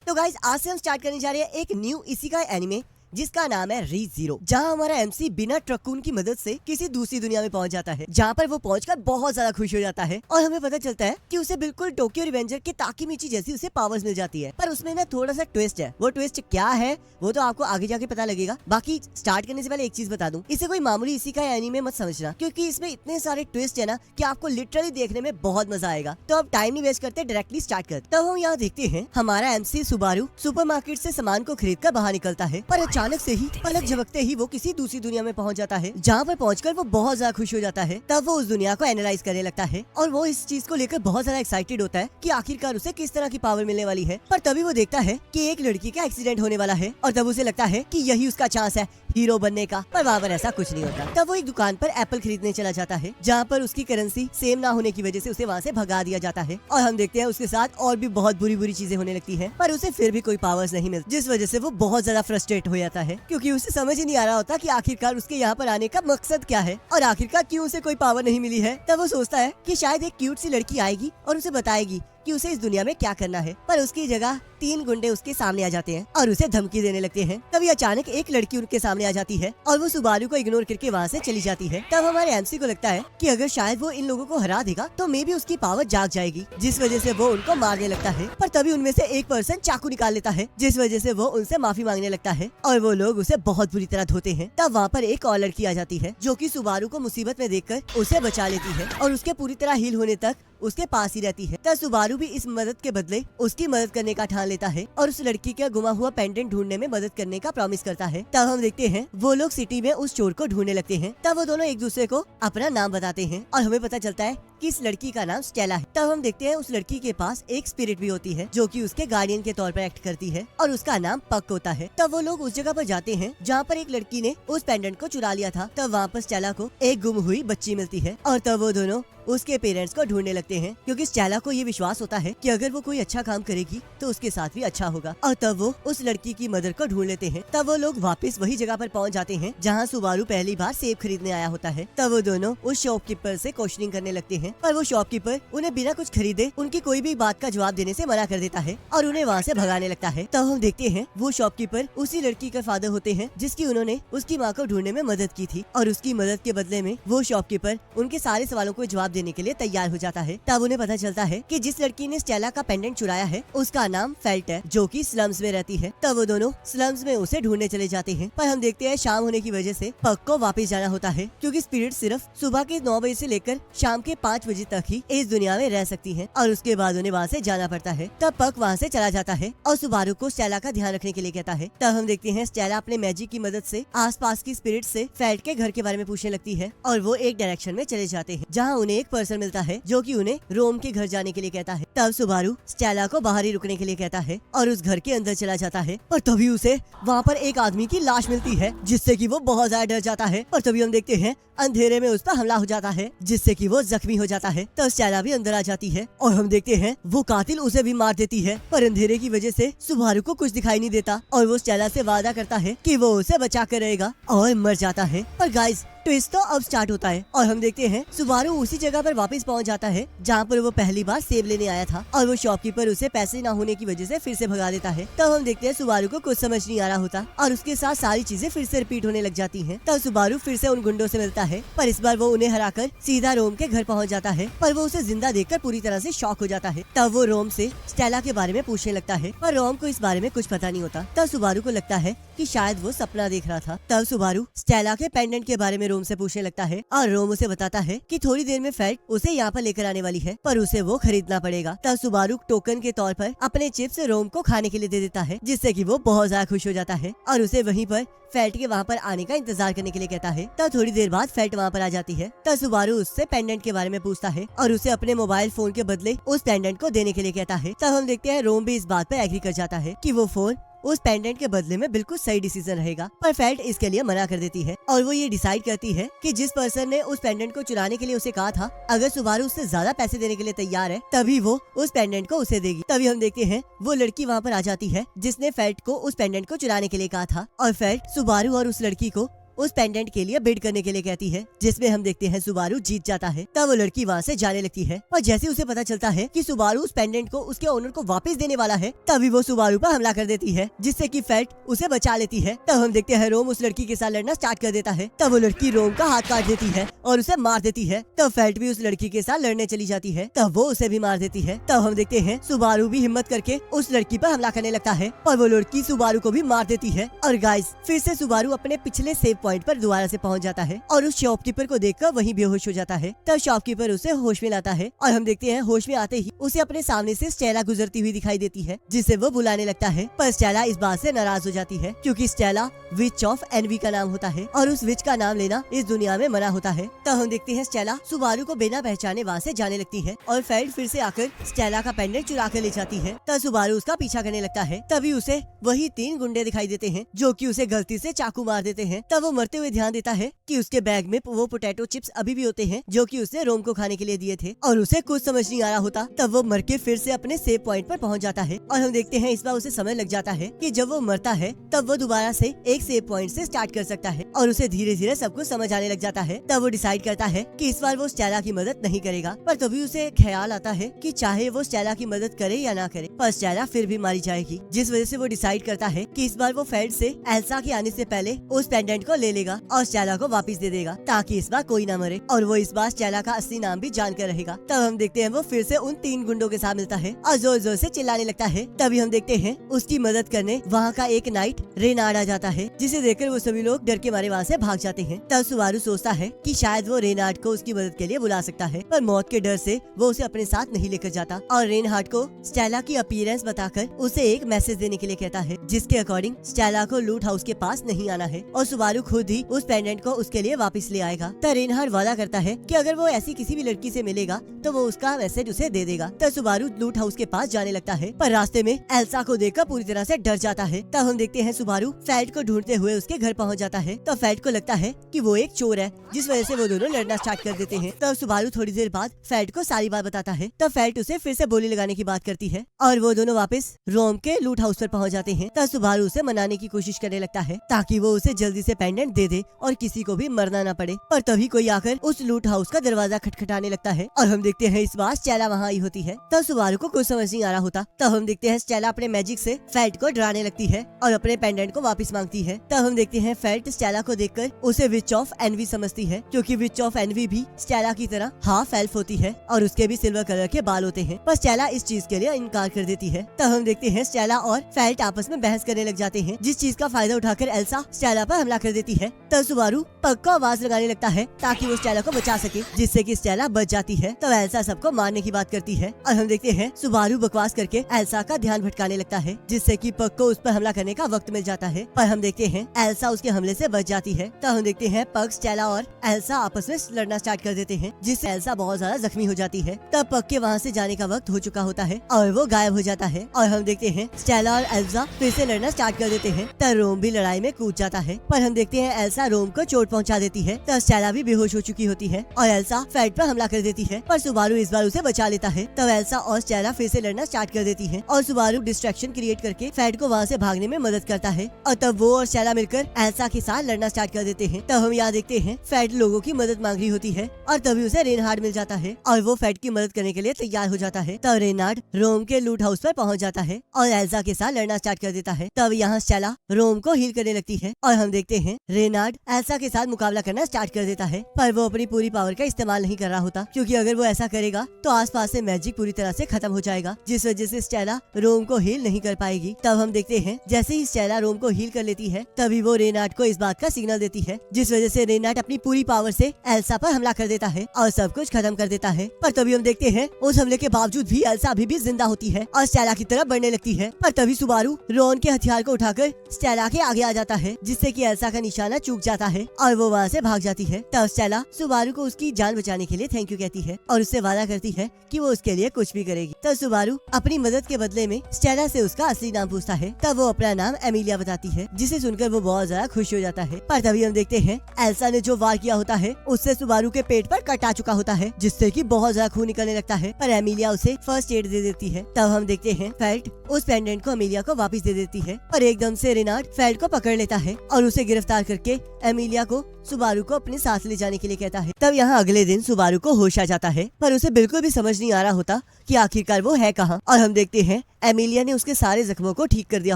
तो गाइस आज से हम स्टार्ट करने जा रहे हैं एक न्यू इसेकाई एनिमे जिसका नाम है रीज़ीरो, जहाँ हमारा एमसी बिना ट्रकून की मदद से किसी दूसरी दुनिया में पहुंच जाता है, जहाँ पर वो पहुंचकर बहुत ज्यादा खुश हो जाता है और हमें पता चलता है कि उसे बिल्कुल टोक्यो रिवेंजर के ताकीमिची जैसी उसे पावर्स मिल जाती है। पर उसमें ना थोड़ा सा ट्विस्ट है। वो ट्विस्ट क्या है वो तो आपको आगे जाके पता लगेगा। बाकी स्टार्ट करने से पहले एक चीज बता दूं, इसे कोई मामूली इसेकाई एनीमे मत समझना, क्योंकि इसमें इतने सारे ट्विस्ट है ना कि आपको लिटरली देखने में बहुत मजा आएगा। तो अब टाइम नहीं वेस्ट करते, डायरेक्टली स्टार्ट करते। तब हम यहाँ देखते हैं हमारा एमसी सुबारू सुपरमार्केट से सामान को खरीद कर बाहर निकलता है, पर अचानक से ही पलक झपकते ही वो किसी दूसरी दुनिया में पहुंच जाता है, जहाँ पर पहुंचकर वो बहुत ज्यादा खुश हो जाता है। तब वो उस दुनिया को एनालाइज करने लगता है और वो इस चीज को लेकर बहुत ज्यादा एक्साइटेड होता है कि आखिरकार उसे किस तरह की पावर मिलने वाली है। पर तभी वो देखता है कि एक लड़की का एक्सीडेंट होने वाला है और तब उसे लगता है कि यही उसका चांस है हीरो बनने का। पर वहाँ पर ऐसा कुछ नहीं होता। तब वो एक दुकान पर एप्पल खरीदने चला जाता है, जहाँ पर उसकी करेंसी सेम ना होने की वजह से उसे वहाँ से भगा दिया जाता है और हम देखते हैं उसके साथ और भी बहुत बुरी बुरी चीजें होने लगती है, पर उसे फिर भी कोई पावर्स नहीं मिलती, जिस वजह से वो बहुत ज्यादा फ्रस्ट्रेट हो जाता है, क्योंकि उसे समझ ही नहीं आ रहा होता कि आखिरकार उसके यहाँ पर आने का मकसद क्या है और आखिरकार क्यों उसे कोई पावर नहीं मिली है। तब वो सोचता है कि शायद एक क्यूट सी लड़की आएगी और उसे बताएगी कि उसे इस दुनिया में क्या करना है, पर उसकी जगह 3 गुंडे उसके सामने आ जाते हैं और उसे धमकी देने लगते हैं। तभी अचानक एक लड़की उनके सामने आ जाती है और वो सुबारू को इग्नोर करके वहाँ से चली जाती है। तब हमारे एमसी को लगता है कि अगर शायद वो इन लोगों को हरा देगा तो मे भी उसकी पावर जाग जाएगी, जिस वजह से वो उनको मारने लगता है। पर तभी उनमें से एक पर्सन चाकू निकाल लेता है, जिस वजह से वो उनसे माफी मांगने लगता है और वो लोग उसे बहुत बुरी तरह धोते हैं। तब वहाँ पर एक और लड़की आ जाती है जो कि सुबारू को मुसीबत में देखकर उसे बचा लेती है और उसके पूरी तरह हील होने तक उसके पास ही रहती है। तब सुबारू भी इस मदद के बदले उसकी मदद करने का ठान लेता है और उस लड़की का गुमा हुआ पेंडेंट ढूंढने में मदद करने का प्रॉमिस करता है। तब हम देखते हैं वो लोग सिटी में उस चोर को ढूंढने लगते हैं। तब वो दोनों एक दूसरे को अपना नाम बताते हैं और हमें पता चलता है कि इस लड़की का नाम स्टेला है। तब हम देखते हैं उस लड़की के पास एक स्पिरिट भी होती है जो कि उसके गार्डियन के तौर पर एक्ट करती है और उसका नाम पक होता है। तब वो लोग उस जगह पर जाते हैं जहाँ पर एक लड़की ने उस पेंडेंट को चुरा लिया था। तब वहाँ पर स्टेला को एक गुम हुई बच्ची मिलती है और तब वो दोनों उसके पेरेंट्स को ढूंढने लगते हैं, क्योंकि स्टेला को ये विश्वास होता है कि अगर वो कोई अच्छा काम करेगी तो उसके साथ भी अच्छा होगा। और तब वो उस लड़की की मदर को ढूंढ लेते हैं। तब वो लोग वापस वही जगह पर पहुंच जाते हैं जहां सुबारू पहली बार सेब खरीदने आया होता है। तब वो दोनों उस शॉपकीपर से क्वेश्चनिंग करने लगते हैं, पर वो शॉपकीपर उन्हें बिना कुछ खरीदे उनकी कोई भी बात का जवाब देने से मना कर देता है और उन्हें वहाँ से भगाने लगता है। तब हम देखते हैं वो शॉपकीपर उसी लड़की का फादर होते हैं जिसकी उन्होंने उसकी माँ को ढूंढने में मदद की थी और उसकी मदद के बदले में वो शॉपकीपर उनके सारे सवालों को जवाब देने के लिए तैयार हो जाता है। तब उन्हें पता चलता है कि जिस लड़की ने स्टेला का पेंडेंट चुराया है उसका नाम फेल्ट है, जो कि स्लम्स में रहती है। तब वो दोनों स्लम्स में उसे ढूंढने चले जाते हैं, पर हम देखते हैं शाम होने की वजह से पक को वापस जाना होता है, क्योंकि स्पिरिट सिर्फ सुबह के 9 बजे से लेकर शाम के 5 बजे तक ही इस दुनिया में रह सकती है और उसके बाद उन्हें वहाँ से जाना पड़ता है। तब पक वहाँ से चला जाता है और सुबारू को स्टेला का ध्यान रखने के लिए कहता है। तब हम देखते हैं स्टेला अपने मैजिक की मदद से आसपास की स्पिरिट से फेल्ट के घर के बारे में पूछने लगती है और वो एक डायरेक्शन में चले जाते हैं जहाँ उन्हें एक पर्सन मिलता है जो कि उन्हें रोम के घर जाने के लिए कहता है। तब सुबारू स्टेला को बाहर ही रुकने के लिए कहता है और उस घर के अंदर चला जाता है, पर तभी उसे वहाँ पर एक आदमी की लाश मिलती है जिससे कि वो बहुत ज्यादा डर जाता है। और तभी हम देखते हैं अंधेरे में उस पर हमला हो जाता है जिससे कि वो जख्मी हो जाता है। तब स्टेला भी अंदर आ जाती है और हम देखते हैं वो कातिल उसे भी मार देती है, पर अंधेरे की वजह से सुबारू को कुछ दिखाई नहीं देता और वो स्टेला से वादा करता है कि वो उसे बचा कर रहेगा और मर जाता है। पर गाइस ट्विस्ट तो अब स्टार्ट होता है और हम देखते हैं सुबारू उसी जगह पर वापस पहुंच जाता है जहाँ पर वो पहली बार सेब लेने आया था और वो शॉपकीपर उसे पैसे ना होने की वजह से फिर से भगा देता है। तब हम देखते हैं सुबारू को कुछ समझ नहीं आ रहा होता और उसके साथ सारी चीजें फिर से रिपीट होने लग जाती हैं। तब सुबारू फिर से उन गुंडों से मिलता है, पर इस बार वो उन्हें हराकर सीधा रोम के घर पहुँच जाता है, पर वो उसे जिंदा देखकर पूरी तरह से शॉक हो जाता है। तब वो रोम से स्टेला के बारे में पूछने लगता है, पर रोम को इस बारे में कुछ पता नहीं होता। तब सुबारू को लगता है कि शायद वो सपना देख रहा था। तब सुबारू स्टेला के पेंडेंट के बारे में रोम से पूछने लगता है और रोम उसे बताता है कि थोड़ी देर में फेल्ट उसे यहाँ पर लेकर आने वाली है, पर उसे वो खरीदना पड़ेगा। तब सुबारू टोकन के तौर पर अपने चिप्स रोम को खाने के लिए दे देता है, जिससे कि वो बहुत ज्यादा खुश हो जाता है और उसे वहीं पर फेल्ट के वहाँ पर आने का इंतजार करने के लिए कहता है। तब थोड़ी देर बाद फेल्ट वहाँ पर आ जाती है। तब सुबारू उससे पेंडेंट के बारे में पूछता है और उसे अपने मोबाइल फोन के बदले उस पेंडेंट को देने के लिए कहता है। तब हम देखते हैं रोम भी इस बात पर एग्री कर जाता है कि वो फोन उस पेंडेंट के बदले में बिल्कुल सही डिसीजन रहेगा, पर फेल्ट इसके लिए मना कर देती है और वो ये डिसाइड करती है कि जिस पर्सन ने उस पेंडेंट को चुराने के लिए उसे कहा था, अगर सुबारू उससे ज्यादा पैसे देने के लिए तैयार है तभी वो उस पेंडेंट को उसे देगी। तभी हम देखते हैं वो लड़की वहाँ पर आ जाती है जिसने फेल्ट को उस पेंडेंट को चुराने के लिए कहा था और फेल्ट सुबारू और उस लड़की को उस पेंडेंट के लिए बिड करने के लिए कहती है, जिसमें हम देखते हैं सुबारू जीत जाता है। तब वो लड़की वहाँ से जाने लगती है और जैसे उसे पता चलता है कि सुबारू उस पेंडेंट को उसके ओनर को वापस देने वाला है, तभी वो सुबारू पर हमला कर देती है, जिससे कि फेल्ट उसे बचा लेती है। तब हम देखते हैं रोम उस लड़की के साथ लड़ना स्टार्ट कर देता है। तब वो लड़की रोम का हाथ काट देती है और उसे मार देती है। तब फेल्ट भी उस लड़की के साथ लड़ने चली जाती है, तब वो उसे भी मार देती है। तब हम देखते हैं सुबारू भी हिम्मत करके उस लड़की पर हमला करने लगता है और वो लड़की सुबारू को भी मार देती है। और गाइस, फिर से सुबारू अपने पिछले सेव पॉइंट पर दोबारा से पहुंच जाता है और उस शॉपकीपर को देखकर वहीं बेहोश हो जाता है। तब शॉपकीपर उसे होश में लाता है और हम देखते हैं होश में आते ही उसे अपने सामने से स्टेला गुजरती हुई दिखाई देती है, जिसे वो बुलाने लगता है। पर स्टेला इस बात से नाराज हो जाती है क्योंकि स्टेला विच ऑफ एनवी का नाम होता है और उस विच का नाम लेना इस दुनिया में मना होता है। तब हम देखते हैं स्टेला सुबारू को बिना पहचाने वहाँ से जाने लगती है और फेल्ट फिर से आकर स्टेला का पेंडेंट चुरा कर ले जाती है। तब सुबारू उसका पीछा करने लगता है, तभी उसे वही 3 गुंडे दिखाई देते हैं जो कि उसे गलती से चाकू मार देते हैं। तब वो मरते हुए ध्यान देता है कि उसके बैग में वो पोटैटो चिप्स अभी भी होते हैं जो कि उसने रोम को खाने के लिए दिए थे और उसे कुछ समझ नहीं आ रहा होता। तब वो मर के फिर से अपने सेव पॉइंट पर पहुंच जाता है और हम देखते हैं इस बार उसे समझ लग जाता है कि जब वो मरता है तब वो दोबारा से एक सेव पॉइंट से स्टार्ट कर सकता है और उसे धीरे धीरे सब कुछ समझ आने लग जाता है। तब वो डिसाइड करता है कि इस बार वो स्टेला की मदद नहीं करेगा, पर तभी उसे ख्याल आता है कि चाहे वो स्टेला की मदद करे या ना करे, पर स्टेला फिर भी मारी जाएगी, जिस वजह से वो डिसाइड करता है कि इस बार वो फेल्ट से एल्सा के आने से पहले उस पेंडेंट को ले लेगा और स्टेला को वापस दे देगा ताकि इस बार कोई ना मरे और वो इस बार स्टेला का असली नाम भी जानकर रहेगा। तब हम देखते हैं वो फिर से उन 3 गुंडों के साथ मिलता है और जोर जोर से चिल्लाने लगता है। तभी हम देखते हैं उसकी मदद करने वहाँ का एक नाइट रेनार्ड आ जाता है, जिसे देखकर वो सभी लोग डर के मारे वहाँ से भाग जाते हैं। तब सुबारू सोचता है कि शायद वो रेनार्ड को उसकी मदद के लिए बुला सकता है, पर मौत के डर से वो उसे अपने साथ नहीं लेकर जाता और रेनहार्ड को स्टेला की अपीयरेंस बताकर उसे एक मैसेज देने के लिए कहता है, जिसके अकॉर्डिंग स्टेला को लूट हाउस के पास नहीं आना है और सुबारू खुद ही उस पेंडेंट को उसके लिए वापस ले आएगा। तब रेनहार्ड वादा करता है कि अगर वो ऐसी किसी भी लड़की से मिलेगा तो वो उसका मैसेज उसे दे देगा। तब सुबारू लूट हाउस के पास जाने लगता है, पर रास्ते में एल्सा को देखकर पूरी तरह से डर जाता है। तब हम देखते हैं सुबारू फेल्ट को ढूंढते हुए उसके घर पहुंच जाता है। तब फेल्ट को लगता है कि वो एक चोर है, जिस वजह से वो दोनों लड़ना स्टार्ट कर देते हैं। तब सुबारू थोड़ी देर बाद फेल्ट को सारी बात बताता है। तब फेल्ट उसे फिर से बोली लगाने की बात करती है और वो दोनों वापस रोम के लूट हाउस पर पहुंच जाते हैं। तब सुबारू उसे मनाने की कोशिश करने लगता है ताकि वो उसे जल्दी से पेंडेंट दे दे और किसी को भी मरना न पड़े, पर तभी कोई आकर उस लूट हाउस का दरवाजा खटखटाने लगता है और हम देखते हैं इस बार स्टेला वहाँ आई होती है। तब सुबारू को कुछ समझ नहीं आ रहा होता। तब हम देखते हैं स्टेला अपने मैजिक से फेल्ट को डराने लगती है और अपने पेंडेंट को वापस मांगती है। तब हम देखते हैं फेल्ट स्टेला को देखकर उसे विच ऑफ एनवी समझती है, क्योंकि विच ऑफ एनवी भी स्टेला की तरह हाफ एल्फ होती है और उसके भी सिल्वर कलर के बाल होते हैं, पर स्टेला इस चीज के लिए इनकार कर देती है। तब हम देखते हैं स्टेला और फेल्ट आपस में बहस करने लग जाते हैं, जिस चीज का फायदा उठाकर एल्सा स्टेला पर हमला कर देती है। तब सुबारू पग को आवाज लगाने लगता है ताकि वो स्टेला को बचा सके, जिससे कि स्टेला बच जाती है। तब एल्सा सबको मारने की बात करती है और हम देखते हैं सुबारू बकवास करके एल्सा का ध्यान भटकाने लगता है, जिससे कि पग को उस पर हमला करने का वक्त मिल जाता है, पर हम देखते हैं एल्सा उसके हमले से बच जाती है। तब हम देखते हैं पग, स्टेला और एल्सा आपस में लड़ना स्टार्ट कर देते हैं, जिससे एल्सा बहुत ज्यादा जख्मी हो जाती है। तब पग के वहाँ से जाने का वक्त हो चुका होता है और वो गायब हो जाता है और हम देखते हैं स्टेला और एल्सा फिर से लड़ना स्टार्ट कर देते हैं। तब रोम भी लड़ाई में कूद जाता है, पर हम देखते हैं एल्सा रोम को चोट पहुंचा देती है। तब स्टेला भी बेहोश हो चुकी होती है और एल्सा फेल्ट पर हमला कर देती है, पर सुबारू इस बार उसे बचा लेता है। तब एल्सा और स्टेला फिर से लड़ना स्टार्ट कर देती है और सुबारू डिस्ट्रैक्शन क्रिएट करके फेल्ट को वहाँ से भागने में मदद करता है और तब वो और स्टेला मिलकर एल्सा के साथ लड़ना स्टार्ट कर देते हैं। तब हम यहाँ देखते हैं फेल्ट लोगों की मदद मांग रही होती है और तभी उसे रेनहार्ड मिल जाता है और वो फेल्ट की मदद करने के लिए तैयार हो जाता है। तब रेनहार्ड रोम के लूट हाउस पर पहुंच जाता है और एल्सा के साथ लड़ना स्टार्ट कर देता है। तब यहाँ स्टेला रोम को हील करने लगती है और हम देखते हैं रेनहार्ड एल्सा के साथ मुकाबला करना स्टार्ट कर देता है, पर वो अपनी पूरी पावर का इस्तेमाल नहीं कर रहा होता, क्योंकि अगर वो ऐसा करेगा तो आसपास से मैजिक पूरी तरह से खत्म हो जाएगा, जिस वजह से स्टेला रोम को हील नहीं कर पाएगी। तब हम देखते हैं जैसे ही स्टेला रोम को हील कर लेती है तभी वो रेनहार्ड को इस बात का सिग्नल देती है, जिस वजह से रेनहार्ड अपनी पूरी पावर से एल्सा पर हमला कर देता है और सब कुछ खत्म कर देता है। पर तभी हम देखते हैं उस हमले के बावजूद भी एल्सा अभी भी जिंदा होती है और स्टेला की तरफ बढ़ने लगती है, पर तभी सुबारू रोन के हथियार को उठाकर स्टेला के आगे आ जाता है, जिससे कि एल्सा का निशाना चूक जाता है और और वो वहाँ से भाग जाती है। तब स्टेला सुबारू को उसकी जान बचाने के लिए थैंक यू कहती है और उससे वादा करती है कि वो उसके लिए कुछ भी करेगी। तब सुबारू अपनी मदद के बदले में स्टेला से उसका असली नाम पूछता है। तब वो अपना नाम एमिलिया बताती है, जिसे सुनकर वो बहुत ज्यादा खुश हो जाता है। पर तभी हम देखते हैं एल्सा ने जो वार किया होता है उससे सुबारू के पेट पर कट आ चुका होता है, जिससे कि बहुत ज्यादा खून निकलने लगता है। पर एमिलिया उसे फर्स्ट एड दे देती है। तब हम देखते हैं फेल्ट उस पेंडेंट को एमिलिया को वापस दे देती है और एकदम से रेनार्ड फेल्ट को पकड़ लेता है और उसे गिरफ्तार करके एमिलिया को सुबारू को अपने साथ ले जाने के लिए कहता है। तब यहाँ अगले दिन सुबारू को होश आ जाता है, पर उसे बिल्कुल भी समझ नहीं आ रहा होता कि आखिरकार वो है कहाँ। और हम देखते हैं एमिलिया ने उसके सारे जख्मों को ठीक कर दिया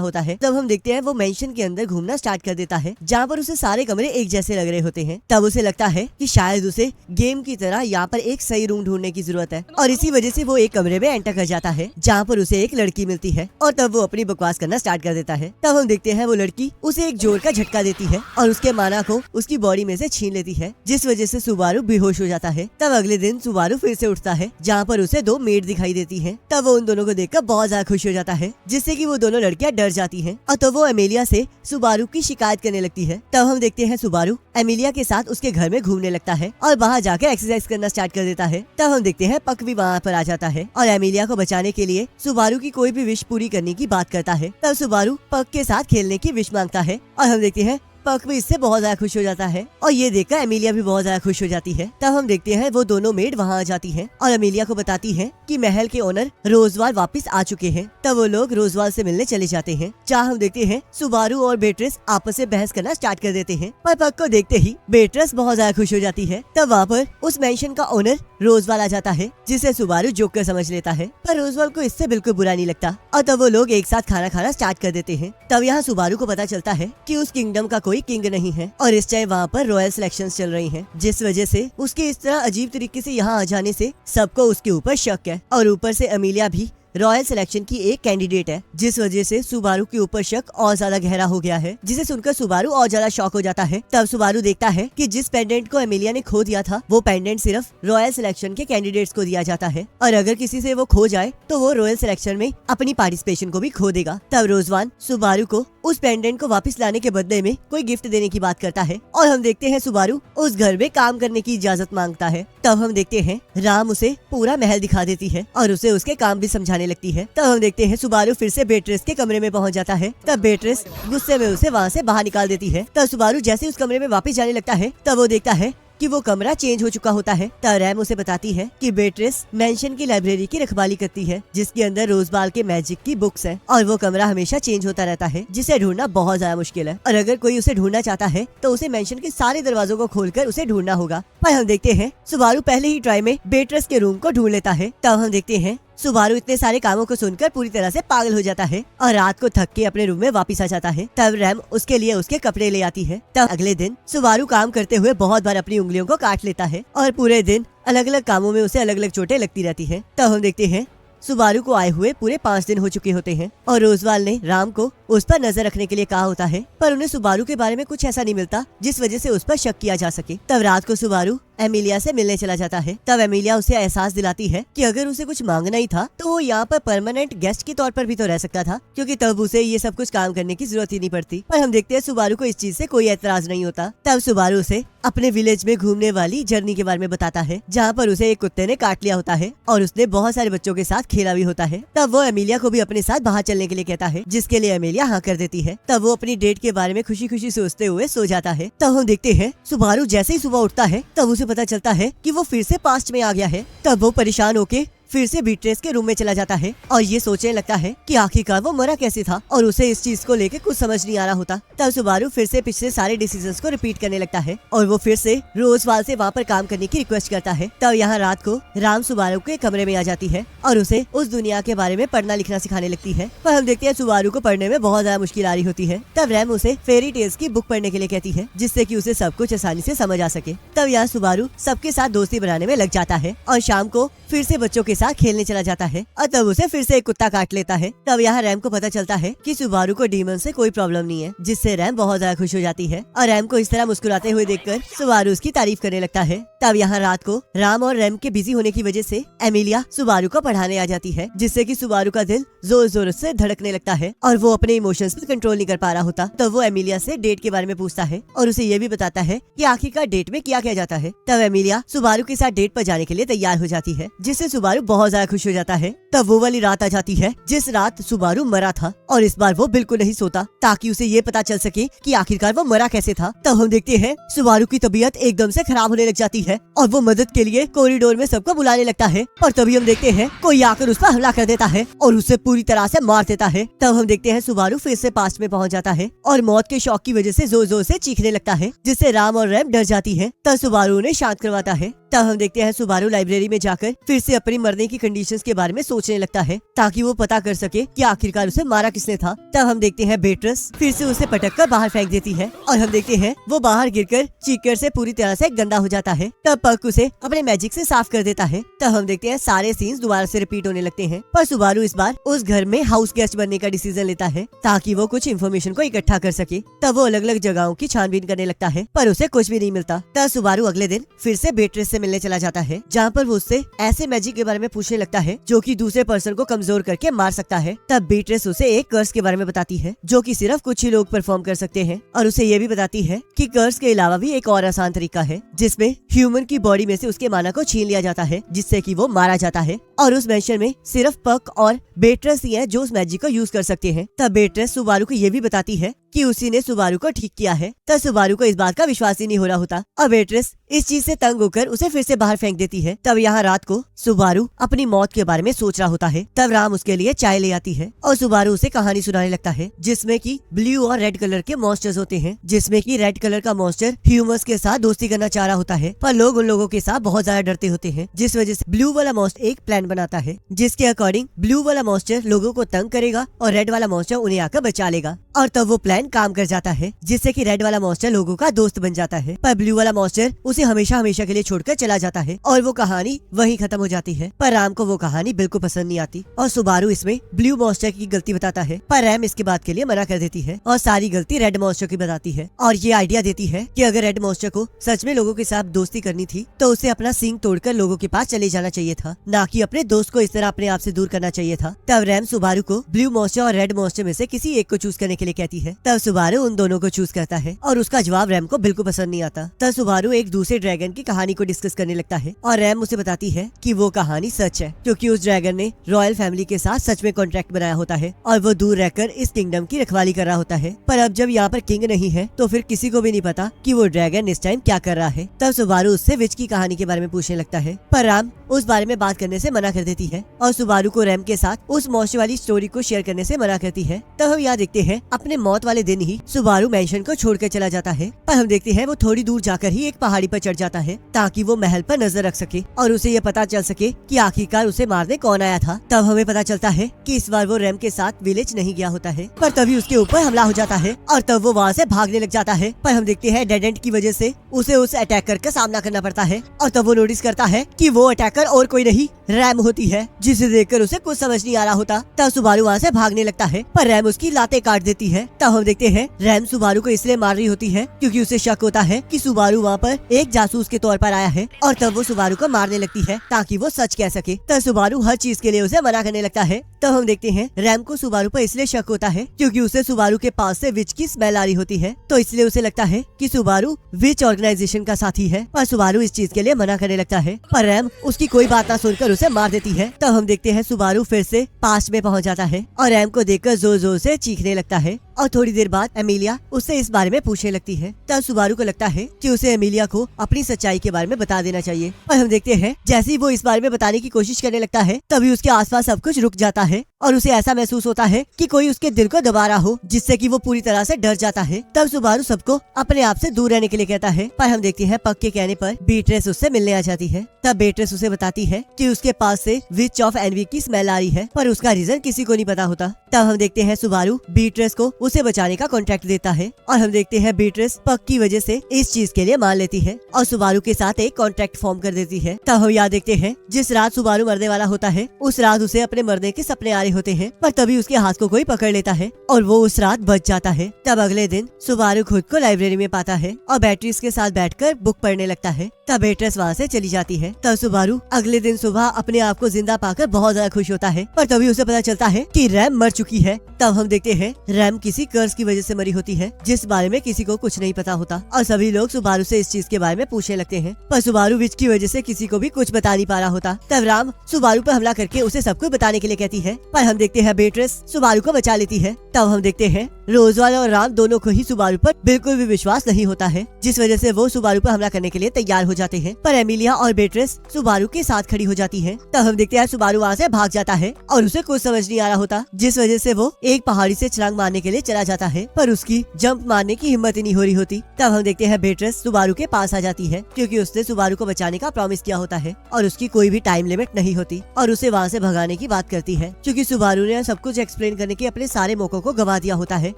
होता है। तब हम देखते हैं वो मेंशन के अंदर घूमना स्टार्ट कर देता है, जहाँ पर उसे सारे कमरे एक जैसे लग रहे होते हैं। तब उसे लगता है कि शायद उसे गेम की तरह यहाँ पर एक सही रूम ढूंढने की जरूरत है और इसी वजह से वो एक कमरे में एंटर कर जाता है, जहाँ पर उसे एक लड़की मिलती है और तब वो अपनी बकवास करना स्टार्ट कर देता है। तब हम देखते हैं वो लड़की उसे एक जोर का झटका देती है और उसके माना को उसकी बॉडी में से छीन लेती है, जिस वजह से सुबारू बेहोश हो जाता है। तब अगले दिन सुबारू फिर से उठता है, जहाँ पर उसे दो मेड दिखाई देती है। तब वो उन दोनों को देखकर बहुत ज्यादा खुश हो जाता है, जिससे कि वो दोनों लड़कियां डर जाती हैं और तो वो एमिलिया से सुबारू की शिकायत करने लगती है। तब हम देखते हैं सुबारू एमिलिया के साथ उसके घर में घूमने लगता है और वहाँ जाकर एक्सरसाइज करना स्टार्ट कर देता है। तब हम देखते हैं पक भी वहाँ पर आ जाता है और एमिलिया को बचाने के लिए सुबारू की कोई भी विश पूरी करने की बात करता है। तब सुबारू पक के साथ खेलने की विश मांगता है और हम देखते हैं पक भी इससे बहुत ज्यादा खुश हो जाता है और ये देखकर एमिलिया भी बहुत ज्यादा खुश हो जाती है। तब हम देखते हैं वो दोनों मेड वहाँ आ जाती हैं और एमिलिया को बताती हैं कि महल के ओनर रोजवाल वापस आ चुके हैं। तब वो लोग रोजवाल से मिलने चले जाते हैं, जहाँ हम देखते हैं सुबारू और बेट्रिस आपस में बहस करना स्टार्ट कर देते हैं। पर पक को देखते ही बेट्रिस बहुत ज्यादा खुश हो जाती है। तब वहाँ पर उस मेंशन का ओनर रोजवाल आ जाता है, जिसे सुबारू जोकर समझ लेता है, पर रोजवाल को इससे बिल्कुल बुरा नहीं लगता और तब वो लोग एक साथ खाना खाना स्टार्ट कर देते हैं। तब यहाँ सुबारू को पता चलता है कि उस किंगडम का कोई किंग नहीं है और इस टाइम वहाँ पर रॉयल सिलेक्शंस चल रही हैं, जिस वजह से उसके इस तरह अजीब तरीके से यहाँ आ जाने से सबको उसके ऊपर शक है और ऊपर से एमिलिया भी रॉयल सिलेक्शन की एक कैंडिडेट है, जिस वजह से सुबारू के ऊपर शक और ज्यादा गहरा हो गया है, जिसे सुनकर सुबारू और ज्यादा शॉक हो जाता है। तब सुबारू देखता है कि जिस पेंडेंट को एमिलिया ने खो दिया था वो पेंडेंट सिर्फ रॉयल सिलेक्शन के कैंडिडेट्स को दिया जाता है और अगर किसी से वो खो जाए तो वो रॉयल सिलेक्शन में अपनी पार्टिसिपेशन को भी खो देगा। तब रोजवान सुबारू को उस पेंडेंट को वापस लाने के बदले में कोई गिफ्ट देने की बात करता है और हम देखते हैं सुबारू उस घर में काम करने की इजाजत मांगता है। तब हम देखते हैं राम उसे पूरा महल दिखा देती है और उसे उसके काम भी समझाने लगती है। तब हम देखते हैं सुबारू फिर से बेट्रिस के कमरे में पहुंच जाता है। तब बेट्रिस गुस्से में उसे वहाँ से बाहर निकाल देती है। तब सुबारू जैसे उस कमरे में वापस जाने लगता है तब वो देखता है कि वो कमरा चेंज हो चुका होता है। तब रैम उसे बताती है कि बेट्रिस मेंशन की लाइब्रेरी की रखवाली करती है, जिसके अंदर रोजबाल के मैजिक की बुक्स हैं और वो कमरा हमेशा चेंज होता रहता है, जिसे ढूंढना बहुत ज्यादा मुश्किल है और अगर कोई उसे ढूंढना चाहता है तो उसे मेंशन के सारे दरवाजों को खोलकर उसे ढूंढना होगा। पर हम देखते हैं सुबारू पहले ही ट्राई में बेट्रिस के रूम को ढूंढ लेता है। तब हम देखते हैं सुबारू इतने सारे कामों को सुनकर पूरी तरह से पागल हो जाता है और रात को थक के अपने रूम में वापस आ जाता है। तब रैम उसके लिए उसके कपड़े ले आती है। तब अगले दिन सुबारू काम करते हुए बहुत बार अपनी उंगलियों को काट लेता है और पूरे दिन अलग अलग कामों में उसे अलग अलग चोटें लगती रहती है। तब हम देखते हैं सुबारू को आए हुए पूरे 5 दिन हो चुके होते हैं और रोजवाल ने राम को उस पर नजर रखने के लिए कहा होता है, पर उन्हें सुबारू के बारे में कुछ ऐसा नहीं मिलता जिस वजह से उस पर शक किया जा सके। तब रात को सुबारू एमिलिया से मिलने चला जाता है। तब एमिलिया उसे एहसास दिलाती है कि अगर उसे कुछ मांगना ही था तो वो यहाँ पर परमानेंट गेस्ट के तौर पर भी तो रह सकता था, क्योंकि तब उसे ये सब कुछ काम करने की जरूरत ही नहीं पड़ती। पर हम देखते हैं सुबारू को इस चीज से कोई एतराज नहीं होता। तब सुबारू उसे अपने विलेज में घूमने वाली जर्नी के बारे में बताता है, जहाँ पर उसे एक कुत्ते ने काट लिया होता है और उसने बहुत सारे बच्चों के साथ खेला भी होता है। तब वो एमिलिया को भी अपने साथ बाहर चलने के लिए कहता है, जिसके लिए एमिलिया हाँ कर देती है। तब वो अपनी डेट के बारे में खुशी खुशी सोचते हुए सो जाता है। तब हम देखते हैं सुबारू जैसे ही सुबह उठता है तब उसे पता चलता है कि वो फिर से पास्ट में आ गया है। तब वो परेशान होके फिर से बीट्रेस के रूम में चला जाता है और ये सोचने लगता है कि आखिरकार वो मरा कैसे था और उसे इस चीज को लेके कुछ समझ नहीं आ रहा होता। तब सुबारू फिर से पिछले सारे डिसीजंस को रिपीट करने लगता है और वो फिर से रोजवाल से वहाँ पर काम करने की रिक्वेस्ट करता है। तब यहाँ रात को राम सुबारू के कमरे में आ जाती है और उसे उस दुनिया के बारे में पढ़ना लिखना सिखाने लगती है। पर हम देखते हैं सुबारू को पढ़ने में बहुत ज्यादा मुश्किल आ रही होती है। तब रैम उसे फेरी टेल्स की बुक पढ़ने के लिए कहती है, जिससे कि उसे सब कुछ आसानी से समझ आ सके। तब यहाँ सुबारू सबके साथ दोस्ती बनाने में लग जाता है और शाम को फिर से बच्चों के साथ खेलने चला जाता है और तब उसे फिर से एक कुत्ता काट लेता है। तब यहाँ रैम को पता चलता है कि सुबारू को डीमन से कोई प्रॉब्लम नहीं है, जिससे रैम बहुत ज्यादा खुश हो जाती है और रैम को इस तरह मुस्कुराते हुए देखकर सुबारू उसकी तारीफ करने लगता है। तब यहाँ रात को राम और रैम के बिजी होने की वजह से एमिलिया सुबारू को पढ़ाने आ जाती है, जिससे कि सुबारू का दिल जोर जोर से धड़कने लगता है और वो अपने इमोशंस पर कंट्रोल नहीं कर पा रहा होता। तब वो एमिलिया से डेट के बारे में पूछता है और उसे ये भी बताता है कि आखिरकार डेट में क्या किया जाता है। तब एमिलिया सुबारू के साथ डेट पर जाने के लिए तैयार हो जाती है, जिससे सुबारू बहुत ज्यादा खुश हो जाता है। तब वो वाली रात आ जाती है जिस रात सुबारू मरा था और इस बार वो बिल्कुल नहीं सोता ताकि उसे ये पता चल सके कि आखिरकार वो मरा कैसे था। तब हम देखते हैं सुबारू की तबीयत एकदम से खराब होने लग जाती है और वो मदद के लिए कॉरिडोर में सबको बुलाने लगता है, और तभी हम देखते हैं कोई आकर उस पर हमला कर देता है और उसे पूरी तरह से मार देता है। तब हम देखते हैं सुबारू फिर से पास्ट में पहुंच जाता है और मौत के शौक की वजह से जोर जोर से चीखने लगता है, जिससे राम और रैम डर जाती है। तब सुबारू उन्हें शांत करवाता है। तब हम देखते हैं सुबारू लाइब्रेरी में जाकर फिर से अपनी मरने की कंडीशंस के बारे में सोचने लगता है ताकि वो पता कर सके कि आखिरकार उसे मारा किसने था। तब हम देखते हैं बेट्रस फिर से उसे पटक कर बाहर फेंक देती है और हम देखते हैं वो बाहर गिरकर चीकर से पूरी तरह से गंदा हो जाता है। तब पक उसे अपने मैजिक से साफ कर देता है। तब हम देखते हैं सारे सीन्स दोबारा से रिपीट होने लगते हैं, पर सुबारू इस बार उस घर में हाउस गेस्ट बनने का डिसीजन लेता है ताकि वो कुछ इन्फॉर्मेशन को इकट्ठा कर सके। तब वो अलग अलग जगहों की छानबीन करने लगता है, पर उसे कुछ भी नहीं मिलता। तब सुबारू अगले दिन फिर से बेट्रेस से मिलने चला जाता है, जहाँ पर वो उससे ऐसे मैजिक के बारे में पूछने लगता है जो कि दूसरे पर्सन को कमजोर करके मार सकता है। तब बेट्रेस उसे एक कर्स के बारे में बताती है जो कि सिर्फ कुछ ही लोग परफॉर्म कर सकते हैं, और उसे ये भी बताती है कि कर्स के अलावा भी एक और आसान तरीका है जिसमें ह्यूमन की बॉडी में से उसके माना को छीन लिया जाता है, जिससे कि वो मारा जाता है, और उस मेंशन में सिर्फ पक और बेट्रेस ही है जो उस मैजिक को यूज कर सकते हैं। तब बेट्रेस सुबारू को ये भी बताती है कि उसी ने सुबारू को ठीक किया है। तब सुबारू को इस बात का विश्वास ही नहीं हो रहा होता और बेट्रेस इस चीज से तंग होकर उसे फिर से बाहर फेंक देती है। तब यहाँ रात को सुबारू अपनी मौत के बारे में सोच रहा होता है। तब राम उसके लिए चाय ले आती है और सुबारू उसे कहानी सुनाने लगता है जिसमें कि ब्लू और रेड कलर के मॉन्स्टर्स होते हैं, जिसमें कि रेड कलर का मॉन्स्टर ह्यूमंस के साथ दोस्ती करना चाह रहा होता है, पर लोग उन लोगों के साथ बहुत ज्यादा डरते होते हैं, जिस वजह से ब्लू वाला मॉन्स्टर एक प्लान बनाता है जिसके अकॉर्डिंग ब्लू वाला मॉन्स्टर लोगों को तंग करेगा और रेड वाला मॉन्स्टर उन्हें आकर बचा लेगा। और तब वो प्लान काम कर जाता है जिससे कि रेड वाला मॉन्स्टर लोगों का दोस्त बन जाता है, पर ब्लू वाला मॉन्स्टर उसे हमेशा हमेशा के लिए छोड़कर चला जाता है और वो कहानी वहीं खत्म हो जाती है। पर राम को वो कहानी बिल्कुल पसंद नहीं आती और सुबारू इसमें ब्लू मॉन्स्टर की गलती बताता है, पर रैम इसके बात के लिए मना कर देती है और सारी गलती रेड मॉन्स्टर की बताती है और ये आइडिया देती है कि अगर रेड मॉन्स्टर को सच में लोगों के साथ दोस्ती करनी थी तो उसे अपना सींग तोड़कर लोगों के पास चले जाना चाहिए था, ना कि अपने दोस्त को इस तरह अपने आप से दूर करना चाहिए था। तब रैम सुबारू को ब्लू मॉन्स्टर और रेड मॉन्स्टर में से किसी एक को चूज करने के लिए कहती है। तब सुबारू उन दोनों को चूज करता है और उसका जवाब रैम को बिल्कुल पसंद नहीं आता। तब सुबारू एक दूसरे ड्रैगन की कहानी को डिस्कस करने लगता है और रैम उसे बताती है कि वो कहानी सच है क्योंकि उस ड्रैगन ने रॉयल फैमिली के साथ सच में कॉन्ट्रैक्ट बनाया होता है और वो दूर रहकर इस किंगडम की रखवाली कर रहा होता है। पर अब जब यहाँ पर किंग नहीं है तो फिर किसी को भी नहीं पता कि वो ड्रैगन इस टाइम क्या कर रहा है। तब सुबारू उससे विच की कहानी के बारे में पूछने लगता है, पर रैम उस बारे में बात करने से मना कर देती है और सुबारू को रैम के साथ उस मॉन्स्टर वाली स्टोरी को शेयर करने से मना करती है। तब हम यहाँ देखते हैं अपने मौत वाले दिन ही सुबारू मैंशन को छोड़कर चला जाता है, पर हम देखते हैं वो थोड़ी दूर जाकर ही एक पहाड़ी पर चढ़ जाता है ताकि वो महल पर नजर रख सके और उसे ये पता चल सके कि आखिरकार उसे मारने कौन आया था। तब हमें पता चलता है कि इस बार वो रैम के साथ विलेज नहीं गया होता है, पर तभी उसके ऊपर हमला हो जाता है और तब वो वहाँ से भागने लग जाता है। पर हम देखते हैं डेड एंड की वजह से उसे उस अटैकर का सामना करना पड़ता है और तब वो नोटिस करता है कि वो अटैकर और कोई नहीं रैम होती है, जिसे देखकर उसे कुछ समझ नहीं आ रहा होता। तब सुबारू वहाँ से भागने लगता है पर रैम उसकी लातें काट देती है। तब हम देखते हैं रैम सुबारू को इसलिए मार रही होती है क्योंकि उसे शक होता है कि सुबारू वहाँ पर एक जासूस के तौर पर आया है और तब वो सुबारू को मारने लगती है ताकि वो सच कह सके। तब सुबारू हर चीज के लिए उसे मना करने लगता है। तब हम देखते हैं रैम को सुबारू पर इसलिए शक होता है क्योंकि उसे सुबारू के पास से विच की स्मेल आ रही होती है, तो इसलिए उसे लगता है कि सुबारू विच ऑर्गेनाइजेशन का साथी है, पर सुबारू इस चीज के लिए मना करने लगता है। पर रैम उसकी कोई बात ना सुनकर उसे मार देती है। तब हम देखते हैं सुबारू फिर से पास्ट में पहुंच जाता है और रैम को देखकर जोर जोर से चीखने लगता है और थोड़ी देर बाद एमिलिया उससे इस बारे में पूछने लगती है। तब सुबारू को लगता है कि उसे एमिलिया को अपनी सच्चाई के बारे में बता देना चाहिए और हम देखते हैं जैसे ही वो इस बारे में बताने की कोशिश करने लगता है तभी उसके आसपास सब कुछ रुक जाता है और उसे ऐसा महसूस होता है कि कोई उसके दिल को दबा रहा हो, जिससे कि वो पूरी तरह से डर जाता है। तब सुबारू सबको अपने आप से दूर रहने के लिए कहता है, पर हम देखते हैं पक के कहने पर बीट्रेस उससे मिलने आ जाती है। तब बीट्रेस उसे बताती है कि उसके पास से विच ऑफ एनवी की स्मेल आ रही है, पर उसका रीजन किसी को नहीं पता होता। तब हम देखते हैं सुबारू बीट्रेस को उसे बचाने का कॉन्ट्रैक्ट देता है। और हम देखते हैं बीट्रिस पक की वजह से इस चीज के लिए मान लेती है और सुबारू के साथ एक कॉन्ट्रैक्ट फॉर्म कर देती है। तब हम यहाँ देखते हैं जिस रात सुबारू मरने वाला होता है उस रात उसे अपने मरने के सपने आ रहे होते हैं, पर तभी उसके हाथ को कोई पकड़ लेता है और वो उस रात बच जाता है। तब अगले दिन सुबारू खुद को लाइब्रेरी में पाता है और बैटरीज के साथ बैठकर बुक पढ़ने लगता है। तब बेट्रिस वहाँ से चली जाती है। तब सुबारू अगले दिन सुबह अपने आप को जिंदा पाकर बहुत ज्यादा खुश होता है, पर तभी उसे पता चलता है कि रैम मर चुकी है। तब हम देखते हैं रैम किसी कर्ज की वजह से मरी होती है, जिस बारे में किसी को कुछ नहीं पता होता और सभी लोग सुबारू से इस चीज के बारे में पूछने लगते हैं, पर सुबारू विच की वजह से किसी को भी कुछ बता नहीं पा रहा होता। तब राम सुबारू पर हमला करके उसे सब कुछ बताने के लिए कहती है, पर हम देखते हैं बेट्रिस सुबारू को बचा लेती है। तब हम देखते हैं रोजवाल और राम दोनों को ही सुबारू पर बिल्कुल भी विश्वास नहीं होता है, जिस वजह से वो सुबारू पर हमला करने के लिए तैयार हो जाते हैं। पर एमिलिया और बेट्रिस सुबारू के साथ खड़ी हो जाती है। तब हम देखते हैं सुबारू वहाँ से भाग जाता है और उसे कुछ समझ नहीं आ रहा होता, जिस वजह से वो एक पहाड़ी से छलांग मारने के लिए चला जाता है, पर उसकी जंप मारने की हिम्मत ही नहीं हो रही होती। तब हम देखते हैं बेट्रिस सुबारू के पास आ जाती है, क्योंकि उसने सुबारू को बचाने का प्रॉमिस किया होता है और उसकी कोई भी टाइम लिमिट नहीं होती और उसे वहाँ से भगाने की बात करती है, क्योंकि सुबारू ने सब कुछ एक्सप्लेन करने के अपने सारे मौकों को गवा दिया होता है।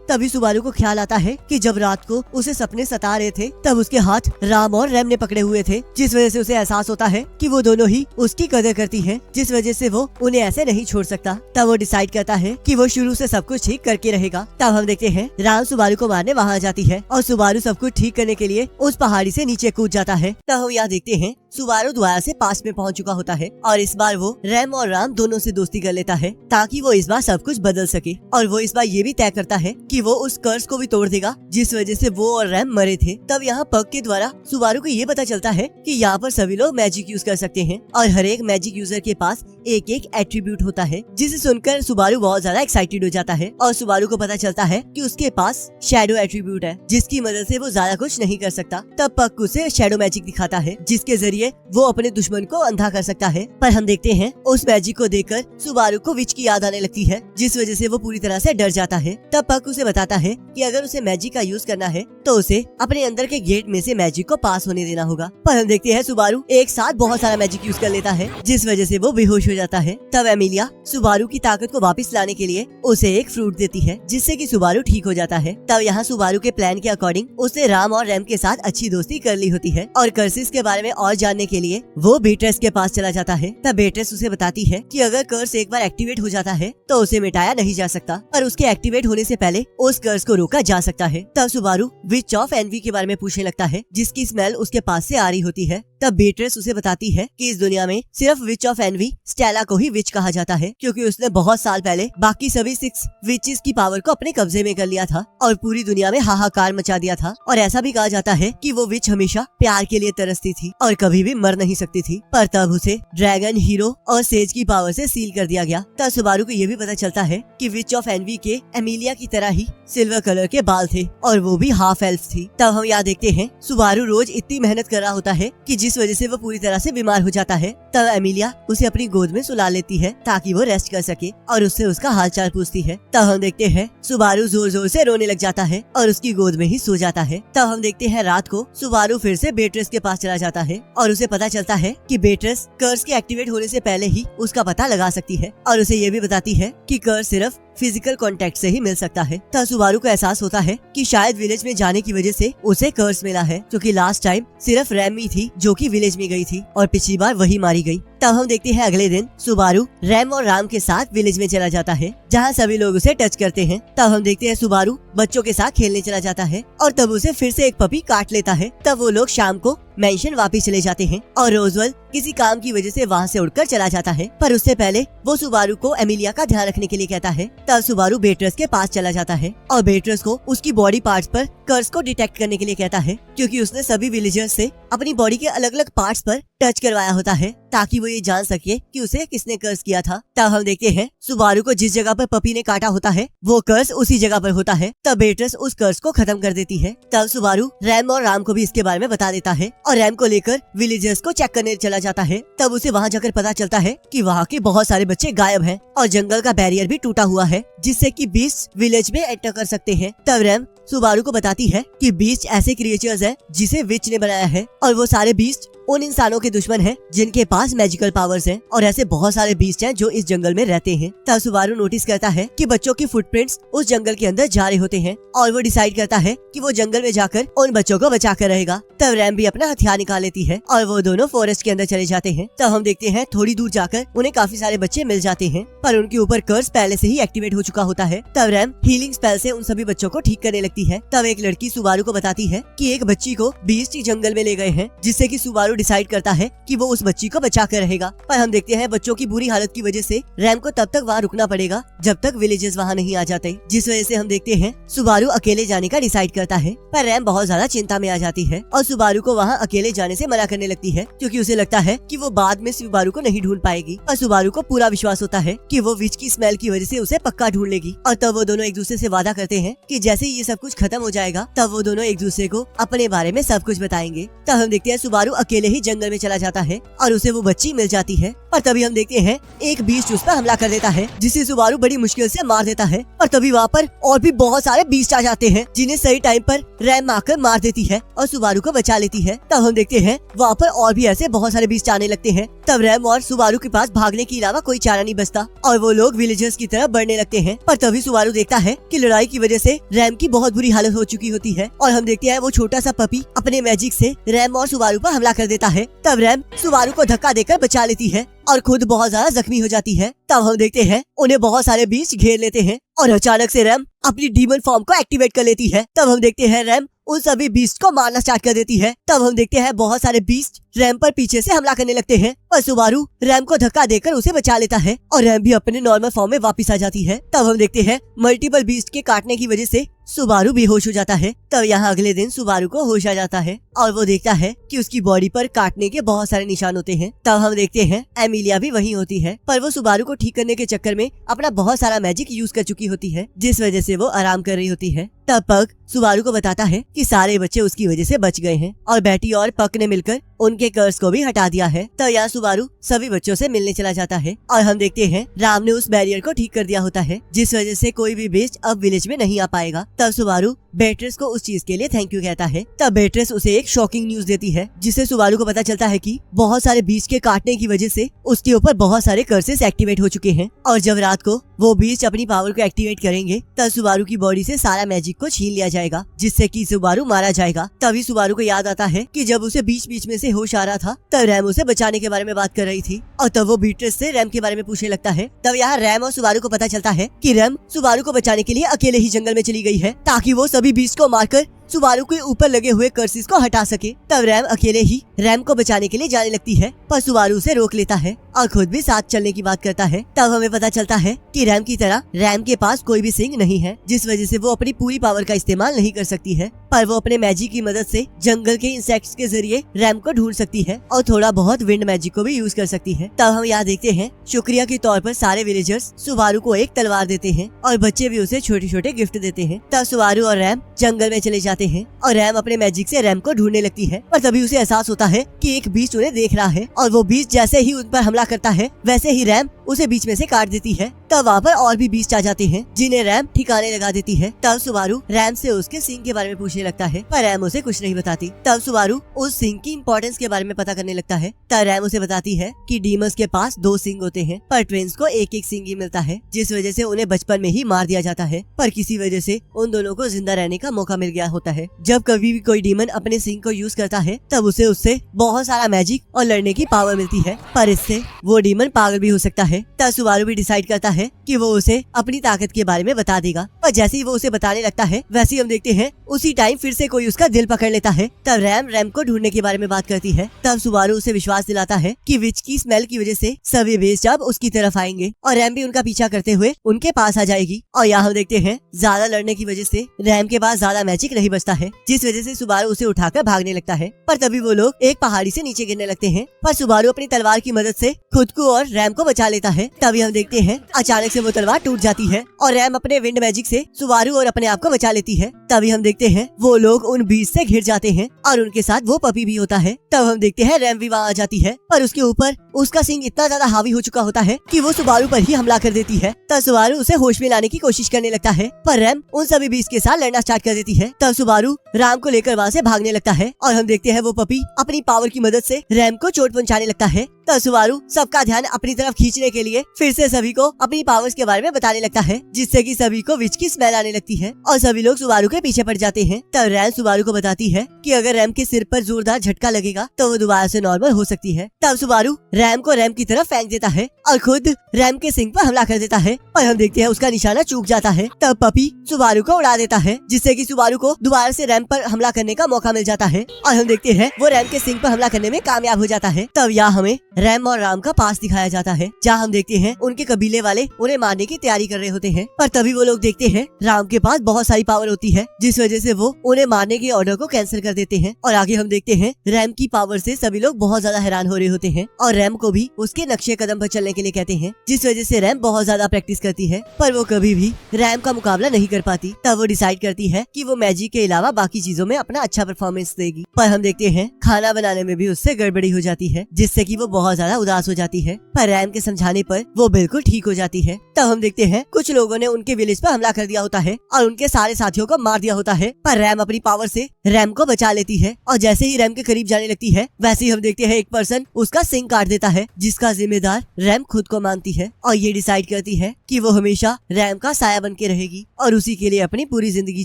तभी सुबारू को ख्याल आता है कि जब रात को उसे सपने सता रहे थे तब उसके हाथ राम और रैम ने पकड़े हुए थे, जिस वजह से उसे एहसास होता है कि वो दोनों ही उसकी कदर करती हैं, जिस वजह से वो उन्हें ऐसे नहीं छोड़ सकता। तब वो डिसाइड करता है कि वो शुरू से सब कुछ ठीक करके रहेगा। तब हम देखते हैं राम सुबारू को मारने वहाँ जाती है और सुबारू सब कुछ ठीक करने के लिए उस पहाड़ी से नीचे कूद जाता है। तब हम यहाँ देखते हैं सुबारू दोबारा से पास में पहुँच चुका होता है और इस बार वो रैम और राम दोनों से दोस्ती कर लेता है, ताकि वो इस बार सब कुछ बदल सके। और वो इस बार ये भी तय करता है कि वो उस कर्ज को भी तोड़ देगा जिस वजह से वो और रैम मरे थे। तब यहाँ पग के द्वारा सुबारू को ये पता चलता है कि यहाँ पर सभी लोग मैजिक यूज कर सकते हैं और हर एक मैजिक यूजर के पास एक एक एट्रीब्यूट होता है, जिसे सुनकर सुबारू बहुत ज्यादा एक्साइटेड हो जाता है और सुबारू को पता चलता है कि उसके पास शैडो एट्रीब्यूट है, जिसकी मदद से वो ज्यादा कुछ नहीं कर सकता। तब पग उसे शैडो मैजिक दिखाता है, जिसके जरिए वो अपने दुश्मन को अंधा कर सकता है। पर हम देखते हैं उस मैजिक को देखकर सुबारू को विच की याद आने लगती है, जिस वजह से वो पूरी तरह से डर जाता है। तब पग उसे बताता है कि अगर उसे मैजिक का यूज करना है तो उसे अपने अंदर के गेट में से मैजिक को पास होने देना होगा। पर हम देखते हैं सुबारू एक साथ बहुत सारा मैजिक यूज कर लेता है, जिस वजह से वो बेहोश हो जाता है। तब एमिलिया सुबारू की ताकत को वापस लाने के लिए उसे एक फ्रूट देती है, जिससे कि सुबारू ठीक हो जाता है। तब यहाँ सुबारू के प्लान के अकॉर्डिंग उसने राम और रैम के साथ अच्छी दोस्ती कर ली होती है और कर्सिस के बारे में और जानने के लिए वो बेट्रिस के पास चला जाता है। तब बेट्रिस उसे बताती है कि अगर कर्स एक बार एक्टिवेट हो जाता है तो उसे मिटाया नहीं जा सकता, पर उसके एक्टिवेट होने से पहले उस कर्स को रोका जा सकता है। तब सुबारू विच ऑफ एनवी के बारे में पूछने लगता है, जिसकी स्मेल उसके पास से आ रही होती है। तब बेट्रिस उसे बताती है कि इस दुनिया में सिर्फ विच ऑफ एनवी स्टेला को ही विच कहा जाता है, क्योंकि उसने बहुत साल पहले बाकी सभी 6 विचेस की पावर को अपने कब्जे में कर लिया था और पूरी दुनिया में हाहाकार मचा दिया था। और ऐसा भी कहा जाता है कि वो विच हमेशा प्यार के लिए तरसती थी और कभी भी मर नहीं सकती थी, पर तब उसे ड्रैगन, हीरो और सेज की पावर से सील कर दिया गया। तब सुबारू को ये भी पता चलता है कि विच ऑफ एनवी के एमिलिया की तरह ही सिल्वर कलर के बाल थे और वो भी हाफ एल्फ थी। तब हम यहाँ देखते हैं सुबारू रोज इतनी मेहनत कर रहा होता है कि जिस वजह से वो पूरी तरह से बीमार हो जाता है। तब एमिलिया उसे अपनी गोद में सुला लेती है ताकि वो रेस्ट कर सके और उससे उसका हालचाल पूछती है। तब हम देखते हैं सुबारू जोर जोर से रोने लग जाता है और उसकी गोद में ही सो जाता है। तब हम देखते हैं रात को सुबारू फिर से बेट्रिस के पास चला जाता है और उसे पता चलता है कि बेट्रिस कर्स के एक्टिवेट होने से पहले ही उसका पता लगा सकती है और उसे ये भी बताती है कि कर्स सिर्फ फिजिकल कांटेक्ट से ही मिल सकता है। तब सुबारू को एहसास होता है कि शायद विलेज में जाने की वजह से उसे कर्स मिला है, क्योंकि लास्ट टाइम सिर्फ रैम ही थी जो कि विलेज में गई थी और पिछली बार वही मारी गई। तब हम देखते हैं अगले दिन सुबारू रैम और राम के साथ विलेज में चला जाता है, जहाँ सभी लोग उसे टच करते हैं। तब हम देखते हैं सुबारू बच्चों के साथ खेलने चला जाता है और तब उसे फिर से एक पपी काट लेता है। तब वो लोग शाम को मेंशन वापस चले जाते हैं और रोजवेल किसी काम की वजह से वहाँ से उड़कर चला जाता है, पर उससे पहले वो सुबारू को एमिलिया का ध्यान रखने के लिए कहता है। तब सुबारू बेट्रिस के पास चला जाता है और बेट्रिस को उसकी बॉडी पार्ट्स पर कर्स को डिटेक्ट करने के लिए कहता है, क्योंकि उसने सभी विलेजर्स से अपनी बॉडी के अलग अलग पार्ट्स पर टच करवाया होता है ताकि वो ये जान सके कि उसे किसने कर्स किया था। तब हम देखते हैं सुबारू को जिस जगह पर पपी ने काटा होता है वो कर्स उसी जगह पर होता है। तब बेट्रिस उस कर्स को खत्म कर देती है। तब सुबारू रैम और राम को भी इसके बारे में बता देता है और रैम को लेकर विलेजर्स को चेक करने चला जाता है। तब उसे वहाँ जाकर पता चलता है कि वहाँ के बहुत सारे बच्चे गायब हैं और जंगल का बैरियर भी टूटा हुआ है, जिससे कि बीस्ट विलेज में एंटर कर सकते हैं। तब रैम सुबारू को बताती है कि बीस्ट ऐसे क्रिएचर्स हैं जिसे विच ने बनाया है और वो सारे बीस्ट उन इंसानों के दुश्मन हैं जिनके पास मैजिकल पावर्स हैं और ऐसे बहुत सारे बीस्ट हैं जो इस जंगल में रहते हैं। तब सुबारू नोटिस करता है कि बच्चों की फुटप्रिंट्स उस जंगल के अंदर जा रहे होते हैं और वो डिसाइड करता है कि वो जंगल में जाकर उन बच्चों को बचा कर रहेगा। तब रैम भी अपना हथियार निकाल लेती है और वो दोनों फॉरेस्ट के अंदर चले जाते हैं। तब हम देखते हैं थोड़ी दूर जाकर उन्हें काफी सारे बच्चे मिल जाते हैं, पर उनके ऊपर कर्स पहले से ही एक्टिवेट हो चुका होता है। तब रैम हीलिंग स्पेल से उन सभी बच्चों को ठीक करने लगती है। तब एक लड़की सुबारू को बताती है कि एक बच्ची को बीस्ट जंगल में ले गए हैं, जिससे कि सुबारू डिसाइड करता है कि वो उस बच्ची को बचा कर रहेगा। पर हम देखते हैं बच्चों की बुरी हालत की वजह से रैम को तब तक वहाँ रुकना पड़ेगा जब तक विलेजर्स वहाँ नहीं आ जाते, जिस वजह से हम देखते हैं सुबारू अकेले जाने का डिसाइड करता है। पर रैम बहुत ज्यादा चिंता में आ जाती है और सुबारू को वहाँ अकेले जाने से मना करने लगती है, क्योंकि उसे लगता है कि वो बाद में सुबारू को नहीं ढूंढ पाएगी। और सुबारू को पूरा विश्वास होता है कि वो विच की स्मेल की वजह से उसे पक्का ढूंढ लेगी। और तब वो दोनों एक दूसरे से वादा करते हैं कि जैसे ही ये सब कुछ खत्म हो जाएगा तब वो दोनों एक दूसरे को अपने बारे में सब कुछ बताएंगे। तब हम देखते हैं सुबारू अकेले ही जंगल में चला जाता है और उसे वो बच्ची मिल जाती है। और तभी हम देखते हैं एक बीस्ट उस पर हमला कर देता है, जिसे सुबारू बड़ी मुश्किल से मार देता है। और तभी वहाँ पर और भी बहुत सारे बीस्ट आ जाते हैं, जिन्हें सही टाइम पर रैम आकर मार देती है और सुबारू को बचा लेती है। तब हम देखते हैं वहाँ पर और भी ऐसे बहुत सारे बीस्ट आने लगते हैं। तब रैम और सुबारू के पास भागने के अलावा कोई चारा नहीं बचता और वो लोग विलेजर्स की तरफ बढ़ने लगते हैं। पर तभी सुबारू देखता है कि लड़ाई की वजह से रैम की बहुत बुरी हालत हो चुकी होती है और हम देखते हैं वो छोटा सा पपी अपने मैजिक से रैम और सुबारू पर हमला कर देता है। तब रैम सुबारू को धक्का देकर बचा लेती है और खुद बहुत ज्यादा जख्मी हो जाती है। तब हम देखते हैं उन्हें बहुत सारे बीस्ट घेर लेते हैं और अचानक से रैम अपनी डीमन फॉर्म को एक्टिवेट कर लेती है। तब हम देखते हैं रैम उन सभी बीस्ट को मारना स्टार्ट कर देती है। तब हम देखते हैं बहुत सारे बीस्ट रैम पर पीछे से हमला करने लगते हैं और सुबारू रैम को धक्का देकर उसे बचा लेता है और रैम भी अपने नॉर्मल फॉर्म में वापस आ जाती है। तब हम देखते हैं मल्टीपल बीस्ट के काटने की वजह से सुबारू बेहोश हो जाता है। तब यहाँ अगले दिन सुबारू को होश आ जाता है और वो देखता है कि उसकी बॉडी पर काटने के बहुत सारे निशान होते हैं। तब हम देखते हैं एमिलिया भी वहीं होती है, पर वो सुबारू को ठीक करने के चक्कर में अपना बहुत सारा मैजिक यूज कर चुकी होती है, जिस वजह से वो आराम कर रही होती है। तब पक सुबारू को बताता है कि सारे बच्चे उसकी वजह से बच गए हैं और बैटी और पक ने मिलकर उनके कर्ज को भी हटा दिया है। तब यहाँ सुबारू सभी बच्चों से मिलने चला जाता है और हम देखते हैं राम ने उस बैरियर को ठीक कर दिया होता है, जिस वजह से कोई भी बेस्ट अब विलेज में नहीं आ पाएगा। तब सुबारू बेट्रेस को उस चीज के लिए थैंक यू कहता है। तब बेट्रेस उसे एक शॉकिंग न्यूज देती है, जिससे सुबारू को पता चलता है कि बहुत सारे बीस्ट के काटने की वजह से उसके ऊपर बहुत सारे कर्सेस एक्टिवेट हो चुके हैं और जब रात को वो बीस्ट अपनी पावर को एक्टिवेट करेंगे तब सुबारू की बॉडी से सारा मैजिक को छीन लिया जाएगा, जिससे कि सुबारू मारा जाएगा। तभी सुबारू को याद आता है कि जब उसे बीच बीच में से होश आ रहा था तब रैम उसे बचाने के बारे में बात कर रही थी और तब वो बीट्रेस से रैम के बारे में पूछने लगता है। तब यहाँ रैम और सुबारू को पता चलता है कि रैम सुबारू को बचाने के लिए अकेले ही जंगल में चली गई है ताकि वो सभी बीस्ट को मारकर सुबारू के ऊपर लगे हुए कर्सिस को हटा सके। तब रैम अकेले ही रैम को बचाने के लिए जाने लगती है, पर सुबारू उसे रोक लेता है और खुद भी साथ चलने की बात करता है। तब हमें पता चलता है कि रैम की तरह रैम के पास कोई भी सिंग नहीं है, जिस वजह से वो अपनी पूरी पावर का इस्तेमाल नहीं कर सकती है, पर वो अपने मैजिक की मदद से जंगल के इंसेक्ट्स के जरिए रैम को ढूंढ सकती है और थोड़ा बहुत विंड मैजिक को भी यूज कर सकती है। तब हम यहाँ देखते हैं शुक्रिया के तौर पर सारे विलेजर्स सुबारू को एक तलवार देते हैं और बच्चे भी उसे छोटे छोटे गिफ्ट देते हैं। तब सुबारू और रैम जंगल में चले जाते हैं और रैम अपने मैजिक से रैम को ढूंढने लगती है, पर तभी उसे एहसास होता है कि एक बीस्ट उन्हें देख रहा है और वो बीस्ट जैसे ही उन पर हमला करता है वैसे ही रैम उसे बीच में से काट देती है। तब वहाँ पर और भी बीस्ट आ जाते हैं जिन्हें रैम ठिकाने लगा देती है। तब सुबारू रैम से उसके सिंग के बारे में पूछने लगता है, पर रैम उसे कुछ नहीं बताती। तब सुबारू उस सिंग की इम्पोर्टेंस के बारे में पता करने लगता है। तब रैम उसे बताती है कि डीमंस के पास 2 सिंग होते हैं, पर ट्विंस को एक एक सिंग ही मिलता है, जिस वजह से उन्हें बचपन में ही मार दिया जाता है, पर किसी वजह से उन दोनों को जिंदा रहने का मौका मिल गया होता है। जब कभी भी कोई डीमन अपने सिंग को यूज करता है तब उसे उससे बहुत सारा मैजिक और लड़ने की पावर मिलती है, पर इससे वो डीमन पागल भी हो सकता है। तब सुबारू भी डिसाइड करता है कि वो उसे अपनी ताकत के बारे में बता देगा, पर जैसे ही वो उसे बताने लगता है वैसे ही हम देखते हैं उसी टाइम फिर से कोई उसका दिल पकड़ लेता है। तब रैम को ढूंढने के बारे में बात करती है। तब सुबारू उसे विश्वास दिलाता है कि विच की स्मेल की वजह से सभी बेस्ट अब उसकी तरफ आएंगे और रैम भी उनका पीछा करते हुए उनके पास आ जाएगी। और यहाँ हम देखते हैं ज्यादा लड़ने की वजह से रैम के पास ज्यादा मैजिक नहीं बचता है, जिस वजह से सुबारू उसे उठाकर भागने लगता है, पर तभी वो लोग एक पहाड़ी से नीचे गिरने लगते हैं, पर सुबारू अपनी तलवार की मदद से खुद को और रैम को बचा लेता देता है। तभी हम देखते हैं अचानक से वो तलवार टूट जाती है और रैम अपने विंड मैजिक से सुबारू और अपने आप को बचा लेती है। तभी हम देखते हैं वो लोग उन बीच से घिर जाते हैं और उनके साथ वो पपी भी होता है। तब हम देखते हैं रैम भी वहाँ आ जाती है, पर उसके ऊपर उसका सिंह इतना ज्यादा हावी हो चुका होता है कि वो सुबारू पर ही हमला कर देती है। तब सुबारू उसे होश में लाने की कोशिश करने लगता है, पर रैम उन सभी बीच के साथ लड़ना स्टार्ट कर देती है। तब सुबारू रैम को लेकर वहाँ से भागने लगता है और हम देखते हैं वो पपी अपनी पावर की मदद से रैम को चोट पहुँचाने लगता है। तब सुबारू सबका ध्यान अपनी तरफ खींचने के लिए फिर से सभी को अपनी पावर्स के बारे में बताने लगता है, जिससे कि सभी को विच की स्मेल आने लगती है और सभी लोग सुबारू के पीछे पड़ जाते हैं। तब रैम सुबारू को बताती है कि अगर रैम के सिर पर जोरदार झटका लगेगा तो वो दोबारा से नॉर्मल हो सकती है। तब सुबारू रैम को रैम की तरफ फेंक देता है और खुद रैम के सिंह पर हमला कर देता है, पर हम देखते हैं उसका निशाना चूक जाता है। तब पपी सुबारू को उड़ा देता है, जिससे कि सुबारू को दोबारा से रैम पर हमला करने का मौका मिल जाता है और हम देखते हैं वो रैम के सिंह पर हमला करने में कामयाब हो जाता है। तब यहाँ हमें रैम और राम का पास दिखाया जाता है, जहाँ हम देखते हैं उनके कबीले वाले उन्हें मारने की तैयारी कर रहे होते हैं, पर तभी वो लोग देखते हैं राम के पास बहुत सारी पावर होती है, जिस वजह से वो उन्हें मारने के ऑर्डर को कैंसिल कर देते हैं। और आगे हम देखते हैं रैम की पावर से सभी लोग बहुत ज्यादा हैरान हो रहे होते हैं और रैम को भी उसके नक्शे कदम पर चलने के लिए कहते हैं, जिस वजह से रैम बहुत ज्यादा प्रैक्टिस करती है, पर वो कभी भी रैम का मुकाबला नहीं कर पाती। तब वो डिसाइड करती है कि वो मैजिक के अलावा बाकी चीजों में अपना अच्छा परफॉर्मेंस देगी, पर हम देखते हैं खाना बनाने में भी उससे गड़बड़ी हो जाती है, जिससे कि वो बहुत ज्यादा उदास हो जाती है, पर रैम के समझाने पर वो बिल्कुल ठीक हो जाती है। तब हम देखते हैं कुछ लोगों ने उनके विलेज पर हमला कर दिया होता है और उनके सारे साथियों को मार दिया होता है, पर रैम अपनी पावर से रैम को बचा लेती है और जैसे ही रैम के करीब जाने लगती है वैसे ही हम देखते हैं एक पर्सन उसका सिंह काट देता है, जिसका जिम्मेदार रैम खुद को मानती है और ये डिसाइड करती है कि वो हमेशा रैम का साया बन के रहेगी और उसी के लिए अपनी पूरी जिंदगी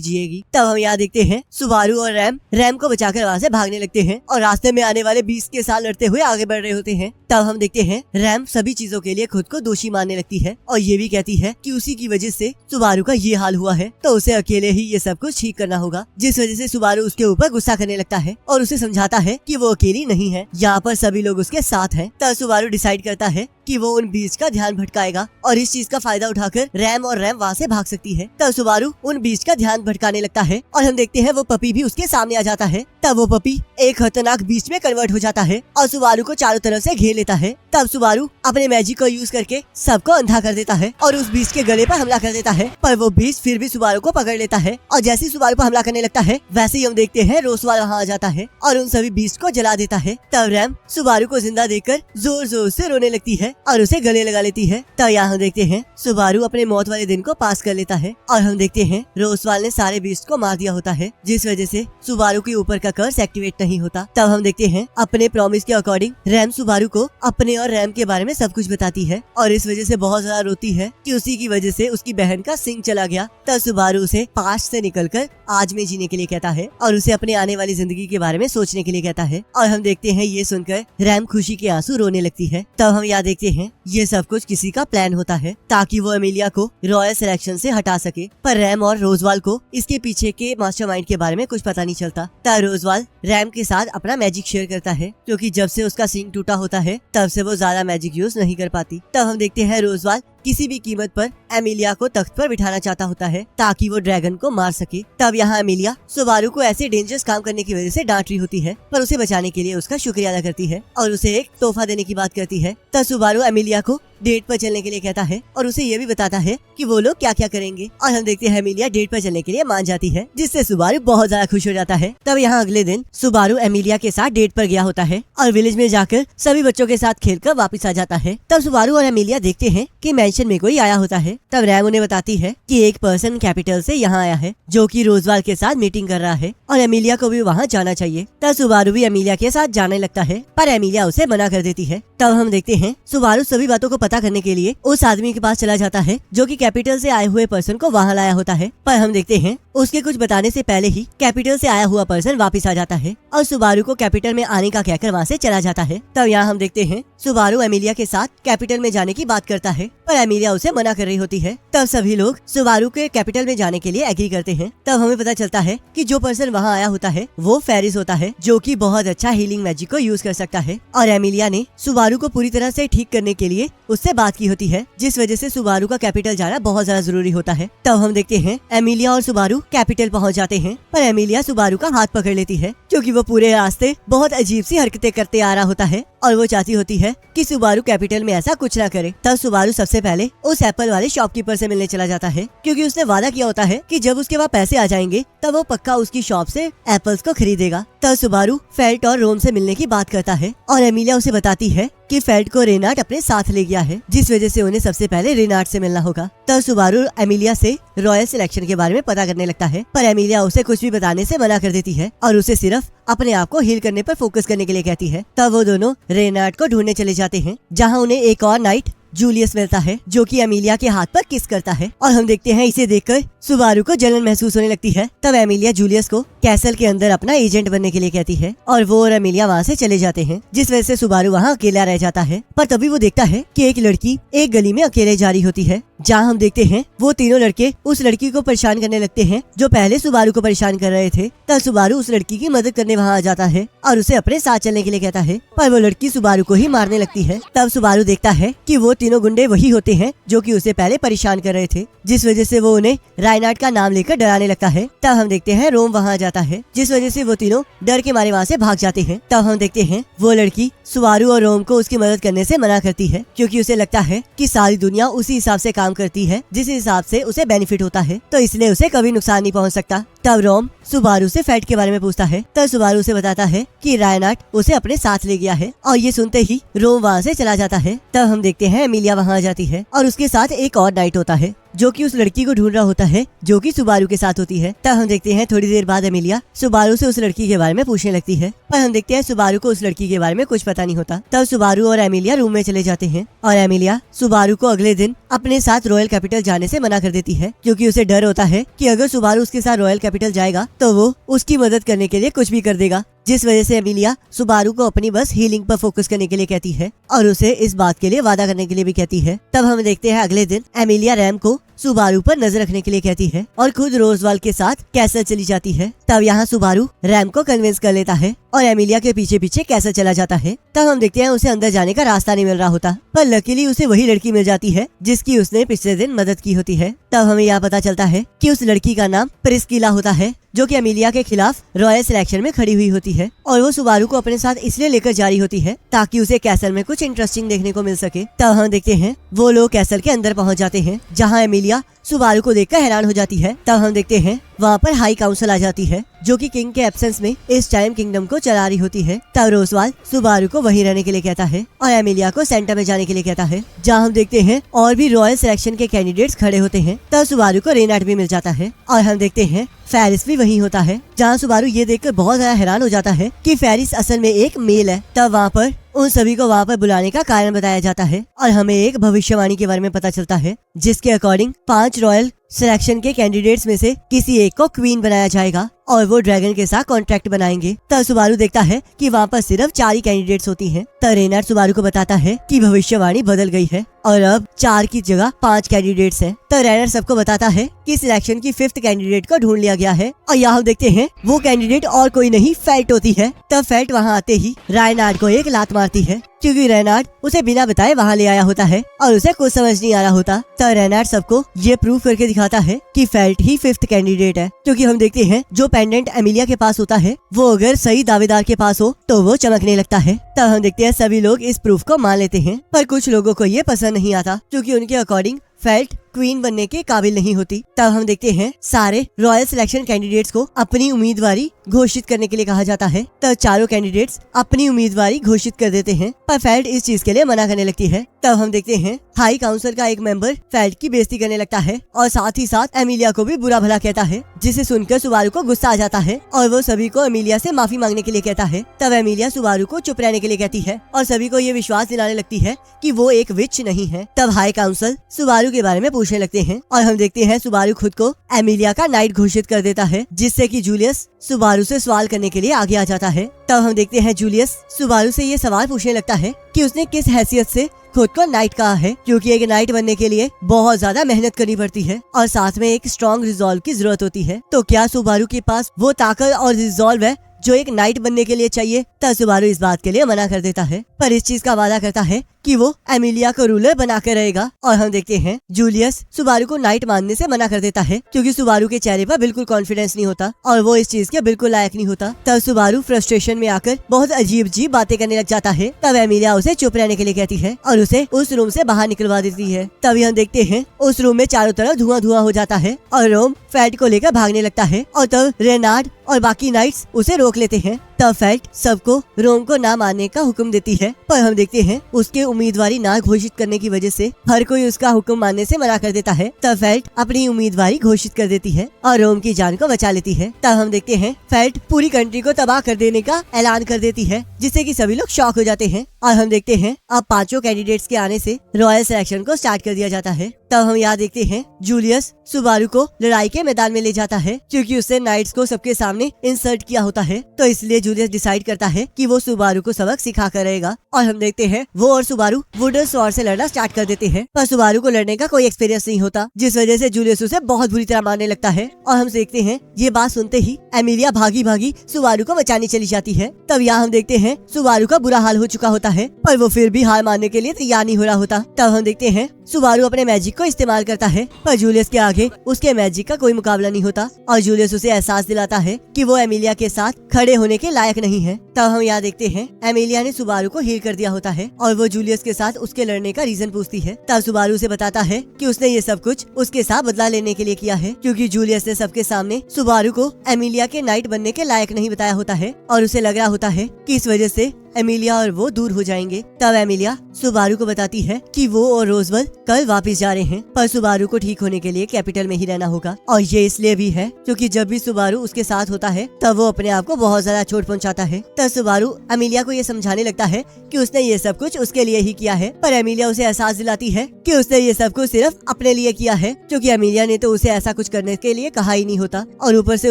जिएगी। तब हम यहाँ देखते हैं सुबारू और रैम को बचाकर वहाँ से भागने लगते हैं और रास्ते में आने वाले बीस्ट के साथ लड़ते हुए आगे बढ़ रहे होते हैं। तब हम देखते हैं रैम सभी चीजों के लिए खुद को दोषी मानने लगती है और ये भी कहती है कि उसी की वजह से सुबारू का ये हाल हुआ है, तो उसे अकेले ही ये सब कुछ ठीक करना होगा, जिस वजह से सुबारू उसके ऊपर गुस्सा करने लगता है और उसे समझाता है कि वो अकेली नहीं है, यहाँ पर सभी लोग उसके साथ हैं। तब सुबारू डिसाइड करता है कि वो उन बीस्ट का ध्यान भटकाएगा और इस चीज का फायदा उठाकर रैम वहाँ से भाग सकती है। तब सुबारू उन बीस्ट का ध्यान भटकाने लगता है और हम देखते हैं वो पपी भी उसके सामने आ जाता है। तब वो पपी एक खतरनाक बीस्ट में कन्वर्ट हो जाता है और सुबारू को चारों तरफ से घेर लेता है। तब सुबारू अपने मैजिक को यूज करके सबको अंधा कर देता है और उस बीस्ट के गले पर हमला कर देता है, पर वो बीस्ट फिर भी सुबारू को पकड़ लेता है और जैसे ही सुबारू पर हमला करने लगता है वैसे ही हम देखते हैं रोसवाल वहाँ आ जाता है और उन सभी बीस्ट को जला देता है। तब रैम सुबारू को जिंदा देखकर जोर जोर से रोने लगती है और उसे गले लगा लेती है। तब यहाँ हम देखते हैं सुबारू अपने मौत वाले दिन को पास कर लेता है और हम देखते हैं रोसवाल ने सारे बीस्ट को मार दिया होता है, जिस वजह से सुबारू के ऊपर का कर्स एक्टिवेट नहीं होता। तब हम देखते हैं अपने प्रॉमिस के अकॉर्डिंग रैम सुबारू को अपने और रैम के बारे में सब कुछ बताती है और इस वजह से बहुत ज्यादा रोती है कि उसी की वजह से उसकी बहन का सिंह चला गया। तब सुबारू उसे पास्ट से निकलकर आज में जीने के लिए कहता है और उसे अपने आने वाली जिंदगी के बारे में सोचने के लिए कहता है और हम देखते हैं ये सुनकर रैम खुशी के आंसू रोने लगती है। तब हम यहाँ देखते हैं ये सब कुछ किसी का प्लान होता है ताकि वो एमिलिया को रॉयल सिलेक्शन से हटा सके, पर रैम और रोजवाल को इसके पीछे के मास्टरमाइंड के बारे में कुछ पता नहीं चलता। तब रोजवाल रैम के साथ अपना मैजिक शेयर करता है, क्योंकि जब से उसका सिंह टूटा होता है तब से वो ज्यादा मैजिक यूज नहीं कर पाती। तब हम देखते हैं रोजवाल किसी भी कीमत पर एमिलिया को तख्त पर बिठाना चाहता होता है ताकि वो ड्रैगन को मार सके। तब यहाँ एमिलिया सुबारू को ऐसे डेंजरस काम करने की वजह से डांट रही होती है, पर उसे बचाने के लिए उसका शुक्रिया अदा करती है और उसे एक तोहफा देने की बात करती है। तब सुबारू एमिलिया को डेट पर चलने के लिए कहता है और उसे ये भी बताता है कि वो लोग क्या क्या करेंगे और हम देखते हैं एमिलिया डेट पर चलने के लिए मान जाती है, जिससे सुबारू बहुत ज्यादा खुश हो जाता है। तब यहाँ अगले दिन सुबारू एमिलिया के साथ डेट पर गया होता है और विलेज में जाकर सभी बच्चों के साथ खेलकर वापस आ जाता है। तब सुबारू और एमिलिया देखते हैं कि मेंशन में कोई आया होता है। तब रैम उन्हें बताती है कि एक पर्सन कैपिटल से यहाँ आया है जो कि रोजवाल के साथ मीटिंग कर रहा है और एमिलिया को भी वहाँ जाना चाहिए। तब सुबारू भी एमिलिया के साथ जाने लगता है, पर एमिलिया उसे मना कर देती है। तब हम देखते हैं सुबारू सभी बातों को पता करने के लिए उस आदमी के पास चला जाता है जो कि कैपिटल से आए हुए पर्सन को वहाँ लाया होता है, पर हम देखते हैं उसके कुछ बताने से पहले ही कैपिटल से आया हुआ पर्सन वापस आ जाता है और सुबारू को कैपिटल में आने का कहकर वहाँ से चला जाता है। तब यहाँ हम देखते हैं सुबारू एमिलिया के साथ कैपिटल में जाने की बात करता है, पर एमिलिया उसे मना कर रही होती है। तब सभी लोग सुबारू के कैपिटल में जाने के लिए एग्री करते हैं। तब हमें पता चलता है कि जो पर्सन वहाँ आया होता है वो फेरिस होता है, जो कि बहुत अच्छा हीलिंग मैजिक को यूज कर सकता है और एमिलिया ने सुबारू को पूरी तरह से ठीक करने के लिए उससे बात की होती है, जिस वजह से सुबारू का कैपिटल जाना बहुत ज्यादा जरूरी होता है। तब हम देखते हैं एमिलिया और सुबारू कैपिटल पहुंच जाते हैं, पर एमिलिया सुबारू का हाथ पकड़ लेती है क्योंकि वो पूरे रास्ते बहुत अजीब सी हरकतें करते आ रहा होता है और वो चाहती होती है कि सुबारू कैपिटल में ऐसा कुछ ना करे। तब सुबारू सबसे पहले उस एप्पल वाले शॉपकीपर से मिलने चला जाता है, क्योंकि उसने वादा किया होता है कि जब उसके पास पैसे आ जाएंगे तब वो पक्का उसकी शॉप से एप्पल्स को खरीदेगा। तब सुबारू फेल्ट और रोम से मिलने की बात करता है और एमिलिया उसे बताती है कि फेल्ट को रेनार्ड अपने साथ ले गया है, जिस वजह से उन्हें सबसे पहले रेनार्ड से मिलना होगा। तब सुबारू एमिलिया से रॉयल सिलेक्शन के बारे में पता करने लगता है, पर एमिलिया उसे कुछ भी बताने से मना कर देती है और उसे सिर्फ अपने आप को हील करने पर फोकस करने के लिए कहती है। तब वो दोनों रेनार्ड को ढूंढने चले जाते हैं, जहाँ उन्हें एक और नाइट जूलियस मिलता है, जो कि एमिलिया के हाथ पर किस करता है। और हम देखते हैं इसे देखकर सुबारू को जलन महसूस होने लगती है। तब एमिलिया जूलियस को कैसल के अंदर अपना एजेंट बनने के लिए कहती है और वो और एमिलिया वहाँ से चले जाते हैं, जिस वजह से सुबारू वहाँ अकेला रह जाता है। पर तभी वो देखता है कि एक लड़की एक गली में अकेले जा रही होती है, जहाँ हम देखते हैं वो तीनों लड़के उस लड़की को परेशान करने लगते हैं जो पहले सुबारू को परेशान कर रहे थे। तब सुबारू उस लड़की की मदद करने वहाँ आ जाता है और उसे अपने साथ चलने के लिए कहता है, पर वो लड़की सुबारू को ही मारने लगती है। तब सुबारू देखता है कि वो तीनों गुंडे वही होते हैं जो कि उसे पहले परेशान कर रहे थे, जिस वजह से वो उन्हें रायनार्ड का नाम लेकर डराने लगता है। तब हम देखते हैं रोम वहाँ जाता है, जिस वजह से वो तीनों डर के मारे वहाँ से भाग जाते हैं। तब हम देखते हैं वो लड़की सुबारू और रोम को उसकी मदद करने से मना करती है, क्योंकि उसे लगता है कि सारी दुनिया उसी हिसाब से काम करती है जिस हिसाब से उसे बेनिफिट होता है, तो इसलिए उसे कभी नुकसान नहीं पहुंच सकता। तब रोम सुबारू से फेल्ट के बारे में पूछता है। तब सुबारू उसे बताता है कि रायनार्ड उसे अपने साथ ले गया है, और ये सुनते ही रोम वहाँ से चला जाता है। तब हम देखते हैं एमिलिया वहाँ आ जाती है और उसके साथ एक और नाइट होता है, जो कि उस लड़की को ढूंढ रहा होता है जो कि सुबारू के साथ होती है। तब हम देखते हैं थोड़ी देर बाद एमिलिया सुबारू से उस लड़की के बारे में पूछने लगती है, पर हम देखते हैं सुबारू को उस लड़की के बारे में कुछ पता नहीं होता। तब सुबारू और एमिलिया रूम में चले जाते हैं और एमिलिया सुबारू को अगले दिन अपने साथ रॉयल कैपिटल जाने से मना कर देती है, क्योंकि उसे डर होता है कि अगर सुबारू उसके साथ रॉयल कैपिटल जाएगा तो वो उसकी मदद करने के लिए कुछ भी कर देगा, जिस वजह से एमिलिया सुबारू को अपनी बस हीलिंग पर फोकस करने के लिए कहती है और उसे इस बात के लिए वादा करने के लिए भी कहती है। तब हम देखते हैं अगले दिन एमिलिया रैम को सुबारू पर नजर रखने के लिए कहती है और खुद रोजवाल के साथ कैसल चली जाती है। तब यहाँ सुबारू रैम को कन्विंस कर लेता है और एमिलिया के पीछे पीछे कैसल चला जाता है। तब हम देखते हैं उसे अंदर जाने का रास्ता नहीं मिल रहा होता, पर लकीली उसे वही लड़की मिल जाती है जिसकी उसने पिछले दिन मदद की होती है। तब हमें यहाँ पता चलता है कि उस लड़की का नाम प्रिस्किला होता है, जो कि एमिलिया के खिलाफ रॉयल सिलेक्शन में खड़ी हुई होती है, और वो सुबारू को अपने साथ इसलिए लेकर जा रही होती है ताकि उसे कैसल में कुछ इंटरेस्टिंग देखने को मिल सके। तब हम देखते हैं वो लोग कैसल के अंदर पहुंच जाते हैं, जहां एमिलिया सुबारू को देखकर हैरान हो जाती है। तब हम देखते हैं वहाँ पर हाई काउंसिल आ जाती है, जो कि किंग के एब्सेंस में इस टाइम किंगडम को चला रही होती है। तब रोजवाल सुबारू को वहीं रहने के लिए कहता है और एमिलिया को सेंटर में जाने के लिए कहता है, जहाँ हम देखते हैं और भी रॉयल सिलेक्शन के कैंडिडेट्स खड़े होते हैं। तब सुबारू को रेनार्ड भी मिल जाता है और हम देखते हैं फेरिस भी वहीं होता है, जहाँ सुबारू ये देखकर बहुत ज्यादा हैरान हो जाता है कि फेरिस असल में एक मेल है। तब वहाँ पर उन सभी को वहाँ पर बुलाने का कारण बताया जाता है और हमें एक भविष्यवाणी के बारे में पता चलता है, जिसके अकॉर्डिंग 5 रॉयल सिलेक्शन के कैंडिडेट्स में से किसी एक को क्वीन बनाया जाएगा और वो ड्रैगन के साथ कॉन्ट्रैक्ट बनाएंगे। तब सुबारू देखता है कि वहाँ पर सिर्फ 4 ही कैंडिडेट्स होती हैं। तब रेनार्ड सुबारू को बताता है कि भविष्यवाणी बदल गई है और अब 4 की जगह 5 कैंडिडेट्स हैं। तब रेनार्ड सबको बताता है कि सिलेक्शन की 5th कैंडिडेट को ढूंढ लिया गया है और यहाँ देखते हैं वो कैंडिडेट और कोई नहीं फेल्ट होती है। तब फेल्ट वहाँ आते ही रायनार्ड को एक लात मारती है, क्योंकि रेनार्ड उसे बिना बताए वहाँ ले आया होता है और उसे कुछ समझ नहीं आ रहा होता। तब रेनार्ड सबको ये प्रूव करके दिखाता है कि फेल्ट ही 5th कैंडिडेट है, क्योंकि हम देखते हैं जो पेंडेंट एमिलिया के पास होता है वो अगर सही दावेदार के पास हो तो वो चमकने लगता है। तब हम देखते हैं सभी लोग इस प्रूफ को मान लेते हैं, पर कुछ लोगों को ये पसंद नहीं आता, क्योंकि उनके अकॉर्डिंग फेल्ट क्वीन बनने के काबिल नहीं होती। तब हम देखते हैं सारे रॉयल सिलेक्शन कैंडिडेट्स को अपनी उम्मीदवारी घोषित करने के लिए कहा जाता है। तब चारों कैंडिडेट्स अपनी उम्मीदवारी घोषित कर देते हैं, पर फेल्ट इस चीज के लिए मना करने लगती है। तब हम देखते हैं हाई काउंसिल का एक मेंबर फेल्ट की बेइज्जती करने लगता है और साथ ही साथ एमिलिया को भी बुरा भला कहता है, जिसे सुनकर सुबारू को गुस्सा आ जाता है और वो सभी को एमिलिया से माफी मांगने के लिए कहता है। तब एमिलिया सुबारू को चुप रहने के लिए कहती है और सभी को ये विश्वास दिलाने लगती है कि वो एक विच नहीं है। तब हाई काउंसिल सुबारू के बारे में पूछने लगते हैं और हम देखते हैं सुबारू खुद को एमिलिया का नाइट घोषित कर देता है, जिससे कि जूलियस सुबारू से सवाल करने के लिए आगे आ जाता है। तब हम देखते हैं जूलियस सुबारू से ये सवाल पूछने लगता है कि उसने किस हैसियत से खुद को नाइट कहा है, क्योंकि एक नाइट बनने के लिए बहुत ज्यादा मेहनत करनी पड़ती है और साथ में एक स्ट्रॉन्ग रिजॉल्व की जरूरत होती है। तो क्या सुबारू के पास वो ताकत और रिजॉल्व है जो एक नाइट बनने के लिए चाहिए? तब सुबारू इस बात के लिए मना कर देता है, पर इस चीज का वादा करता है कि वो एमिलिया को रूलर बनाकर रहेगा। और हम देखते हैं जूलियस सुबारू को नाइट मानने से मना कर देता है क्योंकि सुबारू के चेहरे पर बिल्कुल कॉन्फिडेंस नहीं होता और वो इस चीज के बिल्कुल लायक नहीं होता। तब सुबारू फ्रस्ट्रेशन में आकर बहुत अजीब अजीब बातें करने लग जाता है। तब एमिलिया उसे चुप रहने के लिए कहती है और उसे उस रूम से बाहर निकलवा देती है। तभी हम देखते हैं उस रूम में चारों तरफ धुआं धुआं हो जाता है और रोम फैट को लेकर भागने लगता है और तब रेनार्ड और बाकी नाइट्स उसे रोक लेते हैं। तब फैट सबको रोम को ना मारने का हुक्म देती है, पर हम देखते हैं उसके उम्मीदवारी ना घोषित करने की वजह से हर कोई उसका हुक्म मानने से मना कर देता है। तब फैट अपनी उम्मीदवारी घोषित कर देती है और रोम की जान को बचा लेती है। तब हम देखते हैं फैट पूरी कंट्री को तबाह कर देने का ऐलान कर देती है, जिससे कि सभी लोग शॉक हो जाते हैं। और हम देखते हैं अब 5 कैंडिडेट्स के आने से रॉयल सिलेक्शन को स्टार्ट कर दिया जाता है। तब हम यहाँ देखते हैं जूलियस सुबारू को लड़ाई के मैदान में ले जाता है क्योंकि उसने नाइट्स को सबके सामने इंसल्ट किया होता है। तो इसलिए जूलियस डिसाइड करता है कि वो सुबारू को सबक सिखा कर रहेगा। और हम देखते हैं वो और सुबारू वुडन स्वॉर्ड से लड़ना स्टार्ट कर देते हैं, पर सुबारू को लड़ने का कोई एक्सपीरियंस नहीं होता, जिस वजह से जूलियस उसे बहुत बुरी तरह मारने लगता है। और हम देखते हैं ये बात सुनते ही एमिलिया भागी भागी सुबारू को बचाने चली जाती है। तब यहाँ हम देखते हैं सुबारू का बुरा हाल हो चुका होता है, पर वो फिर भी हार मानने के लिए तैयार नहीं हो रहा होता। तब हम देखते हैं सुबारू अपने मैजिक को इस्तेमाल करता है, पर जूलियस के आगे उसके मैजिक का कोई मुकाबला नहीं होता और जूलियस उसे एहसास दिलाता है कि वो एमिलिया के साथ खड़े होने के लायक नहीं है। तब हम यहाँ देखते हैं एमिलिया ने सुबारू को हील कर दिया होता है और वो जूलियस के साथ उसके लड़ने का रीजन पूछती है। तब सुबारू उसे बताता है कि उसने ये सब कुछ उसके साथ बदला लेने के लिए किया है, क्योंकि जूलियस ने सबके सामने सुबारू को एमिलिया के नाइट बनने के लायक नहीं बताया होता है और उसे लग रहा होता है कि इस वजह से एमिलिया और वो दूर हो जाएंगे। तब एमिलिया सुबारू को बताती है कि वो और रोजबल कल वापस जा रहे हैं, पर सुबारू को ठीक होने के लिए कैपिटल में ही रहना होगा। और ये इसलिए भी है क्योंकि जब भी सुबारू उसके साथ होता है तब वो अपने आप को बहुत ज्यादा चोट पहुंचाता है। तब सुबारू एमिलिया को ये समझाने लगता है कि उसने ये सब कुछ उसके लिए ही किया है, पर एमिलिया उसे एहसास दिलाती है कि उसने ये सब कुछ सिर्फ अपने लिए किया है, क्योंकि एमिलिया ने तो उसे ऐसा कुछ करने के लिए कहा ही नहीं होता। और ऊपर से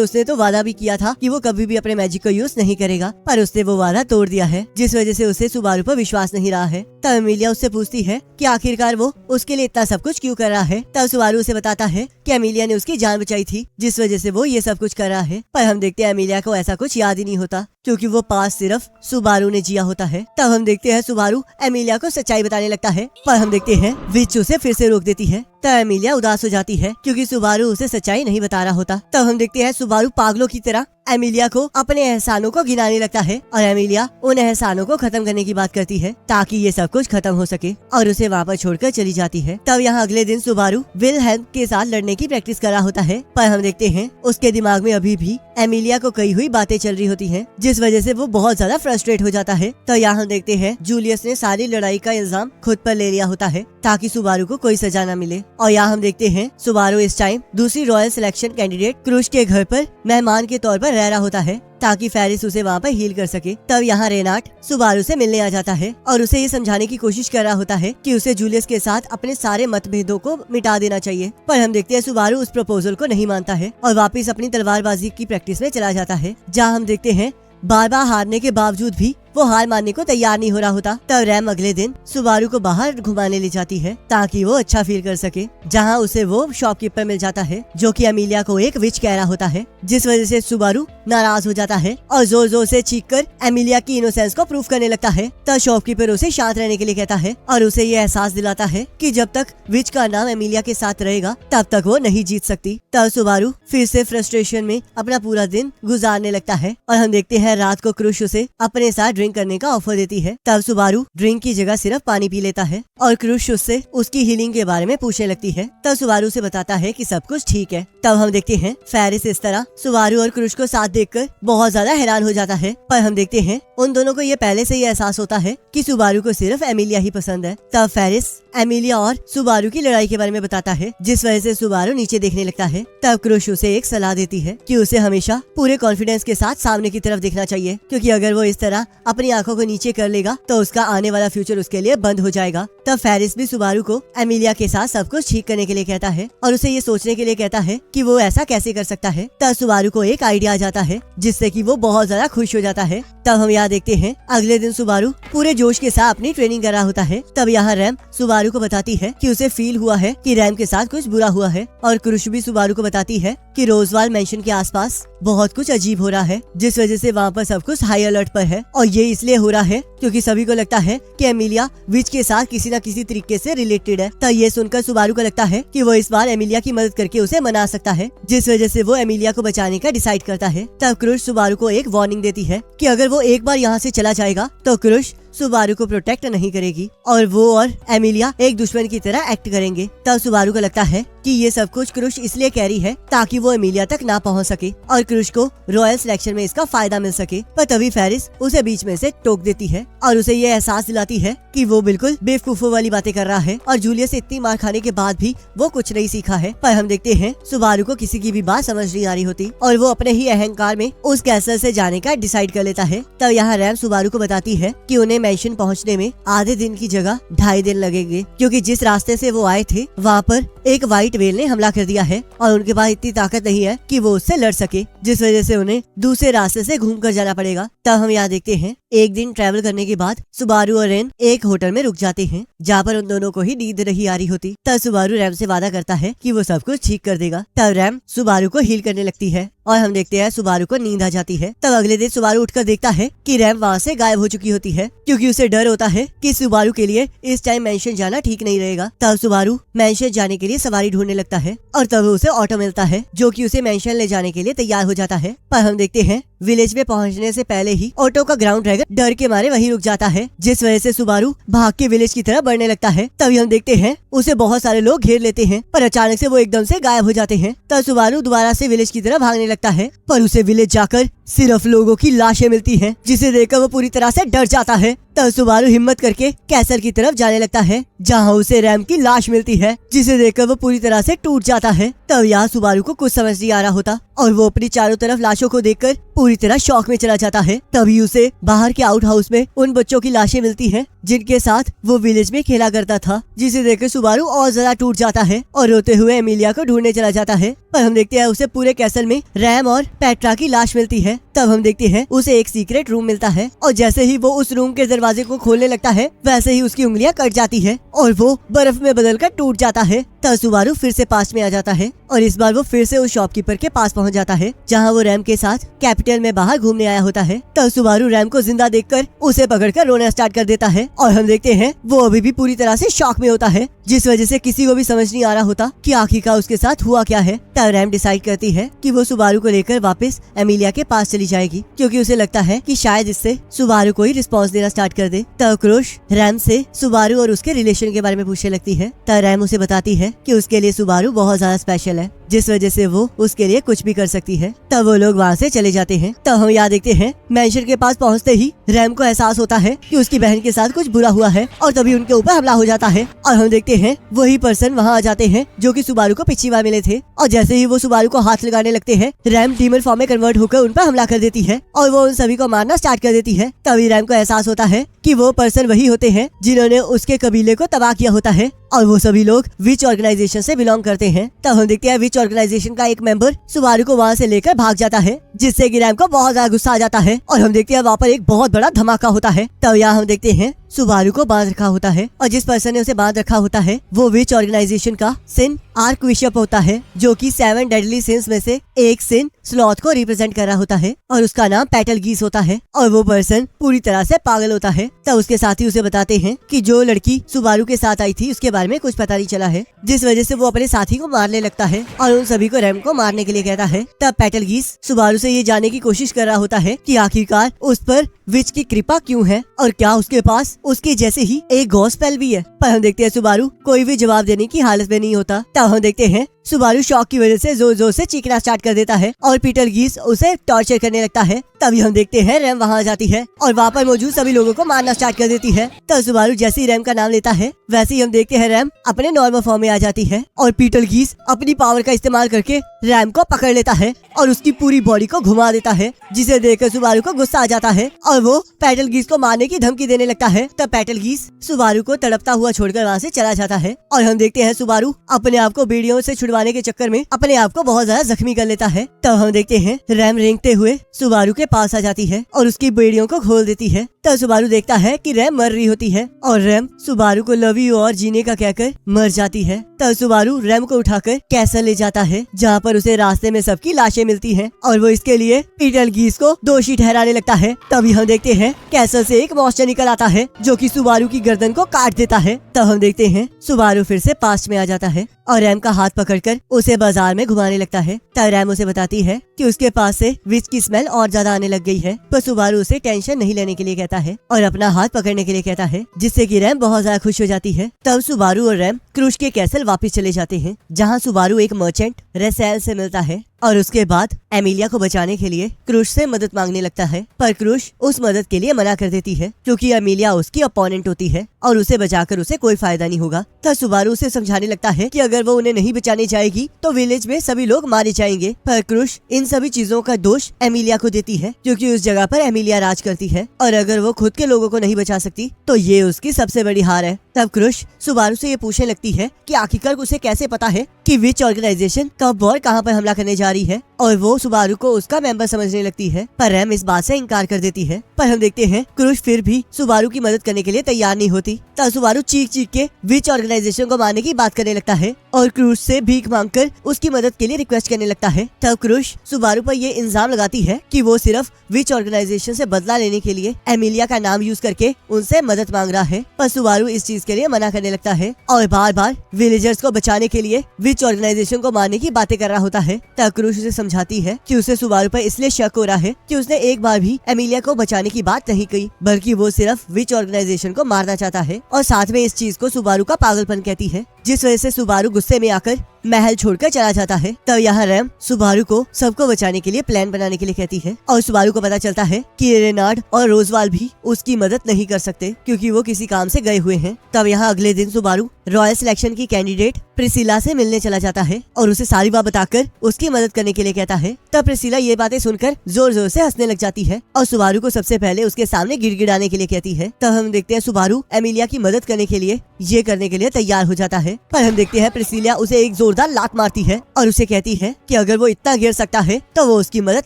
उसने तो वादा भी किया था कि वो कभी भी अपने मैजिक को यूज नहीं करेगा, पर उसने वो वादा तोड़ दिया है, जिस वजह से उसे सुबारू पर विश्वास नहीं रहा है। तब एमिलिया उससे पूछती है कि आखिरकार वो उसके लिए इतना सब कुछ क्यों कर रहा है। तब सुबारू उसे बताता है कि एमिलिया ने उसकी जान बचाई थी, जिस वजह से वो ये सब कुछ कर रहा है। पर हम देखते हैं एमिलिया को ऐसा कुछ याद ही नहीं होता, क्योंकि वो पास सिर्फ सुबारू ने जिया होता है। तब हम देखते हैं सुबारू एमिलिया को सच्चाई बताने लगता है, पर हम देखते हैं विच उसे फिर से रोक देती है। तब एमिलिया उदास हो जाती है क्योंकि सुबारू उसे सच्चाई नहीं बता रहा होता। तब हम देखते हैं सुबारू पागलों की तरह एमिलिया को अपने एहसानों को गिनाने लगता है और एमिलिया उन एहसानों को खत्म करने की बात करती है ताकि ये सब कुछ खत्म हो सके, और उसे वहाँ पर छोड़कर चली जाती है। तब यहाँ अगले दिन सुबारू विलहेल्म के साथ लड़ने की प्रैक्टिस कर रहा होता है, पर हम देखते हैं उसके दिमाग में अभी भी एमिलिया को कही हुई बातें चल रही होती हैं, जिस वजह से वो बहुत ज्यादा फ्रस्ट्रेट हो जाता है। तो यहाँ हम देखते हैं जूलियस ने सारी लड़ाई का इल्जाम खुद पर ले लिया होता है ताकि सुबारू को कोई सजा न मिले। और यहाँ हम देखते हैं सुबारू इस टाइम दूसरी रॉयल सिलेक्शन कैंडिडेट क्रूश के घर पर मेहमान के तौर पर रह रहा होता है ताकि फेरिस उसे वहाँ पर हील कर सके। तब यहाँ रेनार्ड सुबारू से मिलने आ जाता है और उसे ये समझाने की कोशिश कर रहा होता है कि उसे जूलियस के साथ अपने सारे मतभेदों को मिटा देना चाहिए, पर हम देखते हैं सुबारू उस प्रपोजल को नहीं मानता है और वापस अपनी तलवारबाजी की प्रैक्टिस में चला जाता है, जहाँ हम देखते हैं बार बार हारने के बावजूद भी वो हार मानने को तैयार नहीं हो रहा होता। तब रैम अगले दिन सुबारू को बाहर घुमाने ले जाती है ताकि वो अच्छा फील कर सके, जहाँ उसे वो शॉपकीपर मिल जाता है जो कि एमिलिया को एक विच कह रहा होता है, जिस वजह से सुबारू नाराज हो जाता है और जोर जोर से चीख कर एमिलिया की इनोसेंस को प्रूफ करने लगता है। तब शॉपकीपर उसे शांत रहने के लिए कहता है और उसे ये एहसास दिलाता है कि जब तक विच का नाम एमिलिया के साथ रहेगा तब तक वो नहीं जीत सकती। तब सुबारू फिर से फ्रस्ट्रेशन में अपना पूरा दिन गुजारने लगता है और हम देखते हैं रात को क्रूश उसे अपने साथ ड्रिंक करने का ऑफर देती है। तब सुबारू ड्रिंक की जगह सिर्फ पानी पी लेता है और क्रूश उससे उसकी हीलिंग के बारे में पूछने लगती है। तब सुबारू से बताता है कि सब कुछ ठीक है। तब हम देखते हैं फेरिस इस तरह सुबारू और क्रूश को साथ देखकर बहुत ज्यादा हैरान हो जाता है, पर हम देखते हैं उन दोनों को ये पहले से ही एहसास होता है कि सुबारू को सिर्फ एमिलिया ही पसंद है। तब फेरिस एमिलिया और सुबारू की लड़ाई के बारे में बताता है, जिस वजह से सुबारू नीचे देखने लगता है। तब क्रूश उसे एक सलाह देती है कि उसे हमेशा पूरे कॉन्फिडेंस के साथ सामने की तरफ देखना चाहिए, क्योंकि अगर वो इस तरह अपनी आंखों को नीचे कर लेगा तो उसका आने वाला फ्यूचर उसके लिए बंद हो जाएगा। तब फेरिस भी सुबारू को एमिलिया के साथ सब कुछ ठीक करने के लिए कहता है और उसे ये सोचने के लिए कहता है कि वो ऐसा कैसे कर सकता है। तब सुबारू को एक आइडिया आ जाता है जिससे कि वो बहुत ज्यादा खुश हो जाता है तब हम यहाँ देखते हैं अगले दिन सुबारू पूरे जोश के साथ अपनी ट्रेनिंग कर रहा होता है। तब यहाँ रैम सुबारू को बताती है कि उसे फील हुआ है कि रैम के साथ कुछ बुरा हुआ है, और क्रुश भी सुबारू को बताती है कि रोजवाल मेंशन के आसपास बहुत कुछ अजीब हो रहा है, जिस वजह से वहाँ पर सब कुछ हाई अलर्ट पर है। और ये इसलिए हो रहा है क्योंकि सभी को लगता है कि एमिलिया विच के साथ किसी न किसी तरीके से रिलेटेड है। तब ये सुनकर सुबारू को लगता है कि वो इस बार एमिलिया की मदद करके उसे मना सकता है, जिस वजह से वो एमिलिया को बचाने का डिसाइड करता है। तब क्रुश सुबारू को एक वार्निंग देती है कि अगर वो एक बार यहाँ से चला जाएगा तो क्रुश सुबारू को प्रोटेक्ट नहीं करेगी और वो और एमिलिया एक दुश्मन की तरह एक्ट करेंगे। तब सुबारू को लगता है कि ये सब कुछ क्रुश इसलिए कह रही है ताकि वो एमिलिया तक ना पहुंच सके और क्रुश को रॉयल सिलेक्शन में इसका फायदा मिल सके। पर तभी फेरिस उसे बीच में से टोक देती है और उसे ये एहसास दिलाती है कि वो बिल्कुल बेवकूफों वाली बातें कर रहा है और जूलियस से इतनी मार खाने के बाद भी वो कुछ नहीं सीखा है। पर हम देखते हैं सुबारू को किसी की भी बात समझ नहीं आ रही होती और वो अपने ही अहंकार में उस कैसल से जाने का डिसाइड कर लेता है। तब यहाँ रैम सुबारू को बताती है कि उन्हें मेंशन पहुंचने में आधे दिन की जगह 2.5 दिन लगेंगे, क्योंकि जिस रास्ते से वो आए थे वहाँ पर एक व्हाइट व्हेल ने हमला कर दिया है और उनके पास इतनी ताकत नहीं है कि वो उससे लड़ सके, जिस वजह से उन्हें दूसरे रास्ते से घूम कर जाना पड़ेगा। तब हम यहाँ देखते हैं एक दिन ट्रैवल करने के बाद सुबारू और रेन एक होटल में रुक जाते हैं जहाँ पर उन दोनों को ही नींद नहीं आ रही होती। तब सुबारू रैम से वादा करता है कि वो सब कुछ ठीक कर देगा। तब रैम सुबारू को हील करने लगती है और हम देखते हैं सुबारू को नींद आ जाती है। तब अगले दिन सुबारू उठकर देखता है कि रैम वहाँ से गायब हो चुकी होती है, क्योंकि उसे डर होता है कि सुबारू के लिए इस टाइम मेंशन जाना ठीक नहीं रहेगा। तब सुबारू मेंशन जाने के लिए सवारी ढूंढने लगता है और तब उसे ऑटो मिलता है जो कि उसे मेंशन ले जाने के लिए तैयार हो जाता है। पर हम देखते हैं विलेज में पहुंचने से पहले ही ऑटो का ग्राउंड ड्रैगन डर के मारे वहीं रुक जाता है, जिस वजह से सुबारू भाग के विलेज की तरफ बढ़ने लगता है। तभी हम देखते हैं उसे बहुत सारे लोग घेर लेते हैं, पर अचानक से वो एकदम से गायब हो जाते हैं। तब सुबारू दोबारा से विलेज की तरफ भागने लगता है, पर उसे विलेज जाकर सिर्फ लोगों की लाशें मिलती हैं, जिसे देखकर वो पूरी तरह से डर जाता है। तब सुबारू हिम्मत करके कैसल की तरफ जाने लगता है, जहाँ उसे रैम की लाश मिलती है, जिसे देखकर वो पूरी तरह से टूट जाता है। तब यहाँ सुबारू को कुछ समझ नहीं आ रहा होता और वो अपनी चारों तरफ लाशों को देखकर पूरी तरह शॉक में चला जाता है। तभी उसे बाहर के आउट हाउस में उन बच्चों की लाशें मिलती हैं जिनके साथ वो विलेज में खेला करता था, जिसे देखकर सुबारू और ज्यादा टूट जाता है और रोते हुए एमिलिया को ढूंढने चला जाता है। पर हम देखते हैं उसे पूरे कैसल में रैम और पेट्रा की लाश मिलती है। तब हम देखते हैं उसे एक सीक्रेट रूम मिलता है और जैसे ही वो उस रूम के दरवाजे को खोलने लगता है वैसे ही उसकी उंगलियां कट जाती है और वो बर्फ में बदलकर टूट जाता है। तब सुबारू फिर से पास में आ जाता है और इस बार वो फिर से उस शॉपकीपर के पास पहुंच जाता है जहां वो रैम के साथ कैपिटल में बाहर घूमने आया होता है। तब सुबारू रैम को जिंदा देखकर उसे पकड़कर रोना स्टार्ट कर देता है और हम देखते हैं वो अभी भी पूरी तरह से शॉक में होता है, जिस वजह से किसी को भी समझ नहीं आ रहा होता कि आखिरकार उसके साथ हुआ क्या है। तब रैम डिसाइड करती है कि वो सुबारू को लेकर वापस एमिलिया के पास चली जाएगी, क्योंकि उसे लगता है कि शायद इससे सुबारू को ही रिस्पॉन्स देना स्टार्ट कर दे। तब क्रुश रैम से सुबारू और उसके रिलेशन के बारे में पूछने लगती है। तब रैम उसे बताती है कि उसके लिए सुबारू बहुत ज्यादा स्पेशल है, जिस वजह से वो उसके लिए कुछ भी कर सकती है। तब वो लोग वहाँ से चले जाते हैं। तब हम यहाँ देखते हैं मेंशन के पास पहुँचते ही रैम को एहसास होता है कि उसकी बहन के साथ कुछ बुरा हुआ है और तभी उनके ऊपर हमला हो जाता है और हम देखते हैं वही पर्सन वहाँ आ जाते हैं जो कि सुबारू को पिछली बार मिले थे और जैसे ही वो सुबारू को हाथ लगाने लगते हैं रैम डीमन फॉर्म में कन्वर्ट होकर उन पर हमला कर देती है और वो उन सभी को मारना स्टार्ट कर देती है। तभी रैम को एहसास होता है कि वो पर्सन वही होते हैं जिन्होंने उसके कबीले को तबाह किया होता है और वो सभी लोग विच ऑर्गेनाइजेशन से बिलोंग करते हैं। तब हम देखते हैं विच ऑर्गेनाइजेशन का एक मेंबर सुबारू को वहाँ से लेकर भाग जाता है, जिससे कि रैम को बहुत ज्यादा गुस्सा आ जाता है और हम देखते हैं वहाँ पर एक बहुत बड़ा धमाका होता है। तब यहाँ हम देखते हैं सुबारू को बांध रखा होता है और जिस पर्सन ने उसे बांध रखा होता है वो विच ऑर्गेनाइजेशन का सिन आर्क बिशप होता है, जो कि 7 डेडली सिंस में से एक सिन स्लॉथ को रिप्रेजेंट कर रहा होता है और उसका नाम पेटलगीस होता है और वो पर्सन पूरी तरह से पागल होता है। तब उसके साथी उसे बताते हैं कि जो लड़की सुबारू के साथ आई थी उसके बारे में कुछ पता नहीं चला है, जिस वजह से वो अपने साथी को मारने लगता है और उन सभी को रैम को मारने के लिए कहता है। तब पेटलगीस सुबारू से ये जानने की कोशिश कर रहा होता है कि आखिरकार उस पर विच की कृपा क्यों है और क्या उसके पास उसके जैसे ही एक गॉड स्पेल भी है। पर हम देखते हैं सुबारू कोई भी जवाब देने की हालत में नहीं होता। तब हम देखते हैं सुबारू शॉक की वजह से जोर जोर से चीखना स्टार्ट कर देता है और पेटलगीस उसे टॉर्चर करने लगता है। तभी हम देखते हैं रैम वहाँ आ जाती है और वहाँ पर मौजूद सभी लोगों को मारना स्टार्ट कर देती है। तब सुबारू जैसे ही रैम का नाम लेता है वैसे ही हम देखते हैं रैम अपने नॉर्मल फॉर्म में आ जाती है और पेटलगीस अपनी पावर का इस्तेमाल करके रैम को पकड़ लेता है और उसकी पूरी बॉडी को घुमा देता है, जिसे देखकर सुबारू को गुस्सा आ जाता है और वो पेटलगीस को मारने की धमकी देने लगता है। तब पेटलगीस सुबारू को तड़पता हुआ छोड़कर वहाँ से चला जाता है और हम देखते हैं सुबारू अपने आप को बेड़ियों से छुड़वा छुड़वाने के चक्कर में अपने आप को बहुत ज्यादा जख्मी कर लेता है। तब हम देखते हैं रैम रेंगते हुए सुबारू के पास आ जाती है और उसकी बेड़ियों को खोल देती है। तब सुबारू देखता है कि रैम मर रही होती है और रैम सुबारू को लव यू और जीने का कहकर मर जाती है। तब सुबारू रैम को उठाकर कैसल ले जाता है, जहाँ पर उसे रास्ते में सबकी लाशें मिलती हैं और वो इसके लिए पीटर गीस को दोषी ठहराने लगता है। तभी हम देखते हैं कैसल से एक मॉन्स्टर निकल आता है जो कि सुबारू की गर्दन को काट देता है। तब हम देखते हैं सुबारू फिर से पास्ट में आ जाता है और रैम का हाथ पकड़कर उसे बाजार में घुमाने लगता है। तब रैम उसे बताती है कि उसके पास से विच की स्मेल और ज्यादा आने लग गई है, पर सुबारू उसे टेंशन नहीं लेने के लिए कहता है और अपना हाथ पकड़ने के लिए कहता है, जिससे कि रैम बहुत ज्यादा खुश हो जाती है। तब सुबारू और रैम क्रूश के कैसल वापस चले जाते हैं, जहाँ सुबारू एक मर्चेंट रेसेल से मिलता है और उसके बाद एमिलिया को बचाने के लिए क्रूश से मदद मांगने लगता है, पर क्रूश उस मदद के लिए मना कर देती है क्योंकि एमिलिया उसकी अपोनेंट होती है और उसे बचाकर उसे कोई फायदा नहीं होगा। तब सुबारू उसे समझाने लगता है कि अगर वो उन्हें नहीं बचाने जाएगी तो विलेज में सभी लोग मारे जाएंगे, पर क्रूश इन सभी चीजों का दोष एमिलिया को देती है क्योंकि उस जगह पर एमिलिया राज करती है और अगर वो खुद के लोगों को नहीं बचा सकती तो ये उसकी सबसे बड़ी हार है। तब क्रूश सुबारू से ये पूछने लगती है कि आखिरकार उसे कैसे पता है कि विच ऑर्गेनाइजेशन कब और कहां पर हमला करने जा रही है, और वो सुबारू को उसका मेंबर समझने लगती है, पर रैम इस बात से इनकार कर देती है। पर हम देखते हैं क्रूश फिर भी सुबारू की मदद करने के लिए तैयार नहीं होती। तब सुबारू चीख चीख के विच ऑर्गेनाइजेशन को मारने की बात करने लगता है और क्रूश से भीख मांगकर उसकी मदद के लिए रिक्वेस्ट करने लगता है। तब क्रूश सुबारू पर ये इल्जाम लगाती है कि वो सिर्फ विच ऑर्गेनाइजेशन से बदला लेने के लिए एमिलिया का नाम यूज करके उनसे मदद मांग रहा है, पर सुबारू इस चीज के लिए मना करने लगता है और बार बार विलेजर्स को बचाने के लिए विच ऑर्गेनाइजेशन को मारने की बातें कर रहा होता है। तब क्रूश उसे समझाती है कि उसे सुबारू पर इसलिए शक हो रहा है कि उसने एक बार भी एमिलिया को बचाने की बात नहीं कही, बल्कि वो सिर्फ विच ऑर्गेनाइजेशन को मारना चाहता है और साथ में इस चीज को सुबारू का पागलपन कहती है, जिस वजह से सुबारू गुस्से में आकर महल छोड़कर चला जाता है। तब यहाँ रैम सुबारू को सबको बचाने के लिए प्लान बनाने के लिए कहती है और सुबारू को पता चलता है कि रेनार्ड और रोजवाल भी उसकी मदद नहीं कर सकते क्योंकि वो किसी काम से गए हुए हैं। तब यहाँ अगले दिन सुबारू रॉयल सिलेक्शन की कैंडिडेट प्रिसिला से मिलने चला जाता है और उसे सारी बात बताकर उसकी मदद करने के लिए कहता है। तब प्रिसिला ये बातें सुनकर जोर जोर से हंसने लग जाती है और सुबारू को सबसे पहले उसके सामने गिड़गिड़ाने के लिए कहती है। तब हम देखते हैं सुबारू एमिलिया की मदद करने के लिए ये करने के लिए तैयार हो जाता है, पर हम देखते हैं प्रिसिला उसे एक जोरदार लात मारती है और उसे कहती है कि अगर वो इतना गिर सकता है तो वो उसकी मदद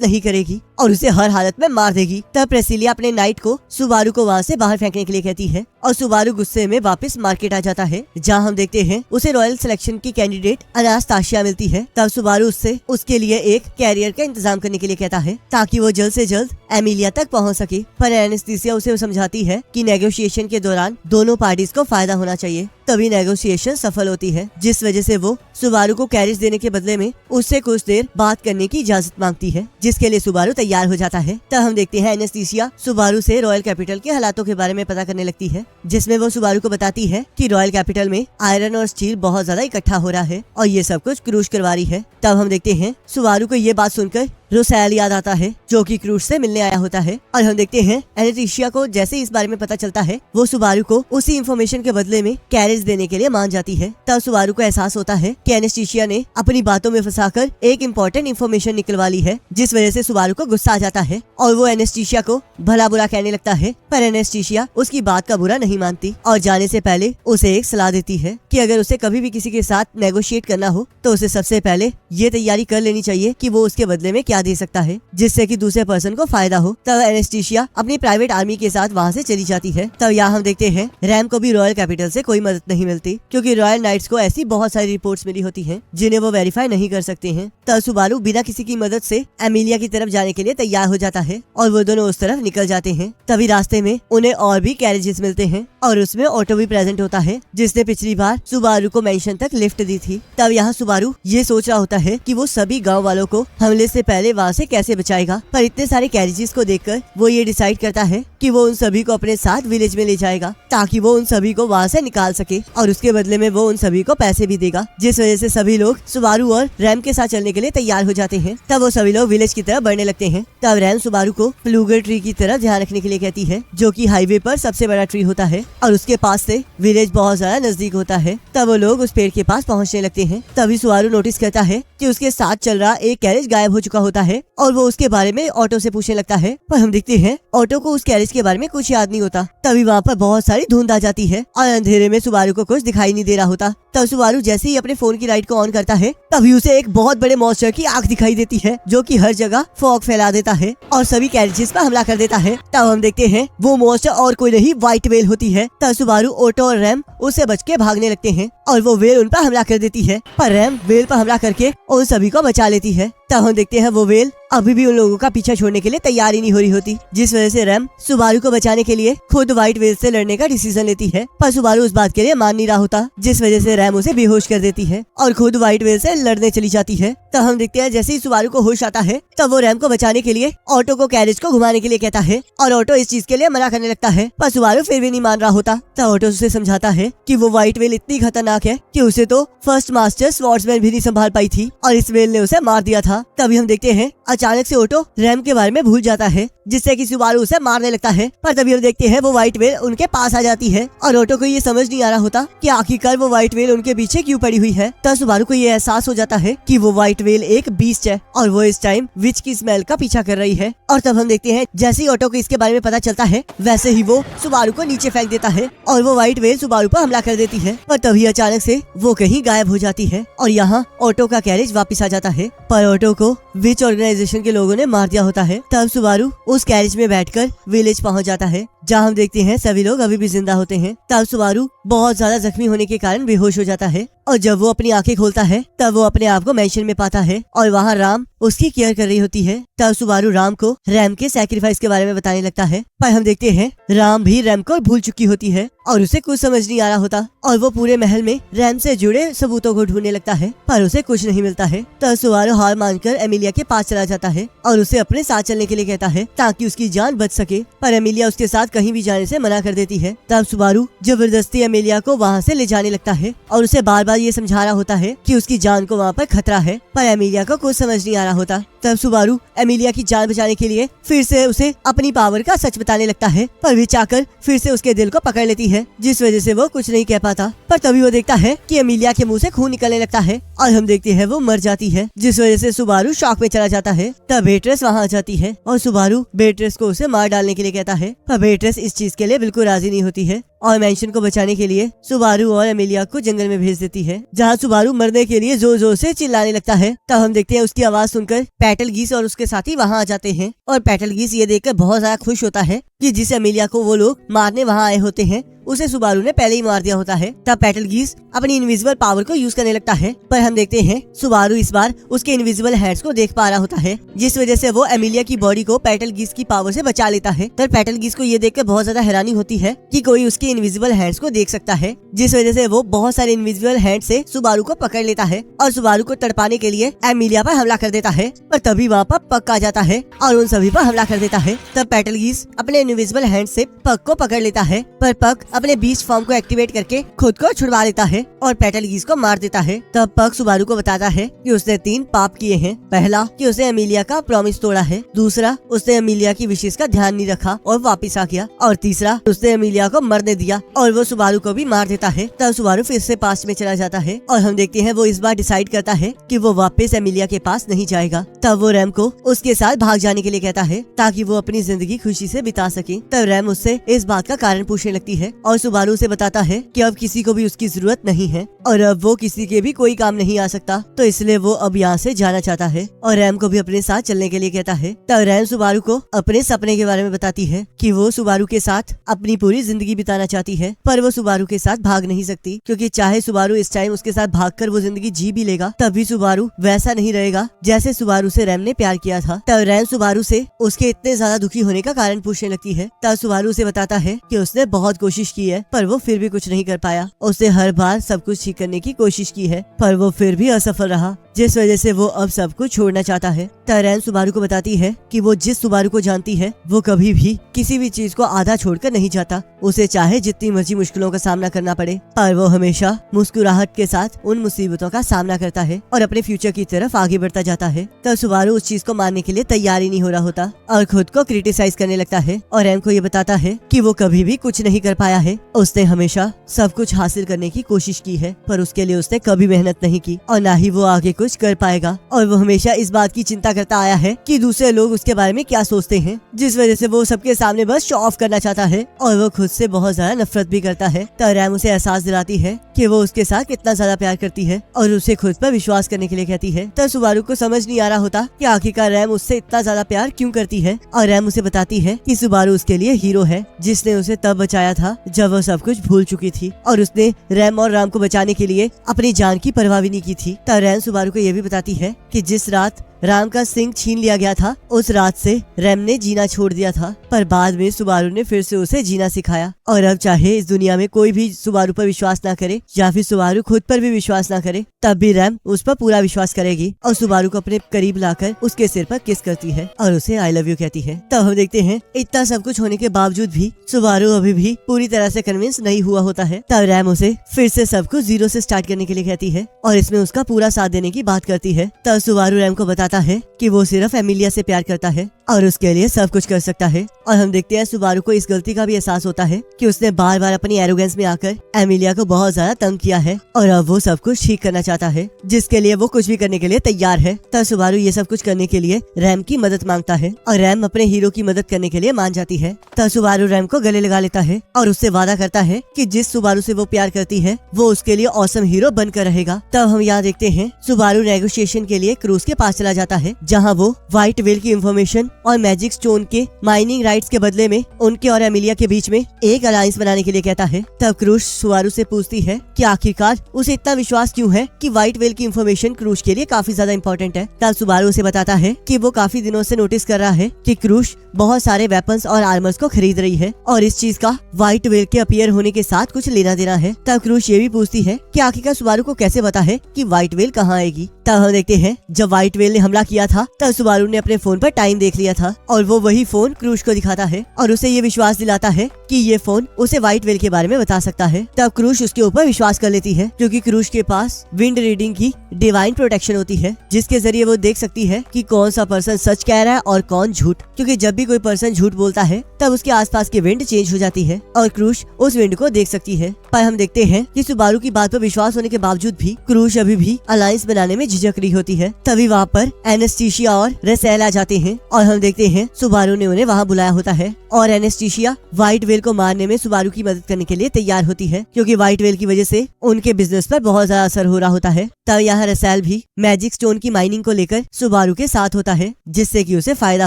नहीं करेगी और उसे हर हालत में मार देगी। तब प्रिसिला अपने नाइट को सुबारू को वहाँ से बाहर फेंकने के लिए कहती है और सुबारू गुस्से में वापस मार्केट आ जाता है, जहाँ हम देखते हैं उसे रॉयल सिलेक्शन की कैंडिडेट अनास्ताशिया मिलती है। तब सुबारू उससे उसके लिए एक कैरियर का इंतजाम करने के लिए कहता है ताकि वो जल्द से जल्द एमिलिया तक पहुँच सके, पर एनेस्थीसिया उसे समझाती है कि नेगोशिएशन के दौरान दोनों पार्टीज को फायदा होना चाहिए, तभी नेगोशिएशन सफल होती है, जिस वजह से वो सुबारू को कैरिज देने के बदले में उससे कुछ देर बात करने की इजाजत मांगती है, जिसके लिए सुबारू तैयार हो जाता है। तब हम देखते हैं एनेस्थीसिया सुबारू से रॉयल कैपिटल के हालातों के बारे में पता करने लगती है, जिसमें वो सुबारू को बताती है कि रॉयल कैपिटल में आयरन और स्टील बहुत ज्यादा इकट्ठा हो रहा है और ये सब कुछ क्रूश करवा रही है। तब हम देखते हैं सुबारू को ये बात सुनकर रोसैल याद आता है जो कि क्रूश से मिलने आया होता है, और हम देखते हैं एनेस्थीसिया को जैसे इस बारे में पता चलता है वो सुबारू को उसी इंफॉर्मेशन के बदले में कैरेज देने के लिए मान जाती है। तब सुबारू को एहसास होता है कि एनेस्थीसिया ने अपनी बातों में फंसाकर एक इम्पोर्टेंट इन्फॉर्मेशन निकलवा ली है, जिस वजह से सुबारू को गुस्सा आ जाता है और वो एनेस्थीसिया को भला बुरा कहने लगता है, पर एनेस्थीसिया उसकी बात का बुरा नहीं मानती और जाने से पहले उसे एक सलाह देती है कि अगर उसे कभी भी किसी के साथ नेगोशिएट करना हो तो उसे सबसे पहले ये तैयारी कर लेनी चाहिए कि वो उसके बदले में क्या दे सकता है जिससे कि दूसरे पर्सन को फायदा हो। तब एनेस्थीसिया अपनी प्राइवेट आर्मी के साथ वहाँ से चली जाती है। तब यहाँ हम देखते हैं रैम को भी रॉयल कैपिटल से कोई मदद नहीं मिलती क्योंकि रॉयल नाइट्स को ऐसी बहुत सारी रिपोर्ट्स मिली होती हैं जिन्हें वो वेरीफाई नहीं कर सकते हैं। तब सुबारू बिना किसी की मदद से एमिलिया की तरफ जाने के लिए तैयार हो जाता है और वो दोनों उस तरफ निकल जाते हैं। तभी रास्ते में उन्हें और भी कैरेजेस मिलते हैं और उसमें ऑटो भी प्रेजेंट होता है जिसने पिछली बार सुबारू को मेंशन तक लिफ्ट दी थी। तब यहाँ सुबारू ये सोच रहा होता है कि वो सभी गाँव वालों को हमले से पहले वहाँ से कैसे बचाएगा, पर इतने सारे कैरेजेस को देखकर वो ये डिसाइड करता है कि वो उन सभी को अपने साथ विलेज में ले जाएगा ताकि वो उन सभी को वहाँ से निकाल सके और उसके बदले में वो उन सभी को पैसे भी देगा, जिस वजह से सभी लोग सुबारू और रैम के साथ चलने के लिए तैयार हो जाते हैं। तब वो सभी लोग विलेज की तरफ बढ़ने लगते हैं। तब रैम सुबारू को प्लूगर ट्री की तरफ ध्यान रखने के लिए कहती है जो कि हाईवे पर सबसे बड़ा ट्री होता है और उसके पास से विलेज बहुत ज्यादा नजदीक होता है। तब वो लोग उस पेड़ के पास पहुँचने लगते हैं। तभी सुबारू नोटिस करता है कि उसके साथ चल रहा एक कैरेज गायब हो चुका होता है और वो उसके बारे में ऑटो से पूछने लगता है, पर हम देखते हैं ऑटो को उस कैरेज के बारे में कुछ याद नहीं होता। तभी वहाँ पर बहुत सारी धुंध आ जाती है और अंधेरे में सुबारू को कुछ दिखाई नहीं दे रहा होता। तब सुबारू जैसे ही अपने फोन की लाइट को ऑन करता है तभी उसे एक बहुत बड़े मॉन्स्टर की आंख दिखाई देती है जो कि हर जगह फॉग फैला देता है और सभी कैरेजेस पर हमला कर देता है। तब हम देखते हैं वो मॉन्स्टर और कोई नहीं व्हाइट वेल होती है। तब सुबारू, ऑटो और रैम उससे बच के भागने लगते हैं और वो वेल उन पर हमला कर देती है, पर रैम वेल पर हमला करके उन सभी को बचा लेती है। तब हम देखते हैं वो वेल अभी भी उन लोगों का पीछा छोड़ने के लिए तैयार ही नहीं हो रही होती, जिस वजह से रैम सुबारू को बचाने के लिए खुद व्हाइट वेल से लड़ने का डिसीजन लेती है, पर सुबारू उस बात के लिए मान नहीं रहा होता, जिस वजह से रैम उसे बेहोश कर देती है और खुद व्हाइट वेल से लड़ने चली जाती है। तब हम देखते हैं जैसे ही सुबारू को होश आता है तब वो रैम को बचाने के लिए ऑटो को कैरेज को घुमाने के लिए कहता है और ऑटो इस चीज के लिए मना करने लगता है, पर सुबारू फिर भी नहीं मान रहा होता। तब ऑटो उसे समझाता है कि वो व्हाइट वेल इतनी खतरनाक है कि उसे तो फर्स्ट मास्टर स्वॉर्ड्समैन भी नहीं संभाल पाई थी और इस वेल ने उसे मार दिया था। तभी हम देखते हैं अचानक से ऑटो रैम के बारे में भूल जाता है, जिससे कि सुबारू उसे मारने लगता है, पर तभी हम देखते हैं वो व्हाइट वेल उनके पास आ जाती है और ऑटो को ये समझ नहीं आ रहा होता कि आखिरकार वो व्हाइट वेल उनके पीछे क्यों पड़ी हुई है। तब सुबारू को ये एहसास हो जाता है कि वो व्हाइट वेल एक बीस्ट है और वो इस टाइम विच की स्मेल का पीछा कर रही है। और तब हम देखते हैं जैसे ही ऑटो को इसके बारे में पता चलता है वैसे ही वो सुबारू को नीचे फेंक देता है और वो व्हाइट वेल सुबारू पर हमला कर देती है, पर तभी अचानक से वो कहीं गायब हो जाती है और यहाँ ऑटो का कैरेज वापस आ जाता है, पर ऑटो को विच ऑर्गेनाइजेशन के लोगों ने मार दिया होता है। तब सुबारू उस कैरेज में बैठकर विलेज पहुंच जाता है जहां हम देखते हैं सभी लोग अभी भी जिंदा होते हैं। तब सुबारू बहुत ज्यादा जख्मी होने के कारण बेहोश हो जाता है और जब वो अपनी आंखें खोलता है तब वो अपने आप को मैंशन में पाता है और वहाँ राम उसकी केयर कर रही होती है। तब सुबारू राम को रैम के सैक्रिफाइस के बारे में बताने लगता है, पर हम देखते हैं राम भी रैम को भूल चुकी होती है और उसे कुछ समझ नहीं आ रहा होता और वो पूरे महल में रैम से जुड़े सबूतों को ढूंढने लगता है, पर उसे कुछ नहीं मिलता है। तब सुबारू हार मानकर एमिलिया के पास चला जाता है और उसे अपने साथ चलने के लिए कहता है ताकि उसकी जान बच सके, पर एमिलिया उसके साथ कहीं भी जाने से मना कर देती है। तब सुबारू जबरदस्ती एमिलिया को वहाँ से ले जाने लगता है और उसे बार बार ये समझा रहा होता है कि उसकी जान को वहाँ पर खतरा है, पर एमिलिया को कुछ समझ नहीं आ रहा होता। तब सुबारू एमिलिया की जान बचाने के लिए फिर से उसे अपनी पावर का सच बताने लगता है, पर विच आकर फिर से उसके दिल को पकड़ लेती है, जिस वजह से वो कुछ नहीं कह पाता। पर तभी वो देखता है कि एमिलिया के मुंह से खून निकलने लगता है और हम देखते हैं वो मर जाती है, जिस वजह से सुबारू शॉक में चला जाता है। तब बेट्रेस वहाँ आ जाती है और सुबारू बेट्रेस को उसे मार डालने के लिए कहता है, पर बेट्रेस इस चीज के लिए बिल्कुल राजी नहीं होती है और मैंशन को बचाने के लिए सुबारू और एमिलिया को जंगल में भेज देती है, जहाँ सुबारू मरने के लिए जोर जोर से चिल्लाने लगता है। तब हम देखते हैं उसकी आवाज सुनकर पैटलगीस और उसके साथी वहाँ आ जाते हैं और पैटलगीस ये देखकर बहुत ज्यादा खुश होता है कि जिस एमिलिया को वो लोग मारने वहाँ आए होते हैं उसे सुबारू ने पहले ही मार दिया होता है। तब पैटलगीस अपनी इनविजिबल पावर को यूज करने लगता है, पर हम देखते हैं सुबारू इस बार उसके इनविजिबल हैंड्स को देख पा रहा होता है, जिस वजह से वो एमिलिया की बॉडी को पैटलगीस की पावर से बचा लेता है। तब पैटलगीस को ये देखकर बहुत ज्यादा हैरानी होती है कि कोई उसके इनविजिबल हैंड्स को देख सकता है, जिस वजह से वो बहुत सारे इनविजिबल हैंड से सुबारू को पकड़ लेता है और सुबारू को तड़पाने के लिए एमिलिया पर हमला कर देता है, पर तभी वहाँ पर पक आ जाता है और उन सभी पर हमला कर देता है। तब पैटलगीस अपने इनविजिबल हैंड से पक को पकड़ लेता है, पर पक अपने बीस्ट फॉर्म को एक्टिवेट करके खुद को छुड़वा लेता है और पैटलगीस को मार देता है। तब पक सुबारू को बताता है कि उसने 3 पाप किए हैं। पहला कि उसने एमिलिया का प्रॉमिस तोड़ा है, दूसरा उसने एमिलिया की विशेष का ध्यान नहीं रखा और वापस आ गया, और तीसरा उसने एमिलिया को मरने दिया और वो सुबारू को भी मार देता है। तब सुबारू फिर से पास्ट में चला जाता है और हम देखते हैं वो इस बार डिसाइड करता है कि वो वापस एमिलिया के पास नहीं जाएगा। तब वो रैम को उसके साथ भाग जाने के लिए कहता है ताकि वो अपनी जिंदगी खुशी से बिता सके। तब रैम उससे इस बात का कारण पूछने लगती है और सुबारू उसे बताता है कि अब किसी को भी उसकी जरूरत नहीं है और अब वो किसी के भी कोई काम नहीं आ सकता, तो इसलिए वो अब यहाँ से जाना चाहता है और रैम को भी अपने साथ चलने के लिए कहता है। तब रैम सुबारू को अपने सपने के बारे में बताती है कि वो सुबारू के साथ अपनी पूरी जिंदगी बिताना चाहती है, पर वो सुबारू के साथ भाग नहीं सकती, क्योंकि चाहे सुबारू इस टाइम उसके साथ भागकर वो जिंदगी जी भी लेगा तब भी सुबारू वैसा नहीं रहेगा जैसे सुबारू से रैम ने प्यार किया था। तब रैम सुबारू से उसके इतने ज्यादा दुखी होने का कारण पूछने लगती है। तब सुबारू उसे बताता है कि उसने बहुत कोशिश की है पर वो फिर भी कुछ नहीं कर पाया, उसने हर बार सब कुछ ठीक करने की कोशिश की है पर वो फिर भी असफल रहा, जिस वजह से वो अब सब कुछ छोड़ना चाहता है। तब रैम सुबारू को बताती है कि वो जिस सुबारू को जानती है वो कभी भी किसी भी चीज को आधा छोड़कर नहीं जाता, उसे चाहे जितनी मर्जी मुश्किलों का सामना करना पड़े पर वो हमेशा मुस्कुराहट के साथ उन मुसीबतों का सामना करता है और अपने फ्यूचर की तरफ आगे बढ़ता जाता है। तब सुबारू उस चीज को मानने के लिए तैयार ही नहीं हो रहा होता और खुद को क्रिटिसाइज करने लगता है और रैम को ये बताता है कि वो कभी भी कुछ नहीं कर पाया है, उसने हमेशा सब कुछ हासिल करने की कोशिश की है पर उसके लिए उसने कभी मेहनत नहीं की और न ही वो आगे कुछ कर पाएगा। और वो हमेशा इस बात की चिंता करता आया है कि दूसरे लोग उसके बारे में क्या सोचते हैं, जिस वजह से वो सबके सामने बस शो ऑफ करना चाहता है और वो खुद से बहुत ज्यादा नफरत भी करता है। तब रैम उसे एहसास दिलाती है कि वो उसके साथ कितना ज्यादा प्यार करती है और उसे खुद पर विश्वास करने के लिए कहती है। तब सुबारू को समझ नहीं आ रहा होता कि आखिरकार रैम उससे इतना ज्यादा प्यार क्यों करती है। और रैम उसे बताती है कि सुबारू उसके लिए हीरो है, जिसने उसे तब बचाया था जब वो सब कुछ भूल चुकी थी और उसने रैम और राम को बचाने के लिए अपनी जान की परवाह भी नहीं की थी। तब रैम सुबारू को ये भी बताती है कि जिस रात राम का सिंह छीन लिया गया था, उस रात से रैम ने जीना छोड़ दिया था, पर बाद में सुबारू ने फिर से उसे जीना सिखाया। और अब चाहे इस दुनिया में कोई भी सुबारू पर विश्वास ना करे या फिर सुबारू खुद पर भी विश्वास ना करे, तब भी रैम उस पर पूरा विश्वास करेगी और सुबारू को अपने करीब लाकर उसके सिर पर किस करती है और उसे आई लव यू कहती है। तब हम देखते हैं इतना सब कुछ होने के बावजूद भी सुबारू अभी भी पूरी तरह से कन्विंस नहीं हुआ होता है। तब रैम उसे फिर से सब कुछ जीरो से स्टार्ट करने के लिए कहती है और इसमें उसका पूरा साथ देने की बात करती है। तब सुबारू रैम को बताता है कि वो सिर्फ एमिलिया से प्यार करता है और उसके लिए सब कुछ कर सकता है। और हम देखते हैं सुबारू को इस गलती का भी एहसास होता है कि उसने बार बार अपनी एरोगेंस में आकर एमिलिया को बहुत ज्यादा तंग किया है और अब वो सब कुछ ठीक करना चाहता है, जिसके लिए वो कुछ भी करने के लिए तैयार है। तब सुबारू ये सब कुछ करने के लिए रैम की मदद मांगता है और रैम अपने हीरो की मदद करने के लिए मान जाती है। तब सुबारू रैम को गले लगा लेता है और उससे वादा करता है कि जिस सुबारू से वो प्यार करती है वो उसके लिए ऑसम हीरो बनकर रहेगा। तब हम यहाँ देखते हैं सुबारू नेगोशिएशन के लिए क्रूज के पास चला जाता है, जहाँ वो व्हाइट व्हेल की इंफॉर्मेशन और मैजिक स्टोन के माइनिंग राइट्स के बदले में उनके और एमिलिया के बीच में एक अलायंस बनाने के लिए कहता है। तब क्रूज सुबारू से पूछती है कि आखिरकार उसे इतना विश्वास क्यों है कि व्हाइट व्हेल की इंफॉर्मेशन क्रूज के लिए काफी ज्यादा इंपॉर्टेंट है। तब सुबारू उसे बताता है कि वो काफी दिनों से नोटिस कर रहा है कि क्रूज बहुत सारे वेपन्स और आर्मर्स को खरीद रही है और इस चीज का व्हाइट व्हेल के अपीयर होने के साथ कुछ लेना देना है। तब क्रूज ये भी पूछती है कि आखिरकार सुबारू को कैसे पता है कि व्हाइट व्हेल कहाँ आएगी। तब हम देखते हैं जब व्हाइट व्हेल ने हमला किया था तब सुबारू ने अपने फोन पर टाइम देख लिया था और वो वही फोन क्रूज को दिखाता है और उसे ये विश्वास दिलाता है कि ये फोन उसे व्हाइट व्हेल के बारे में बता सकता है। तब क्रूज उसके ऊपर विश्वास कर लेती है क्योंकि क्रूज के पास विंड रीडिंग की डिवाइन प्रोटेक्शन होती है, जिसके जरिए वो देख सकती है कि कौन सा पर्सन सच कह रहा है और कौन झूठ, क्योंकि जब भी कोई पर्सन झूठ बोलता है तब उसके आसपास की विंड चेंज हो जाती है और क्रूज उस विंड को देख सकती है। पर हम देखते हैं कि सुबारू की बात पर विश्वास होने के बावजूद भी क्रूज अभी भी अलायंस बनाने में झिझक रही होती है। तभी वहाँ पर एनेस्थीसिया और रेसेल आ जाते हैं और हम देखते हैं सुबारू ने उन्हें वहाँ बुलाया होता है और एनेस्थीसिया व्हाइट व्हेल को मारने में सुबारू की मदद करने के लिए तैयार होती है, क्योंकि व्हाइट व्हेल की वजह से उनके बिजनेस पर बहुत ज्यादा असर हो रहा होता है। तब यहाँ रेसेल भी मैजिक स्टोन की माइनिंग को लेकर सुबारू के साथ होता है, जिससे कि उसे फायदा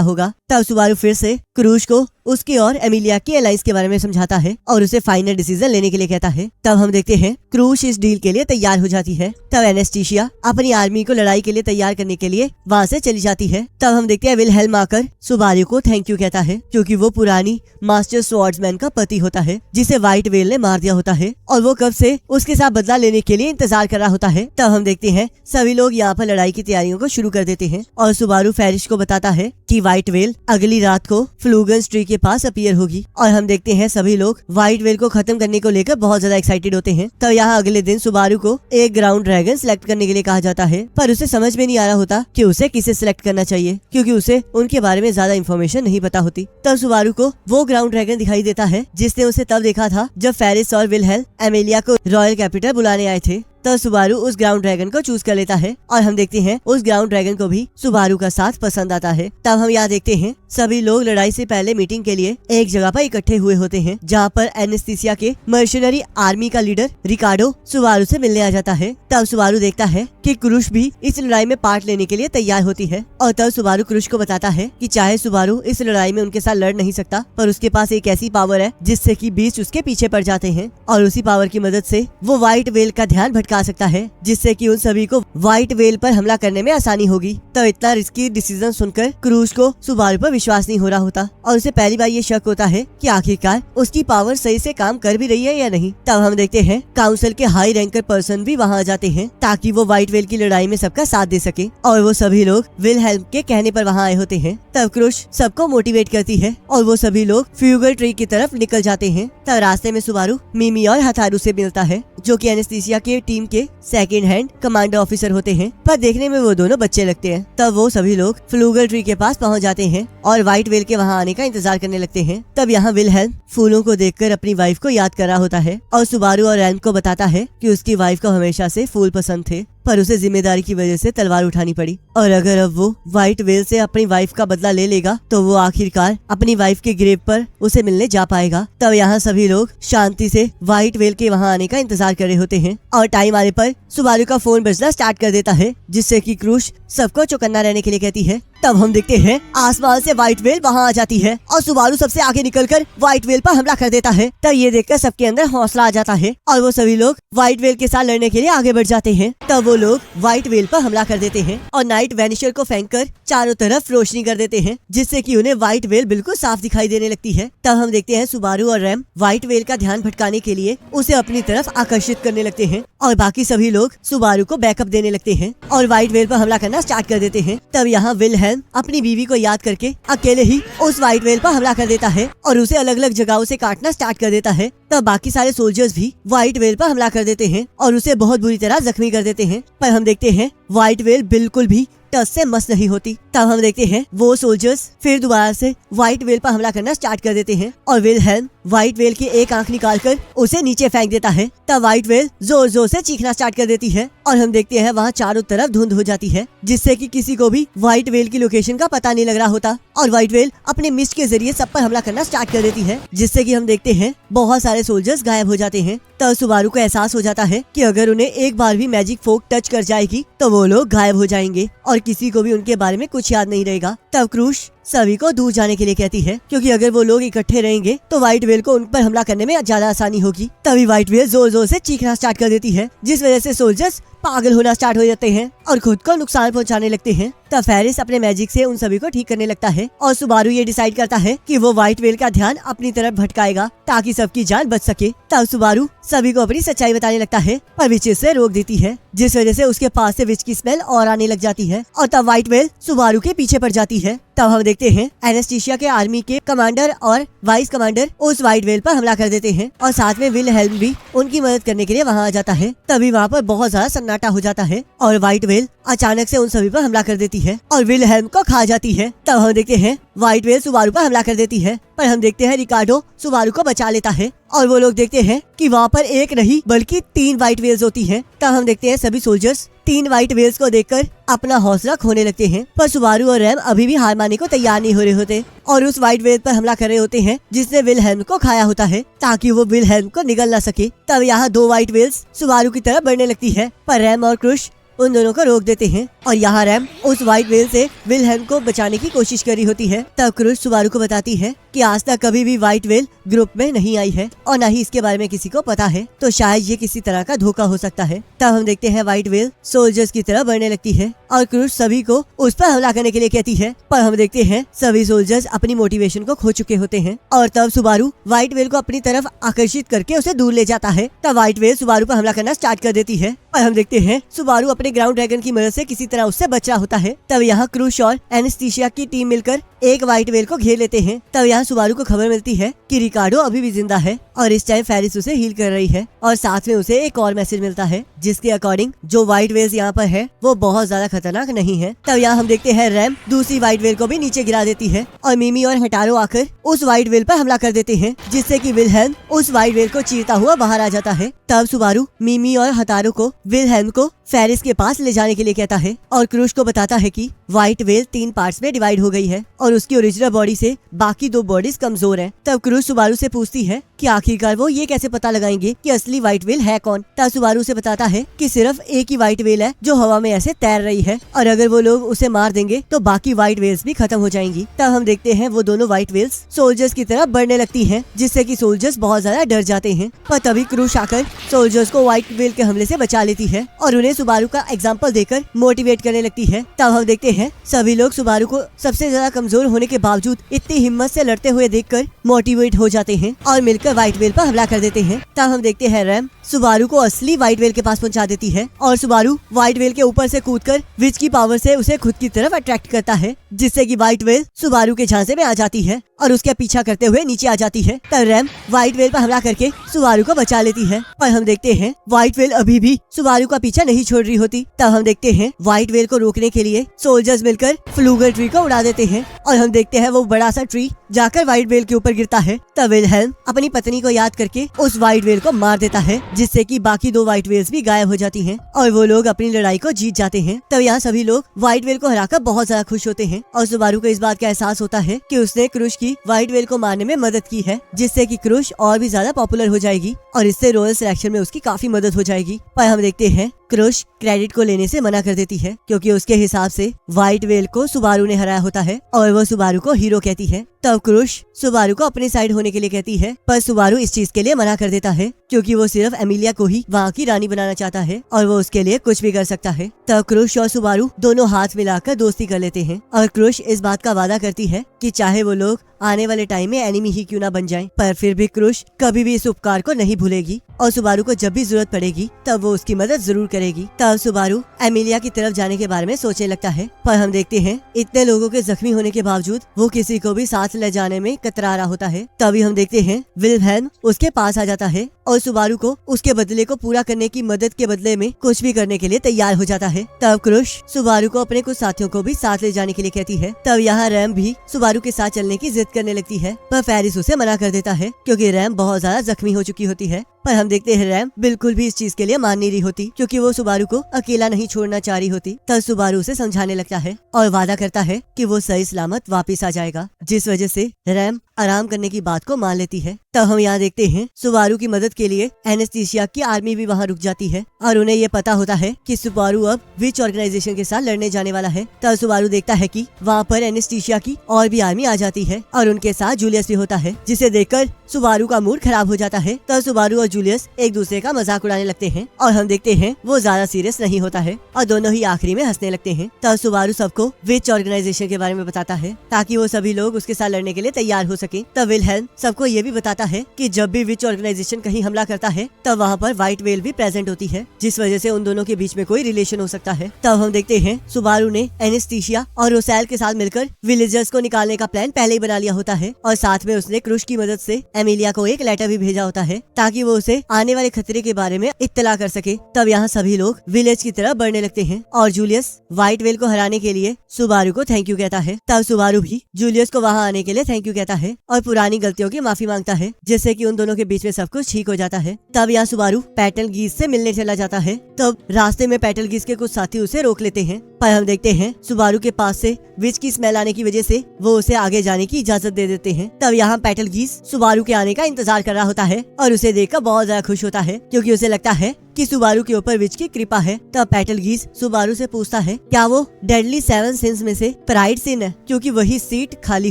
होगा। तब सुबारू फिर से क्रूज को उसकी और एमिलिया की अलायंस के बारे में समझाता है और उसे फाइनल डिसीजन लेने के लिए कहता है। तब हम देखते हैं क्रूज इस डील के लिए तैयार हो जाती है। तब एनेस्थीसिया अपनी आर्मी को लड़ाई के लिए तैयार करने के लिए वहाँ से चली जाती है। तब हम देखते हैं विलहेल्म आकर सुबारू को थैंक यू कहता है, क्योंकि वो पुरानी मास्टर स्वॉर्ड्समैन का पति होता है जिसे व्हाइट व्हेल ने मार दिया होता है और वो कब से उसके साथ बदला लेने के लिए इंतजार कर रहा होता है। तब हम देखते हैं सभी लोग यहाँ पर लड़ाई की तैयारियों को शुरू कर देते हैं और सुबारू फेरिश को बताता है कि व्हाइट व्हेल अगली रात को फ्लूगन्स ट्री के पास अपीयर होगी और हम देखते हैं सभी लोग व्हाइट व्हेल को खत्म करने को लेकर बहुत ज्यादा एक्साइटेड होते हैं। तब यहाँ अगले दिन सुबारू को एक ग्राउंड ड्रैगन सिलेक्ट करने के लिए कहा जाता है, पर उसे समझ में नहीं आ रहा होता कि उसे किसे सिलेक्ट करना चाहिए, क्योंकि उसे उनके बारे में ज्यादा इन्फॉर्मेशन नहीं पता होती। तब सुबारू को वो ग्राउंड ड्रैगन दिखाई देता है जिसने उसे तब देखा था जब फेरिस और विलहेल्म एमिलिया को रॉयल कैपिटल बुलाने आए थे। तो सुबारू उस ग्राउंड ड्रैगन को चूज कर लेता है और हम देखते हैं उस ग्राउंड ड्रैगन को भी सुबारू का साथ पसंद आता है। तब हम यहाँ देखते हैं सभी लोग लड़ाई से पहले मीटिंग के लिए एक जगह पर इकट्ठे हुए होते हैं, जहाँ पर एनेस्थीसिया के मर्शनरी आर्मी का लीडर रिकार्डो सुबारू से मिलने आ जाता है। तब सुबारू देखता है कि क्रूश भी इस लड़ाई में पार्ट लेने के लिए तैयार होती है और तब सुबारू क्रूश को बताता है कि चाहे सुबारू इस लड़ाई में उनके साथ लड़ नहीं सकता, पर उसके पास एक ऐसी पावर है जिससे कि बीस्ट उसके पीछे पड़ जाते हैं और उसी पावर की मदद से वो व्हाइट व्हेल का ध्यान भटका सकता है, जिससे कि उन सभी को व्हाइट व्हेल पर हमला करने में आसानी होगी। तो इतना रिस्की डिसीजन सुनकर क्रूज को सुबारू पर विश्वास नहीं हो रहा होता और उसे पहली बार ये शक होता है कि आखिरकार उसकी पावर सही से काम कर भी रही है या नहीं। तब हम देखते हैं काउंसिल के हाई रैंकर पर्सन भी वहाँ आ जाते हैं ताकि वो व्हाइट व्हेल की लड़ाई में सबका साथ दे सके और वो सभी लोग विलहेल्म के कहने पर वहाँ आए होते हैं। तब क्रूज सबको मोटिवेट करती है और वो सभी लोग फ्यूगल ट्री की तरफ निकल जाते हैं। तब रास्ते में सुबारू मिमी और हथारू से मिलता है, जो कि एनेस्थीसिया के टीम के सेकंड हैंड कमांडर ऑफिसर होते हैं, पर देखने में वो दोनों बच्चे लगते हैं। तब वो सभी लोग फ्लूगल ट्री के पास पहुंच जाते हैं और व्हाइट व्हेल के वहां आने का इंतजार करने लगते हैं। तब यहाँ विलहेल्म फूलों को देखकर अपनी वाइफ को याद कर रहा होता है और सुबारू और रैम को बताता है कि उसकी वाइफ को हमेशा से फूल पसंद थे। पर उसे जिम्मेदारी की वजह से तलवार उठानी पड़ी। और अगर अब वो व्हाइट व्हेल से अपनी वाइफ का बदला ले लेगा तो वो आखिरकार अपनी वाइफ के ग्रेव पर उसे मिलने जा पाएगा। तब यहाँ सभी लोग शांति से व्हाइट व्हेल के वहाँ आने का इंतजार कर रहे होते हैं और टाइम आने पर सुबारू का फोन बजना स्टार्ट कर देता है, जिससे कि क्रूश सबको चौकन्ना रहने के लिए कहती है। तब हम देखते हैं आसमान से व्हाइट व्हेल वहाँ आ जाती है और सुबारू सबसे आगे निकलकर व्हाइट व्हेल पर हमला कर देता है। तब ये देखकर सबके अंदर हौसला आ जाता है और वो सभी लोग व्हाइट व्हेल के साथ लड़ने के लिए आगे बढ़ जाते हैं। तब वो लोग व्हाइट व्हेल पर हमला कर देते हैं और नाइट वैनिशर को फेंककर चारों तरफ रोशनी कर देते हैं, जिससे कि उन्हें व्हाइट व्हेल बिल्कुल साफ दिखाई देने लगती है। तब हम देखते हैं सुबारू और रैम व्हाइट व्हेल का ध्यान भटकाने के लिए उसे अपनी तरफ आकर्षित करने लगते हैं और बाकी सभी लोग सुबारू को बैकअप देने लगते हैं और व्हाइट व्हेल पर हमला करना स्टार्ट कर देते हैं। तब यहाँ विलहेल्म अपनी बीवी को याद करके अकेले ही उस व्हाइट व्हेल पर हमला कर देता है और उसे अलग अलग जगहों से काटना स्टार्ट कर देता है। तब बाकी सारे सोल्जर्स भी व्हाइट व्हेल पर हमला कर देते हैं और उसे बहुत बुरी तरह जख्मी कर देते हैं। पर हम देखते हैं व्हाइट व्हेल बिल्कुल भी टच से मस नहीं होती। तब हम देखते हैं वो सोल्जर्स फिर दोबारा से व्हाइट व्हेल पर हमला करना स्टार्ट कर देते हैं और विलहेल्म व्हाइट व्हेल की एक आंख निकालकर उसे नीचे फेंक देता है। तब व्हाइट व्हेल जोर जोर से चीखना स्टार्ट कर देती है और हम देखते हैं वहाँ चारों तरफ धुंध हो जाती है, जिससे कि किसी को भी व्हाइट व्हेल की लोकेशन का पता नहीं लग रहा होता और व्हाइट व्हेल अपने मिस्ट के जरिए सब पर हमला करना स्टार्ट कर देती है, जिससे कि हम देखते हैं बहुत सारे सोल्जर्स गायब हो जाते हैं। तब सुबारू को एहसास हो जाता है कि अगर उन्हें एक बार भी मैजिक फोक टच कर जाएगी तो वो लोग गायब हो जाएंगे और किसी को भी उनके बारे में कुछ याद नहीं रहेगा। तब क्रूश सभी को दूर जाने के लिए कहती है, क्योंकि अगर वो लोग इकट्ठे रहेंगे तो व्हाइट व्हेल को उन पर हमला करने में ज्यादा आसानी होगी। तभी व्हाइट व्हेल जोर जोर से चीखना स्टार्ट कर देती है, जिस वजह से सोल्जर्स पागल होना स्टार्ट हो जाते हैं और खुद को नुकसान पहुंचाने लगते हैं। तब फेरिस अपने मैजिक से उन सभी को ठीक करने लगता है और सुबारू ये डिसाइड करता है कि वो व्हाइट व्हेल का ध्यान अपनी तरफ भटकाएगा ताकि सबकी जान बच सके। तब सुबारू सभी को अपनी सच्चाई बताने लगता है, पर विच से रोक देती है, जिस वजह से उसके पास से विच की स्मेल और आने लग जाती है और तब व्हाइट व्हेल सुबारू के पीछे पड़ जाती है। तब हम देखते हैं एनेस्टीशिया के आर्मी के कमांडर और वाइस कमांडर उस व्हाइट व्हेल पर हमला कर देते हैं और साथ में विलहेल्म भी उनकी मदद करने के लिए वहाँ आ जाता है। तभी वहाँ पर बहुत ज्यादा सन्नाटा हो जाता है और व्हाइट व्हेल अचानक से उन सभी पर हमला कर देती है और विलहेल्म को खा जाती है। तब हम देखते हैं व्हाइट व्हेल सुबारू पर हमला कर देती है, पर हम देखते हैं रिकार्डो सुबारू को बचा लेता है और वो लोग देखते हैं कि वहाँ पर एक नहीं बल्कि 3 व्हाइट व्हेल्स होती हैं। तब हम देखते हैं सभी सोल्जर्स 3 व्हाइट व्हेल्स को देखकर अपना हौसला खोने लगते हैं, पर सुबारू और रैम अभी भी हार मानने को तैयार नहीं हो रहे होते और उस व्हाइट व्हेल पर हमला कर रहे होते हैं जिसने विलहेल्म को खाया होता है ताकि वो विलहेल्म को निगल न सके। तब यहाँ 2 व्हाइट व्हेल्स सुबारू की तरफ बढ़ने लगती है, पर रैम और क्रूश उन दोनों को रोक देते हैं और यहाँ रैम उस व्हाइट व्हेल से विलहेल्म को बचाने की कोशिश कर रही होती है। तब क्रूश सुबारू को बताती है कि आज तक कभी भी व्हाइट व्हेल ग्रुप में नहीं आई है और न ही इसके बारे में किसी को पता है, तो शायद ये किसी तरह का धोखा हो सकता है। तब हम देखते हैं व्हाइट व्हेल सोल्जर्स की तरफ बढ़ने लगती है और क्रूश सभी को उस पर हमला करने के लिए कहती है, पर हम देखते हैं सभी सोल्जर्स अपनी मोटिवेशन को खो चुके होते हैं और तब सुबारू व्हाइट व्हेल को अपनी तरफ आकर्षित करके उसे दूर ले जाता है। तब व्हाइट व्हेल सुबारू पर हमला करना स्टार्ट कर देती है और हम देखते हैं सुबारू अपने ग्राउंड ड्रैगन की मदद से किसी तरह उससे बच रहा होता है। तब यहाँ क्रूश और एनेस्टीशिया की टीम मिलकर एक व्हाइट व्हेल को घेर लेते हैं। तब यहाँ सुबारू को खबर मिलती है कि रिकार्डो अभी भी जिंदा है और इस टाइम फेरिस उसे हील कर रही है और साथ में उसे एक और मैसेज मिलता है जिसके अकॉर्डिंग जो व्हाइट व्हेल्स यहाँ पर है वो बहुत ज्यादा खतरनाक नहीं है। तब यहाँ हम देखते हैं रैम दूसरी व्हाइट व्हेल को भी नीचे गिरा देती है और मिमी और हटारो आकर उस व्हाइट व्हेल पर हमला कर देते हैं, जिससे कि विलहेल्म उस व्हाइट व्हेल को चीरता हुआ बाहर आ जाता है। तब सुबारू मिमी और हटारो को विलहेल्म को फेरिस के पास ले जाने के लिए कहता है और क्रूश को बताता है कि व्हाइट व्हेल 3 पार्ट्स में डिवाइड हो गई है और उसकी ओरिजिनल बॉडी से बाकी 2 बॉडीज कमजोर हैं। तब क्रूश सुबारू से पूछती है कि आखिरकार वो ये कैसे पता लगाएंगे कि असली व्हाइट व्हेल है कौन। तब सुबारू से बताता है कि सिर्फ एक ही व्हाइट व्हेल है जो हवा में ऐसे तैर रही है और अगर वो लोग उसे मार देंगे तो बाकी व्हाइट व्हेल्स भी खत्म हो जाएंगी। तब हम देखते हैं वो दोनों व्हाइट व्हेल्स सोल्जर्स की तरफ बढ़ने लगती है, जिससे कि सोल्जर्स बहुत ज्यादा डर जाते हैं, पर तभी क्रूश आकर सोल्जर्स को व्हाइट व्हेल के हमले से बचा लेती है और उन्हें सुबारू का एग्जाम्पल देकर मोटिवेट करने लगती है। तब हम देखते हैं सभी लोग सुबारू को सबसे ज्यादा कमजोर होने के बावजूद इतनी हिम्मत से लड़ते हुए देखकर मोटिवेट हो जाते हैं और मिलकर व्हाइट व्हेल पर हमला कर देते हैं। तब हम देखते हैं रैम सुबारू को असली व्हाइट व्हेल के पास पहुंचा देती है और सुबारू व्हाइट व्हेल के ऊपर से कूदकर विच की पावर से उसे खुद की तरफ अट्रैक्ट करता है, जिससे कि व्हाइट व्हेल सुबारू के झांसे में आ जाती है और उसका पीछा करते हुए नीचे आ जाती है। तब रैम व्हाइट व्हेल पर हमला करके सुबारू को बचा लेती है और हम देखते हैं व्हाइट व्हेल अभी भी सुबारू का पीछा नहीं छोड़ रही होती। तब हम देखते हैं व्हाइट व्हेल को रोकने के लिए सोल्जर्स मिलकर फ्लूगर ट्री को उड़ा देते हैं और हम देखते हैं वो बड़ा सा ट्री जाकर व्हाइट व्हेल के ऊपर गिरता है तब विलहेल्म अपनी पत्नी को याद करके उस व्हाइट व्हेल को मार देता है, जिससे कि बाकी 2 व्हाइट व्हेल्स भी गायब हो जाती हैं और वो लोग अपनी लड़ाई को जीत जाते हैं। तब यहाँ सभी लोग व्हाइट व्हेल को हराकर बहुत ज्यादा खुश होते हैं और सुबारू को इस बात का एहसास होता है कि उसने क्रुश की व्हाइट व्हेल को मारने में मदद की है, जिससे कि क्रुश और भी ज्यादा पॉपुलर हो जाएगी और इससे रॉयल सिलेक्शन में उसकी काफी मदद हो जाएगी। पर हम देखते हैं क्रुश क्रेडिट को लेने से मना कर देती है, क्योंकि उसके हिसाब से व्हाइट व्हेल को सुबारू ने हराया होता है और वो सुबारू को हीरो कहती है। तब क्रुश सुबारू को अपने साइड होने के लिए कहती है, पर सुबारू इस चीज के लिए मना कर देता है, क्योंकि वो सिर्फ एमिलिया को ही वहाँ की रानी बनाना चाहता है और वो उसके लिए कुछ भी कर सकता है। तब क्रुश और सुबारू दोनों हाथ मिलाकर दोस्ती कर लेते हैं और क्रुश इस बात का वादा करती है कि चाहे वो लोग आने वाले टाइम में एनिमी ही क्यों ना बन जाएं, पर फिर भी क्रुश कभी भी इस उपकार को नहीं भूलेगी और सुबारू को जब भी जरूरत पड़ेगी तब वो उसकी मदद जरूर करेगी। तब सुबारू एमिलिया की तरफ जाने के बारे में सोचने लगता है, पर हम देखते हैं इतने लोगों के जख्मी होने के बावजूद वो किसी को भी साथ ले जाने में कतरा रहा होता है। तभी हम देखते हैं विलहेल्म उसके पास आ जाता है और सुबारू को उसके बदले को पूरा करने की मदद के बदले में कुछ भी करने के लिए तैयार हो जाता है। तब क्रुश सुबारू को अपने कुछ साथियों को भी साथ ले जाने के लिए कहती है। तब यहाँ रैम भी सुबारू के साथ चलने की जिद करने लगती है, पर फेरिस उसे मना कर देता है, क्योंकि रैम बहुत ज्यादा जख्मी हो चुकी होती है। पर हम देखते हैं रैम बिल्कुल भी इस चीज के लिए मान नहीं रही होती, क्योंकि वो सुबारू को अकेला नहीं छोड़ना चाह रही होती। तब सुबारू उसे समझाने लगता है और वादा करता है कि वो सही सलामत वापस आ जाएगा, जिस वजह से रैम आराम करने की बात को मान लेती है। तब हम यहाँ देखते हैं सुबारू की मदद के लिए एनेस्थीसिया की आर्मी भी वहाँ रुक जाती है और उन्हें ये पता होता है कि सुबारू अब विच ऑर्गेनाइजेशन के साथ लड़ने जाने वाला है। तब सुबारू देखता है कि वहाँ पर एनेस्थीसिया की और भी आर्मी आ जाती है और उनके साथ जूलियस भी होता है, जिसे देखकर सुबारू का मूड खराब हो जाता है। तब सुबारू और जूलियस एक दूसरे का मजाक उड़ाने लगते हैं और हम देखते हैं वो ज्यादा सीरियस नहीं होता है और दोनों ही आखिरी में हंसने लगते हैं। तब सुबारू सबको विच ऑर्गेनाइजेशन के बारे में बताता है ताकि वो सभी लोग उसके साथ लड़ने के लिए तैयार हो सके। तब विलहेल्म सबको ये भी बताता है कि जब भी विच ऑर्गेनाइजेशन कहीं हमला करता है तब वहाँ पर व्हाइट व्हेल भी प्रेजेंट होती है, जिस वजह से उन दोनों के बीच में कोई रिलेशन हो सकता है। तब हम देखते हैं सुबारू ने एनेस्थीसिया और रोसेल के साथ मिलकर विलेजर्स को निकालने का प्लान पहले ही बना लिया होता है और साथ में उसने क्रुश की मदद से एमिलिया को एक लेटर भी भेजा होता है ताकि वो उसे आने वाले खतरे के बारे में इत्तला कर सके। तब यहाँ सभी लोग विलेज की तरफ बढ़ने लगते हैं और जूलियस व्हाइट व्हेल को हराने के लिए सुबारू को थैंक यू कहता है। तब सुबारू भी जूलियस को वहाँ आने के लिए थैंक यू कहता है और पुरानी गलतियों की माफी मांगता है, जिससे कि उन दोनों के बीच में सब कुछ ठीक हो जाता है। तब यहाँ सुबारू पेटलगीज से मिलने चला जाता है। तब रास्ते में पेटलगीज के कुछ साथी उसे रोक लेते हैं, पर हम देखते हैं सुबारू के पास से विच की स्मेल आने की वजह से वो उसे आगे जाने की इजाजत दे देते हैं। तब यहाँ पेटलगीज सुबारू के आने का इंतजार कर रहा होता है और उसे देखकर बहुत ज्यादा खुश होता है, क्योंकि उसे लगता है कि सुबारू के ऊपर विच की कृपा है। तब पेटलगीज सुबारू से पूछता है क्या वो डेडली 7 सिंस में से प्राइड सिन है, क्योंकि वही सीट खाली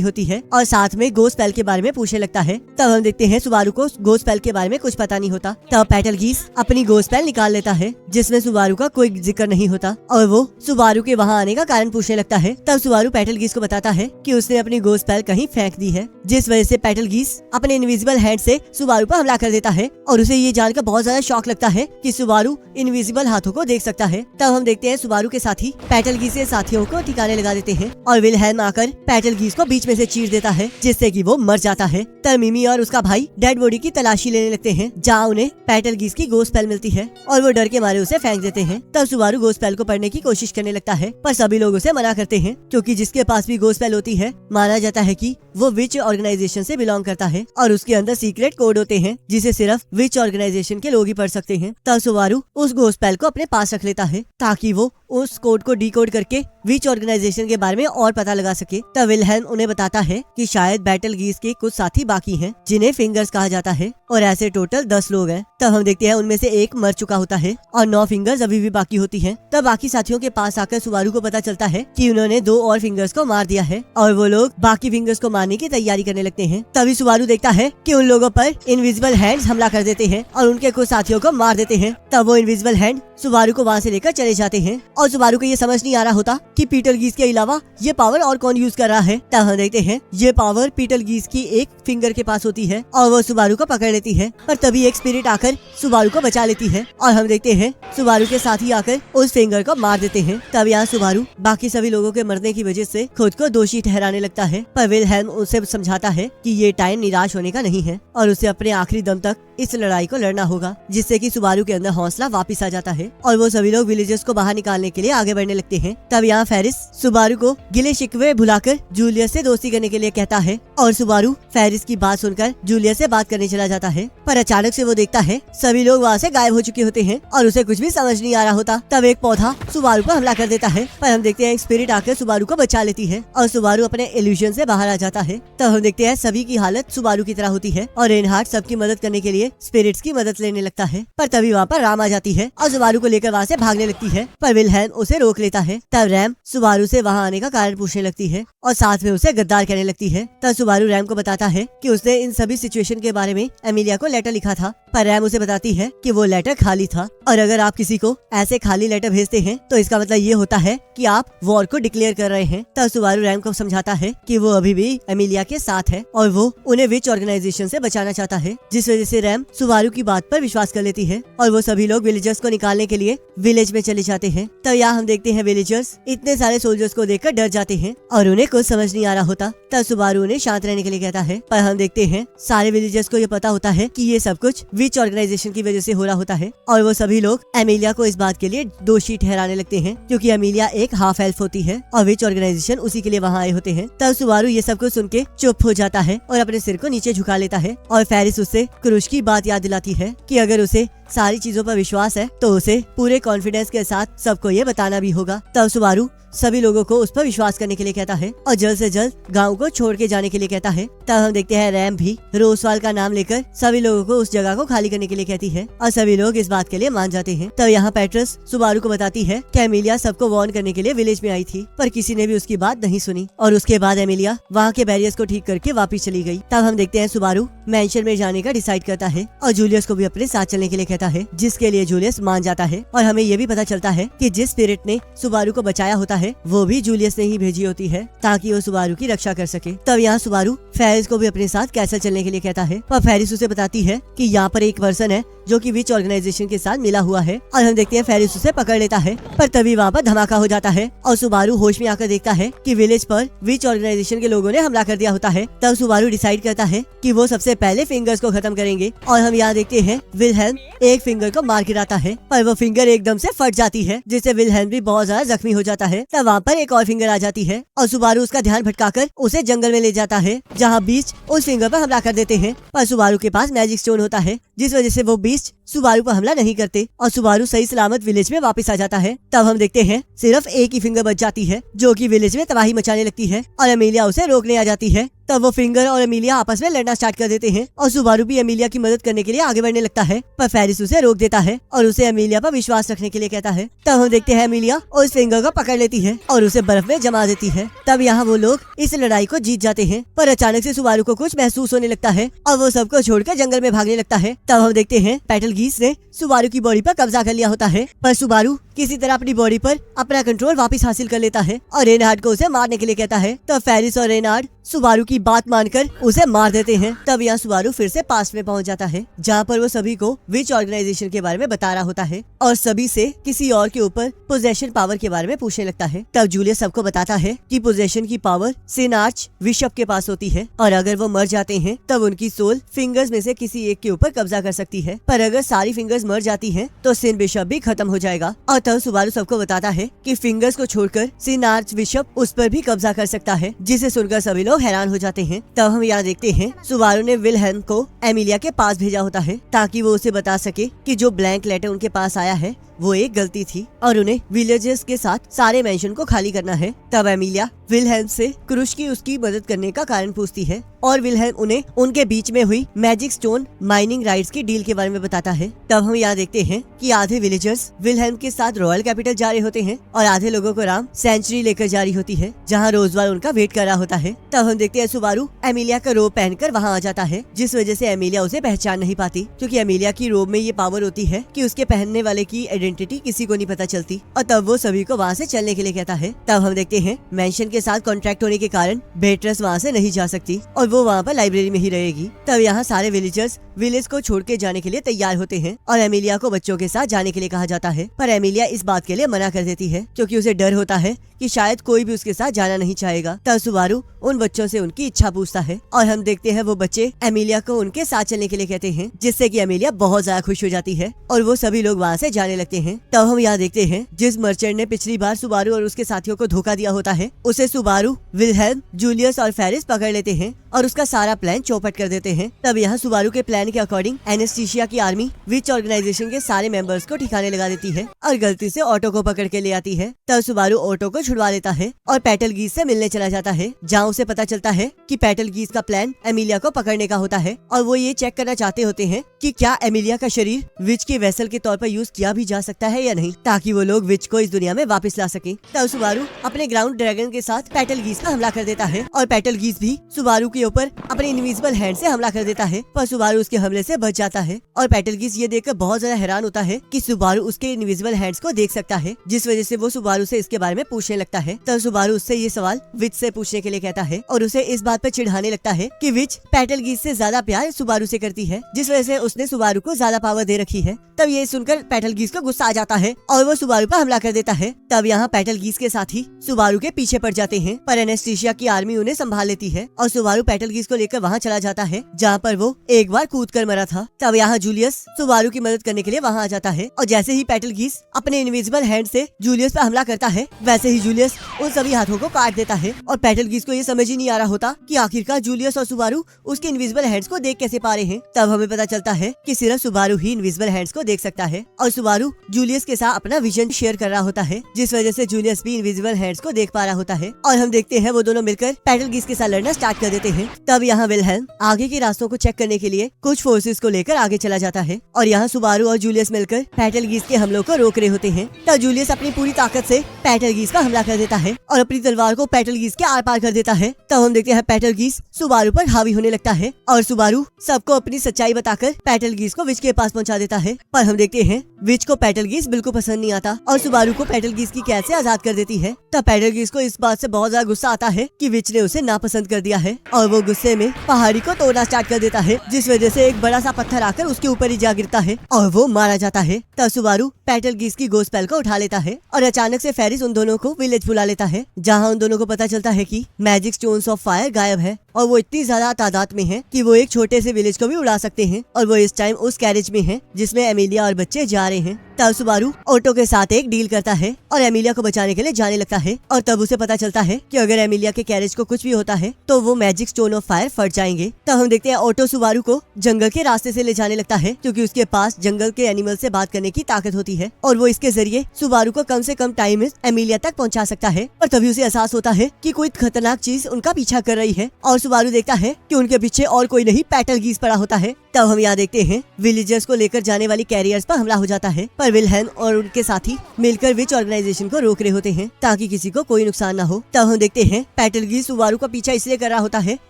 होती है, और साथ में गोस्ट स्पेल के बारे में पूछने लगता है। तब हम देखते हैं सुबारू को गोस्ट स्पेल के बारे में कुछ पता नहीं होता। तब पेटलगीज अपनी गोस्ट स्पेल निकाल लेता है जिसमें सुबारू का कोई जिक्र नहीं होता और वो सुबारू के वहाँ आने का कारण पूछने लगता है। तब सुबारू पेटलगीज को बताता है कि उसने अपनी गोस्ट स्पेल कहीं फेंक दी है, जिस वजह से पेटलगीज अपने इनविजिबल हैंड से सुबारू पर हमला कर देता है और उसे ये जानकर बहुत ज्यादा शॉक लगता है कि सुबारू इनविजिबल हाथों को देख सकता है। तब हम देखते हैं सुबारू के साथी पेटलगीज के साथियों को ठिकाने लगा देते हैं और विलहेल्म आकर पेटलगीज को बीच में से चीर देता है, जिससे कि वो मर जाता है। तब मिमी और उसका भाई डेड बॉडी की तलाशी लेने लगते हैं, जहाँ उन्हें पेटलगीज की गोस्ट स्पेल मिलती है और वो डर के मारे उसे फेंक देते हैं। तब सुबारू गोस्ट स्पेल को पढ़ने की कोशिश करने लगता है, पर सभी लोग उसे मना करते हैं, क्योंकि जिसके पास भी गोस्ट स्पेल होती है माना जाता है कि वो विच ऑर्गेनाइजेशन से बिलोंग करता है और उसके अंदर सीक्रेट कोड होते हैं जिसे सिर्फ विच ऑर्गेनाइजेशन के लोग ही पढ़ सकते हैं। तब सुबारू उस गोस्ट स्पेल को अपने पास रख लेता है ताकि वो उस कोड को डिकोड करके विच ऑर्गेनाइजेशन के बारे में और पता लगा सके। तब विलहेल्म उन्हें बताता है कि शायद बेटलगीज के कुछ साथी बाकी हैं जिन्हें फिंगर्स कहा जाता है और ऐसे टोटल 10 लोग हैं। तब हम देखते हैं उनमें से एक मर चुका होता है और 9 फिंगर्स अभी भी बाकी होती हैं। तब बाकी साथियों के पास आकर सुबारू को पता चलता है कि उन्होंने 2 और फिंगर्स को मार दिया है और वो लोग बाकी फिंगर्स को मारने की तैयारी करने लगते हैं। तभी सुबारू देखता है कि उन लोगों पर इनविजिबल हैंड्स हमला कर देते हैं और उनके कुछ साथियों को मार देते हैं। तब वो इनविजिबल हैंड सुबारू को वहाँ से लेकर चले जाते हैं और सुबारू को ये समझ नहीं आ रहा होता कि पेटलगीज के अलावा ये पावर और कौन यूज कर रहा है। तब हम देखते हैं ये पावर पेटलगीज की एक फिंगर के पास होती है और वो सुबारू को पकड़ लेती है, पर तभी एक स्पिरिट आकर सुबारू को बचा लेती है और हम देखते हैं सुबारू के साथी आकर उस फिंगर को मार देते हैं। तब यहाँ सुबारू बाकी सभी लोगों के मरने की वजह से खुद को दोषी ठहराने लगता है, पर विलहेल्म उसे समझाता है कि ये टाइम निराश होने का नहीं है और उसे अपने आखिरी दम तक इस लड़ाई को लड़ना होगा, जिससे कि सुबारू के अंदर हौसला वापस आ जाता है और वो सभी लोग विलेजर्स को बाहर निकालने के लिए आगे बढ़ने लगते हैं। तब यहाँ फेरिस सुबारू को गिले शिकवे भुलाकर जूलियस से दोस्ती करने के लिए कहता है और सुबारू फेरिस की बात सुनकर जूलियस से बात करने चला जाता है। पर अचानक से वो देखता है सभी लोग वहाँ से गायब हो चुके होते हैं और उसे कुछ भी समझ नहीं आ रहा होता। तब एक पौधा सुबारू पर हमला कर देता है, पर हम देखते हैं एक स्पिरिट आकर सुबारू को बचा लेती है और सुबारू अपने इल्यूजन से बाहर आ जाता है। तब हम देखते हैं सभी की हालत सुबारू की तरह होती है और रेनहार्ट सबकी मदद करने के लिए स्पिरिट्स की मदद लेने लगता है। पर तभी वहाँ पर राम आ जाती है और सुबारू को लेकर वहाँ से भागने लगती है, पर विलहेम उसे रोक लेता है। तब रैम सुबारू से वहाँ आने का कारण पूछने लगती है और साथ में उसे गद्दार कहने लगती है। तब सुबारू रैम को बताता है कि उसने इन सभी सिचुएशन के बारे में एमिलिया को लेटर लिखा था, पर रैम उसे बताती है कि वो लेटर खाली था और अगर आप किसी को ऐसे खाली लेटर भेजते हैं तो इसका मतलब ये होता है कि आप वॉर को डिक्लेयर कर रहे हैं। तब सुबारू रैम को समझाता है कि वो अभी भी एमिलिया के साथ है और वो उन्हें विच ऑर्गेनाइजेशन से बचाना चाहता है, जिस वजह से रैम सुबारू की बात पर विश्वास कर लेती है और वो सभी लोग विलेजर्स को निकालने के लिए विलेज में चले जाते हैं। तब यहाँ हम देखते हैं विलेजर्स इतने सारे सोल्जर्स को देखकर डर जाते हैं और उन्हें कुछ समझ नहीं आ रहा होता। तब सुबारू उन्हें शांत रहने के लिए कहता है, पर हम देखते हैं सारे विलेजर्स को ये पता होता है कि ये सब कुछ विच ऑर्गेनाइजेशन की वजह से हो रहा होता है और वो सभी लोग एमिलिया को इस बात के लिए दोषी ठहराने लगते हैं क्योंकि एमिलिया एक हाफ एल्फ होती है और विच ऑर्गेनाइजेशन उसी के लिए वहाँ आए होते हैं। तब सुबारू ये सब कुछ सुन के चुप हो जाता है और अपने सिर को नीचे झुका लेता है और फेरिस उससे क्रूश की बात याद दिलाती है कि अगर उसे सारी चीजों पर विश्वास है तो उसे पूरे कॉन्फिडेंस के साथ सबको ये बताना भी होगा। तब सुबारू सभी लोगों को उस पर विश्वास करने के लिए कहता है और जल्द से जल्द गांव को छोड़ के जाने के लिए कहता है। तब हम देखते हैं रैम भी रोसवाल का नाम लेकर सभी लोगों को उस जगह को खाली करने के लिए कहती है और सभी लोग इस बात के लिए मान जाते हैं। तब यहाँ पैट्रस सुबारू को बताती है कि एमिलिया सबको वार्न करने के लिए विलेज में आई थी, पर किसी ने भी उसकी बात नहीं सुनी और उसके बाद एमिलिया वहाँ के बैरियर्स को ठीक करके वापिस चली गयी। तब हम देखते हैं सुबारू मैंशन में जाने का डिसाइड करता है और जूलियस को भी अपने साथ चलने के लिए कहता है, जिसके लिए जूलियस मान जाता है और हमें ये भी पता चलता है कि जिस स्पिरिट ने सुबारू को बचाया होता है वो भी जूलियस ने ही भेजी होती है ताकि वो सुबारू की रक्षा कर सके। तब यहाँ सुबारू फेरिस को भी अपने साथ कैसल चलने के लिए कहता है, पर फेरिस उसे बताती है कि यहाँ पर एक पर्सन है जो कि विच ऑर्गेनाइजेशन के साथ मिला हुआ है और हम देखते हैं फेरिस उसे पकड़ लेता है। पर तभी वहाँ पर धमाका हो जाता है और सुबारू होश में आकर देखता है कि विलेज पर विच ऑर्गेनाइजेशन के लोगों ने हमला कर दिया होता है। तब सुबारू डिसाइड करता है कि वो सबसे पहले फिंगर्स को खत्म करेंगे और हम यहाँ देखते हैं विलहेम एक फिंगर को मार गिराता है, पर वो फिंगर एकदम से फट जाती है जिससे विलहेम भी बहुत ज्यादा जख्मी हो जाता है। तब वहाँ पर एक और फिंगर आ जाती है और सुबारू उसका ध्यान भटकाकर उसे जंगल में ले जाता है जहाँ बीस्ट उस फिंगर पर हमला कर देते हैं, पर सुबारू के पास मैजिक स्टोन होता है जिस वजह से वो बीस्ट सुबारू पर हमला नहीं करते और सुबारू सही सलामत विलेज में वापस आ जाता है। तब हम देखते हैं सिर्फ एक ही फिंगर बच जाती है जो कि विलेज में तबाही मचाने लगती है और एमिलिया उसे रोकने आ जाती है। तब वो फिंगर और एमिलिया आपस में लड़ना स्टार्ट कर देते हैं और सुबारू भी एमिलिया की मदद करने के लिए आगे बढ़ने लगता है, पर फेरिस उसे रोक देता है और उसे एमिलिया पर विश्वास रखने के लिए कहता है। तब हम देखते हैं एमिलिया उस फिंगर को पकड़ लेती है और उसे बर्फ में जमा देती है। तब यहाँ वो लोग इस लड़ाई को जीत जाते हैं, पर अचानक से सुबारू को कुछ महसूस होने लगता है और वो सबको छोड़कर जंगल में भागने लगता है। तब हम देखते हैं पेटलगीस ने सुबारू की बॉडी पर कब्जा कर लिया होता है, पर सुबारू किसी तरह अपनी बॉडी पर अपना कंट्रोल वापस हासिल कर लेता है और रेनहार्ड को उसे मारने के लिए कहता है। तब फेरिस और रेनहार्ड सुबारू की बात मानकर उसे मार देते हैं। तब यहाँ सुबारू फिर से पास में पहुंच जाता है जहाँ पर वो सभी को विच ऑर्गेनाइजेशन के बारे में बता रहा होता है और सभी से किसी और के ऊपर पोजेशन पावर के बारे में पूछने लगता है। तब जूलियस सबको बताता है कि पोजेशन की पावर सिन आर्च बिशप के पास होती है और अगर वो मर जाते हैं तब उनकी सोल फिंगर्स में से किसी एक के ऊपर कब्जा कर सकती है, पर अगर सारी फिंगर्स मर जाती हैं तो सिन बिशप भी खत्म हो जाएगा। और तब सुबारू सबको बताता है कि फिंगर्स को छोड़कर सिन आर्च बिशप उस पर भी कब्जा कर सकता है, जिसे सुनकर सभी लोग हैरान हो जाते हैं। तब हम यहाँ देखते हैं सुबारू ने विलहेम को एमिलिया के पास भेजा होता है ताकि वो उसे बता सके कि जो ब्लैंक लेटर उनके पास आया है वो एक गलती थी और उन्हें विलेजर्स के साथ सारे मेंशन को खाली करना है। तब एमिलिया विलहेम से क्रूश की उसकी मदद करने का कारण पूछती है और विलहेम उन्हें उनके बीच में हुई मैजिक स्टोन माइनिंग राइट्स की डील के बारे में बताता है। तब हम यहाँ देखते हैं कि आधे विलेजर्स विलहेम के साथ रॉयल कैपिटल जा रहे होते हैं और आधे लोगों को राम सेंचुरी लेकर जा रही होती है जहाँ रोजवाल उनका वेट कर रहा होता है। तब हम देखते हैं सुबारू एमिलिया का रोब पहनकर वहाँ आ जाता है, जिस वजह से एमिलिया उसे पहचान नहीं पाती क्योंकि एमिलिया की रोब में ये पावर होती है कि उसके पहनने वाले की आइडेंटिटी किसी को नहीं पता चलती और तब वो सभी को वहाँ से चलने के लिए कहता है। तब हम देखते हैं मेंशन के साथ कॉन्ट्रैक्ट होने के कारण बेट्रस वहाँ से नहीं जा सकती और वो वहाँ पर लाइब्रेरी में ही रहेगी। तब यहाँ सारे विलेजर्स विलेज को छोड़ के जाने के लिए तैयार होते हैं और एमिलिया को बच्चों के साथ जाने के लिए कहा जाता है, पर एमिलिया इस बात के लिए मना कर देती है क्योंकि उसे डर होता है कि शायद कोई भी उसके साथ जाना नहीं चाहेगा। तब सुबारू उन बच्चों से उनकी इच्छा पूछता है और हम देखते हैं वो बच्चे एमिलिया को उनके साथ चलने के लिए कहते हैं, जिससे कि एमिलिया बहुत ज्यादा खुश हो जाती है और वो सभी लोग वहाँ से जाने लगते हैं। तब हम यहाँ देखते हैं जिस मर्चेंट ने पिछली बार सुबारू और उसके साथियों को धोखा दिया होता है, उसे सुबारू, विलहेल्म, जूलियस और फेरिस पकड़ लेते हैं और उसका सारा प्लान चौपट कर देते हैं। तब यहाँ सुबारू के प्लान के अकॉर्डिंग एनेस्थीसिया की आर्मी विच ऑर्गेनाइजेशन के सारे मेंबर्स को ठिकाने लगा देती है और गलती से ऑटो को पकड़ के ले आती है। तब सुबारू ऑटो को छुड़वा लेता है और पेटलगीज से मिलने चला जाता है, जहाँ उसे पता चलता है कि पेटलगीज का प्लान एमिलिया को पकड़ने का होता है और वो ये चेक करना चाहते होते हैं कि क्या एमिलिया का शरीर विच के वेसल के तौर पर यूज किया भी जा सकता है या नहीं, ताकि वो लोग विच को इस दुनिया में वापस ला सके। तब सुबारू अपने ग्राउंड ड्रैगन के साथ पेटलगीज का हमला कर देता है और पेटलगीज भी सुबारू के ऊपर अपने इनविजिबल हैंड से हमला कर देता है, पर सुबारू उसके हमले से बच जाता है और पेटलगीज ये देखकर बहुत ज्यादा हैरान होता है कि सुबारू उसके इनविजिबल हैंड्स को देख सकता है, जिस वजह से वो सुबारू से इसके बारे में पूछने लगता है। तब सुबारू उससे ये सवाल विच से पूछने के लिए कहता है और उसे इस बात पर चिढ़ाने लगता है कि विच पेटलगीज से ज्यादा प्यार सुबारू से करती है, जिस वजह से उसने सुबारू को ज्यादा पावर दे रखी है। तब ये सुनकर पेटलगीज को गुस्सा आ जाता है और वो सुबारू पर हमला कर देता है। तब यहाँ पेटलगीज के साथी सुबारू के पीछे पड़ जाते हैं, पर एनेस्थीसिया की आर्मी उन्हें संभाल लेती है और सुबारू पेटलगीज को लेकर वहाँ चला जाता है जहाँ पर वो एक बार कूद कर मरा था। तब यहाँ जूलियस सुबारू की मदद करने के लिए वहाँ आ जाता है और जैसे ही पेटलगीज अपने इनविजिबल हैंड से जूलियस पर हमला करता है, वैसे ही जूलियस उन सभी हाथों को काट देता है और पेटलगीज को ये समझ ही नहीं आ रहा होता कि आखिरकार जूलियस और सुबारू उसके इनविजिबल हैंड्स को देख कैसे पा रहे हैं। तब हमें पता चलता है कि सिर्फ सुबारू ही इनविजिबल हैंड्स को देख सकता है और सुबारू जूलियस के साथ अपना विजन शेयर कर रहा होता है, जिस वजह से जूलियस भी इनविजिबल हैंड्स को देख पा रहा होता है और हम देखते हैं वो दोनों मिलकर पेटलगीज के साथ लड़ना स्टार्ट कर देते हैं। तब यहाँ विलहेल्म आगे के रास्तों को चेक करने के लिए कुछ फोर्सेस को लेकर आगे चला जाता है और यहाँ सुबारू और जूलियस मिलकर पेटलगीज के हमलों को रोक रहे होते हैं। तब जूलियस अपनी पूरी ताकत से पेटलगीज पर हमला कर देता है और अपनी तलवार को पेटलगीज के आर पार कर देता है। तब हम देखते हैं पेटलगीज सुबारू पर हावी होने लगता है और सुबारू सबको अपनी सच्चाई बताकर पेटलगीज को विच के पास पहुंचा देता है, पर हम देखते हैं विच को पेटलगीज बिल्कुल पसंद नहीं आता और सुबारू को पेटलगीज की कैद से आजाद कर देती है। तब पेटलगीज को इस बात से बहुत ज्यादा गुस्सा आता है कि विच ने उसे नापसंद कर दिया है और वो गुस्से में पहाड़ी को तोड़ना स्टार्ट कर देता है, जिस वजह से एक बड़ा सा पत्थर आकर उसके ऊपर ही जा गिरता है और वो मारा जाता है। तब सुबारू पेटलगीज की गोस्ट पेल को उठा लेता है और अचानक से फेरिस उन दोनों को विलेज बुला लेता है, जहाँ उन दोनों को पता चलता है कि मैजिक स्टोन्स ऑफ फायर गायब है और वो इतनी ज्यादा तादाद में है कि वो एक छोटे से विलेज को भी उड़ा सकते हैं और वो इस टाइम उस कैरेज में है जिसमें एमिलिया और बच्चे जा रहे हैं। तब सुबारू ऑटो के साथ एक डील करता है और एमिलिया को बचाने के लिए जाने लगता है और तब उसे पता चलता है कि अगर एमिलिया के कैरेज को कुछ भी होता है तो वो मैजिक स्टोन ऑफ फायर फट जाएंगे। तब हम देखते हैं ऑटो सुबारू को जंगल के रास्ते से ले जाने लगता है, क्योंकि उसके पास जंगल के एनिमल से बात करने की ताकत होती है और वो इसके जरिए सुबारू को कम से कम टाइम में एमिलिया तक पहुंचा सकता है। और तभी उसे एहसास होता है कि कोई खतरनाक चीज उनका पीछा कर रही है और सुबारू देखता है कि उनके पीछे और कोई नहीं पेटलगीज पड़ा होता है। तब हम यहाँ देखते हैं विलेजर्स को लेकर जाने वाली कैरियर्स पर हमला हो जाता है, पर विलहेल्म और उनके साथी मिलकर विच ऑर्गेनाइजेशन को रोक रहे होते हैं ताकि किसी को कोई नुकसान न हो। तब हम देखते हैं पेटलगीज सुबारू का पीछा इसलिए कर रहा होता है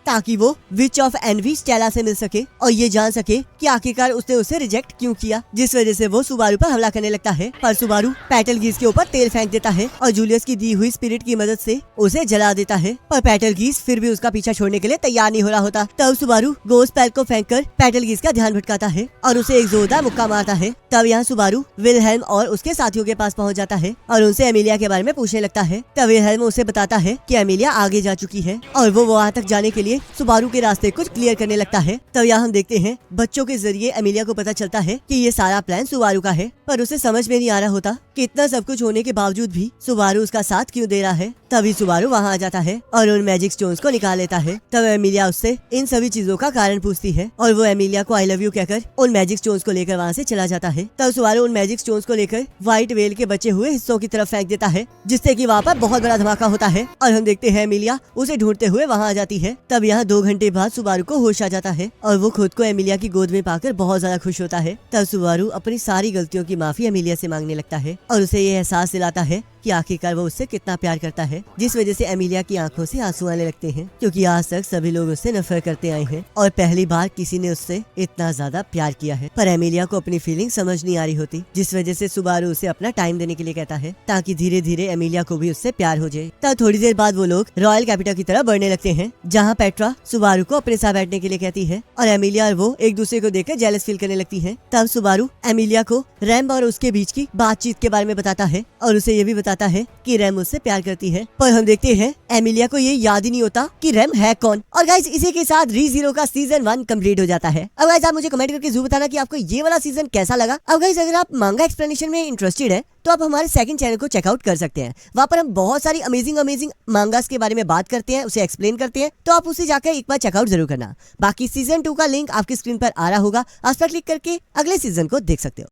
ताकि वो विच ऑफ एनवी स्टेला से मिल सके और ये जान सके कि आखिरकार उसने उसे रिजेक्ट क्यों किया, जिस वजह से वो सुबारू पर हमला करने लगता है। पर सुबारू पेटलगीज के ऊपर तेल फेंक देता है और जूलियस की दी हुई स्पिरिट की मदद से उसे जला देता है, पर पेटलगीज फिर भी उसका पीछा छोड़ने के लिए तैयार नहीं हो रहा होता। तब सुबारू गोस्ट पेल को फेंक कर पेटलगीज का ध्यान भटकाता है और उसे एक जोरदार मुक्का मारता है। तब यहाँ सुबारू विलहेल्म और उसके साथियों के पास पहुंच जाता है और उनसे एमिलिया के बारे में पूछने लगता है। तब विलहेल्म उसे बताता है कि एमिलिया आगे जा चुकी है और वो वहाँ तक जाने के लिए सुबारू के रास्ते कुछ क्लियर करने लगता है। तब यहाँ हम देखते हैं बच्चों के जरिए एमिलिया को पता चलता है कि ये सारा प्लान सुबारू का है, पर उसे समझ में नहीं आ रहा होता कि इतना सब कुछ होने के बावजूद भी सुबारू उसका साथ क्यों दे रहा है। तभी सुबारू वहाँ आ जाता है और उन मैजिक स्टोन्स को निकाल लेता है। तब एमिलिया उससे इन सभी चीजों का कारण पूछती है और वो एमिलिया को आई लव यू कहकर उन मैजिक स्टोन्स को लेकर वहाँ से चला जाता है। तब सुबारू उन मैजिक स्टोन्स को लेकर व्हाइट वेल के बचे हुए हिस्सों की तरफ फेंक देता है, जिससे कि वहाँ पर बहुत बड़ा धमाका होता है और हम देखते हैं एमिलिया उसे ढूंढते हुए वहाँ आ जाती है। तब यहाँ 2 घंटे बाद सुबारू को होश आ जाता है और वो खुद को एमिलिया की गोद में पाकर बहुत ज्यादा खुश होता है। तब सुबारू अपनी सारी गलतियों की माफी एमिलिया से मांगने लगता है और उसे ये एहसास दिलाता है कि आखिरकार वो उससे कितना प्यार करता है, जिस वजह से एमिलिया की आंखों से आंसू आने लगते हैं, क्योंकि आज तक सभी लोग उससे नफरत करते आए हैं और पहली बार किसी ने उससे इतना ज्यादा प्यार किया है। पर एमिलिया को अपनी फीलिंग समझ नहीं आ रही होती, जिस वजह से सुबारू उसे अपना टाइम देने के लिए कहता है ताकि धीरे धीरे एमिलिया को भी उससे प्यार हो जाए। तब थोड़ी देर बाद वो लोग रॉयल कैपिटल की तरफ बढ़ने लगते हैं, जहाँ पेट्रा सुबारू को अपने साथ बैठने के लिए कहती है और एमिलिया और वो एक दूसरे को देखकर जेलस फील करने लगती है। तब सुबारू एमिलिया को रैम्ब और उसके बीच की बातचीत के बारे में बताता है और उसे ये भी बताता बताता है कि रैम उससे प्यार करती है, पर हम देखते हैं एमिलिया को ये याद ही नहीं होता कि रैम है कौन। और गाइस इसी के साथ रीज़ीरो का सीजन 1 कंप्लीट हो जाता है। अब गाइस आप मुझे कमेंट करके जरूर बताना कि आपको ये वाला सीजन कैसा लगा। अब गाइस अगर आप मांगा एक्सप्लेनेशन में इंटरेस्टेड है तो आप हमारे सेकंड चैनल को चेकआउट कर सकते हैं। वहाँ पर हम बहुत सारी अमेजिंग मांगास के बारे में बात करते हैं, उसे एक्सप्लेन करते हैं, तो आप उसे जाकर एक बार चेकआउट जरूर करना। बाकी सीजन 2 का लिंक आपकी स्क्रीन पर आ रहा होगा, आप पर क्लिक करके अगले सीजन को देख सकते हो।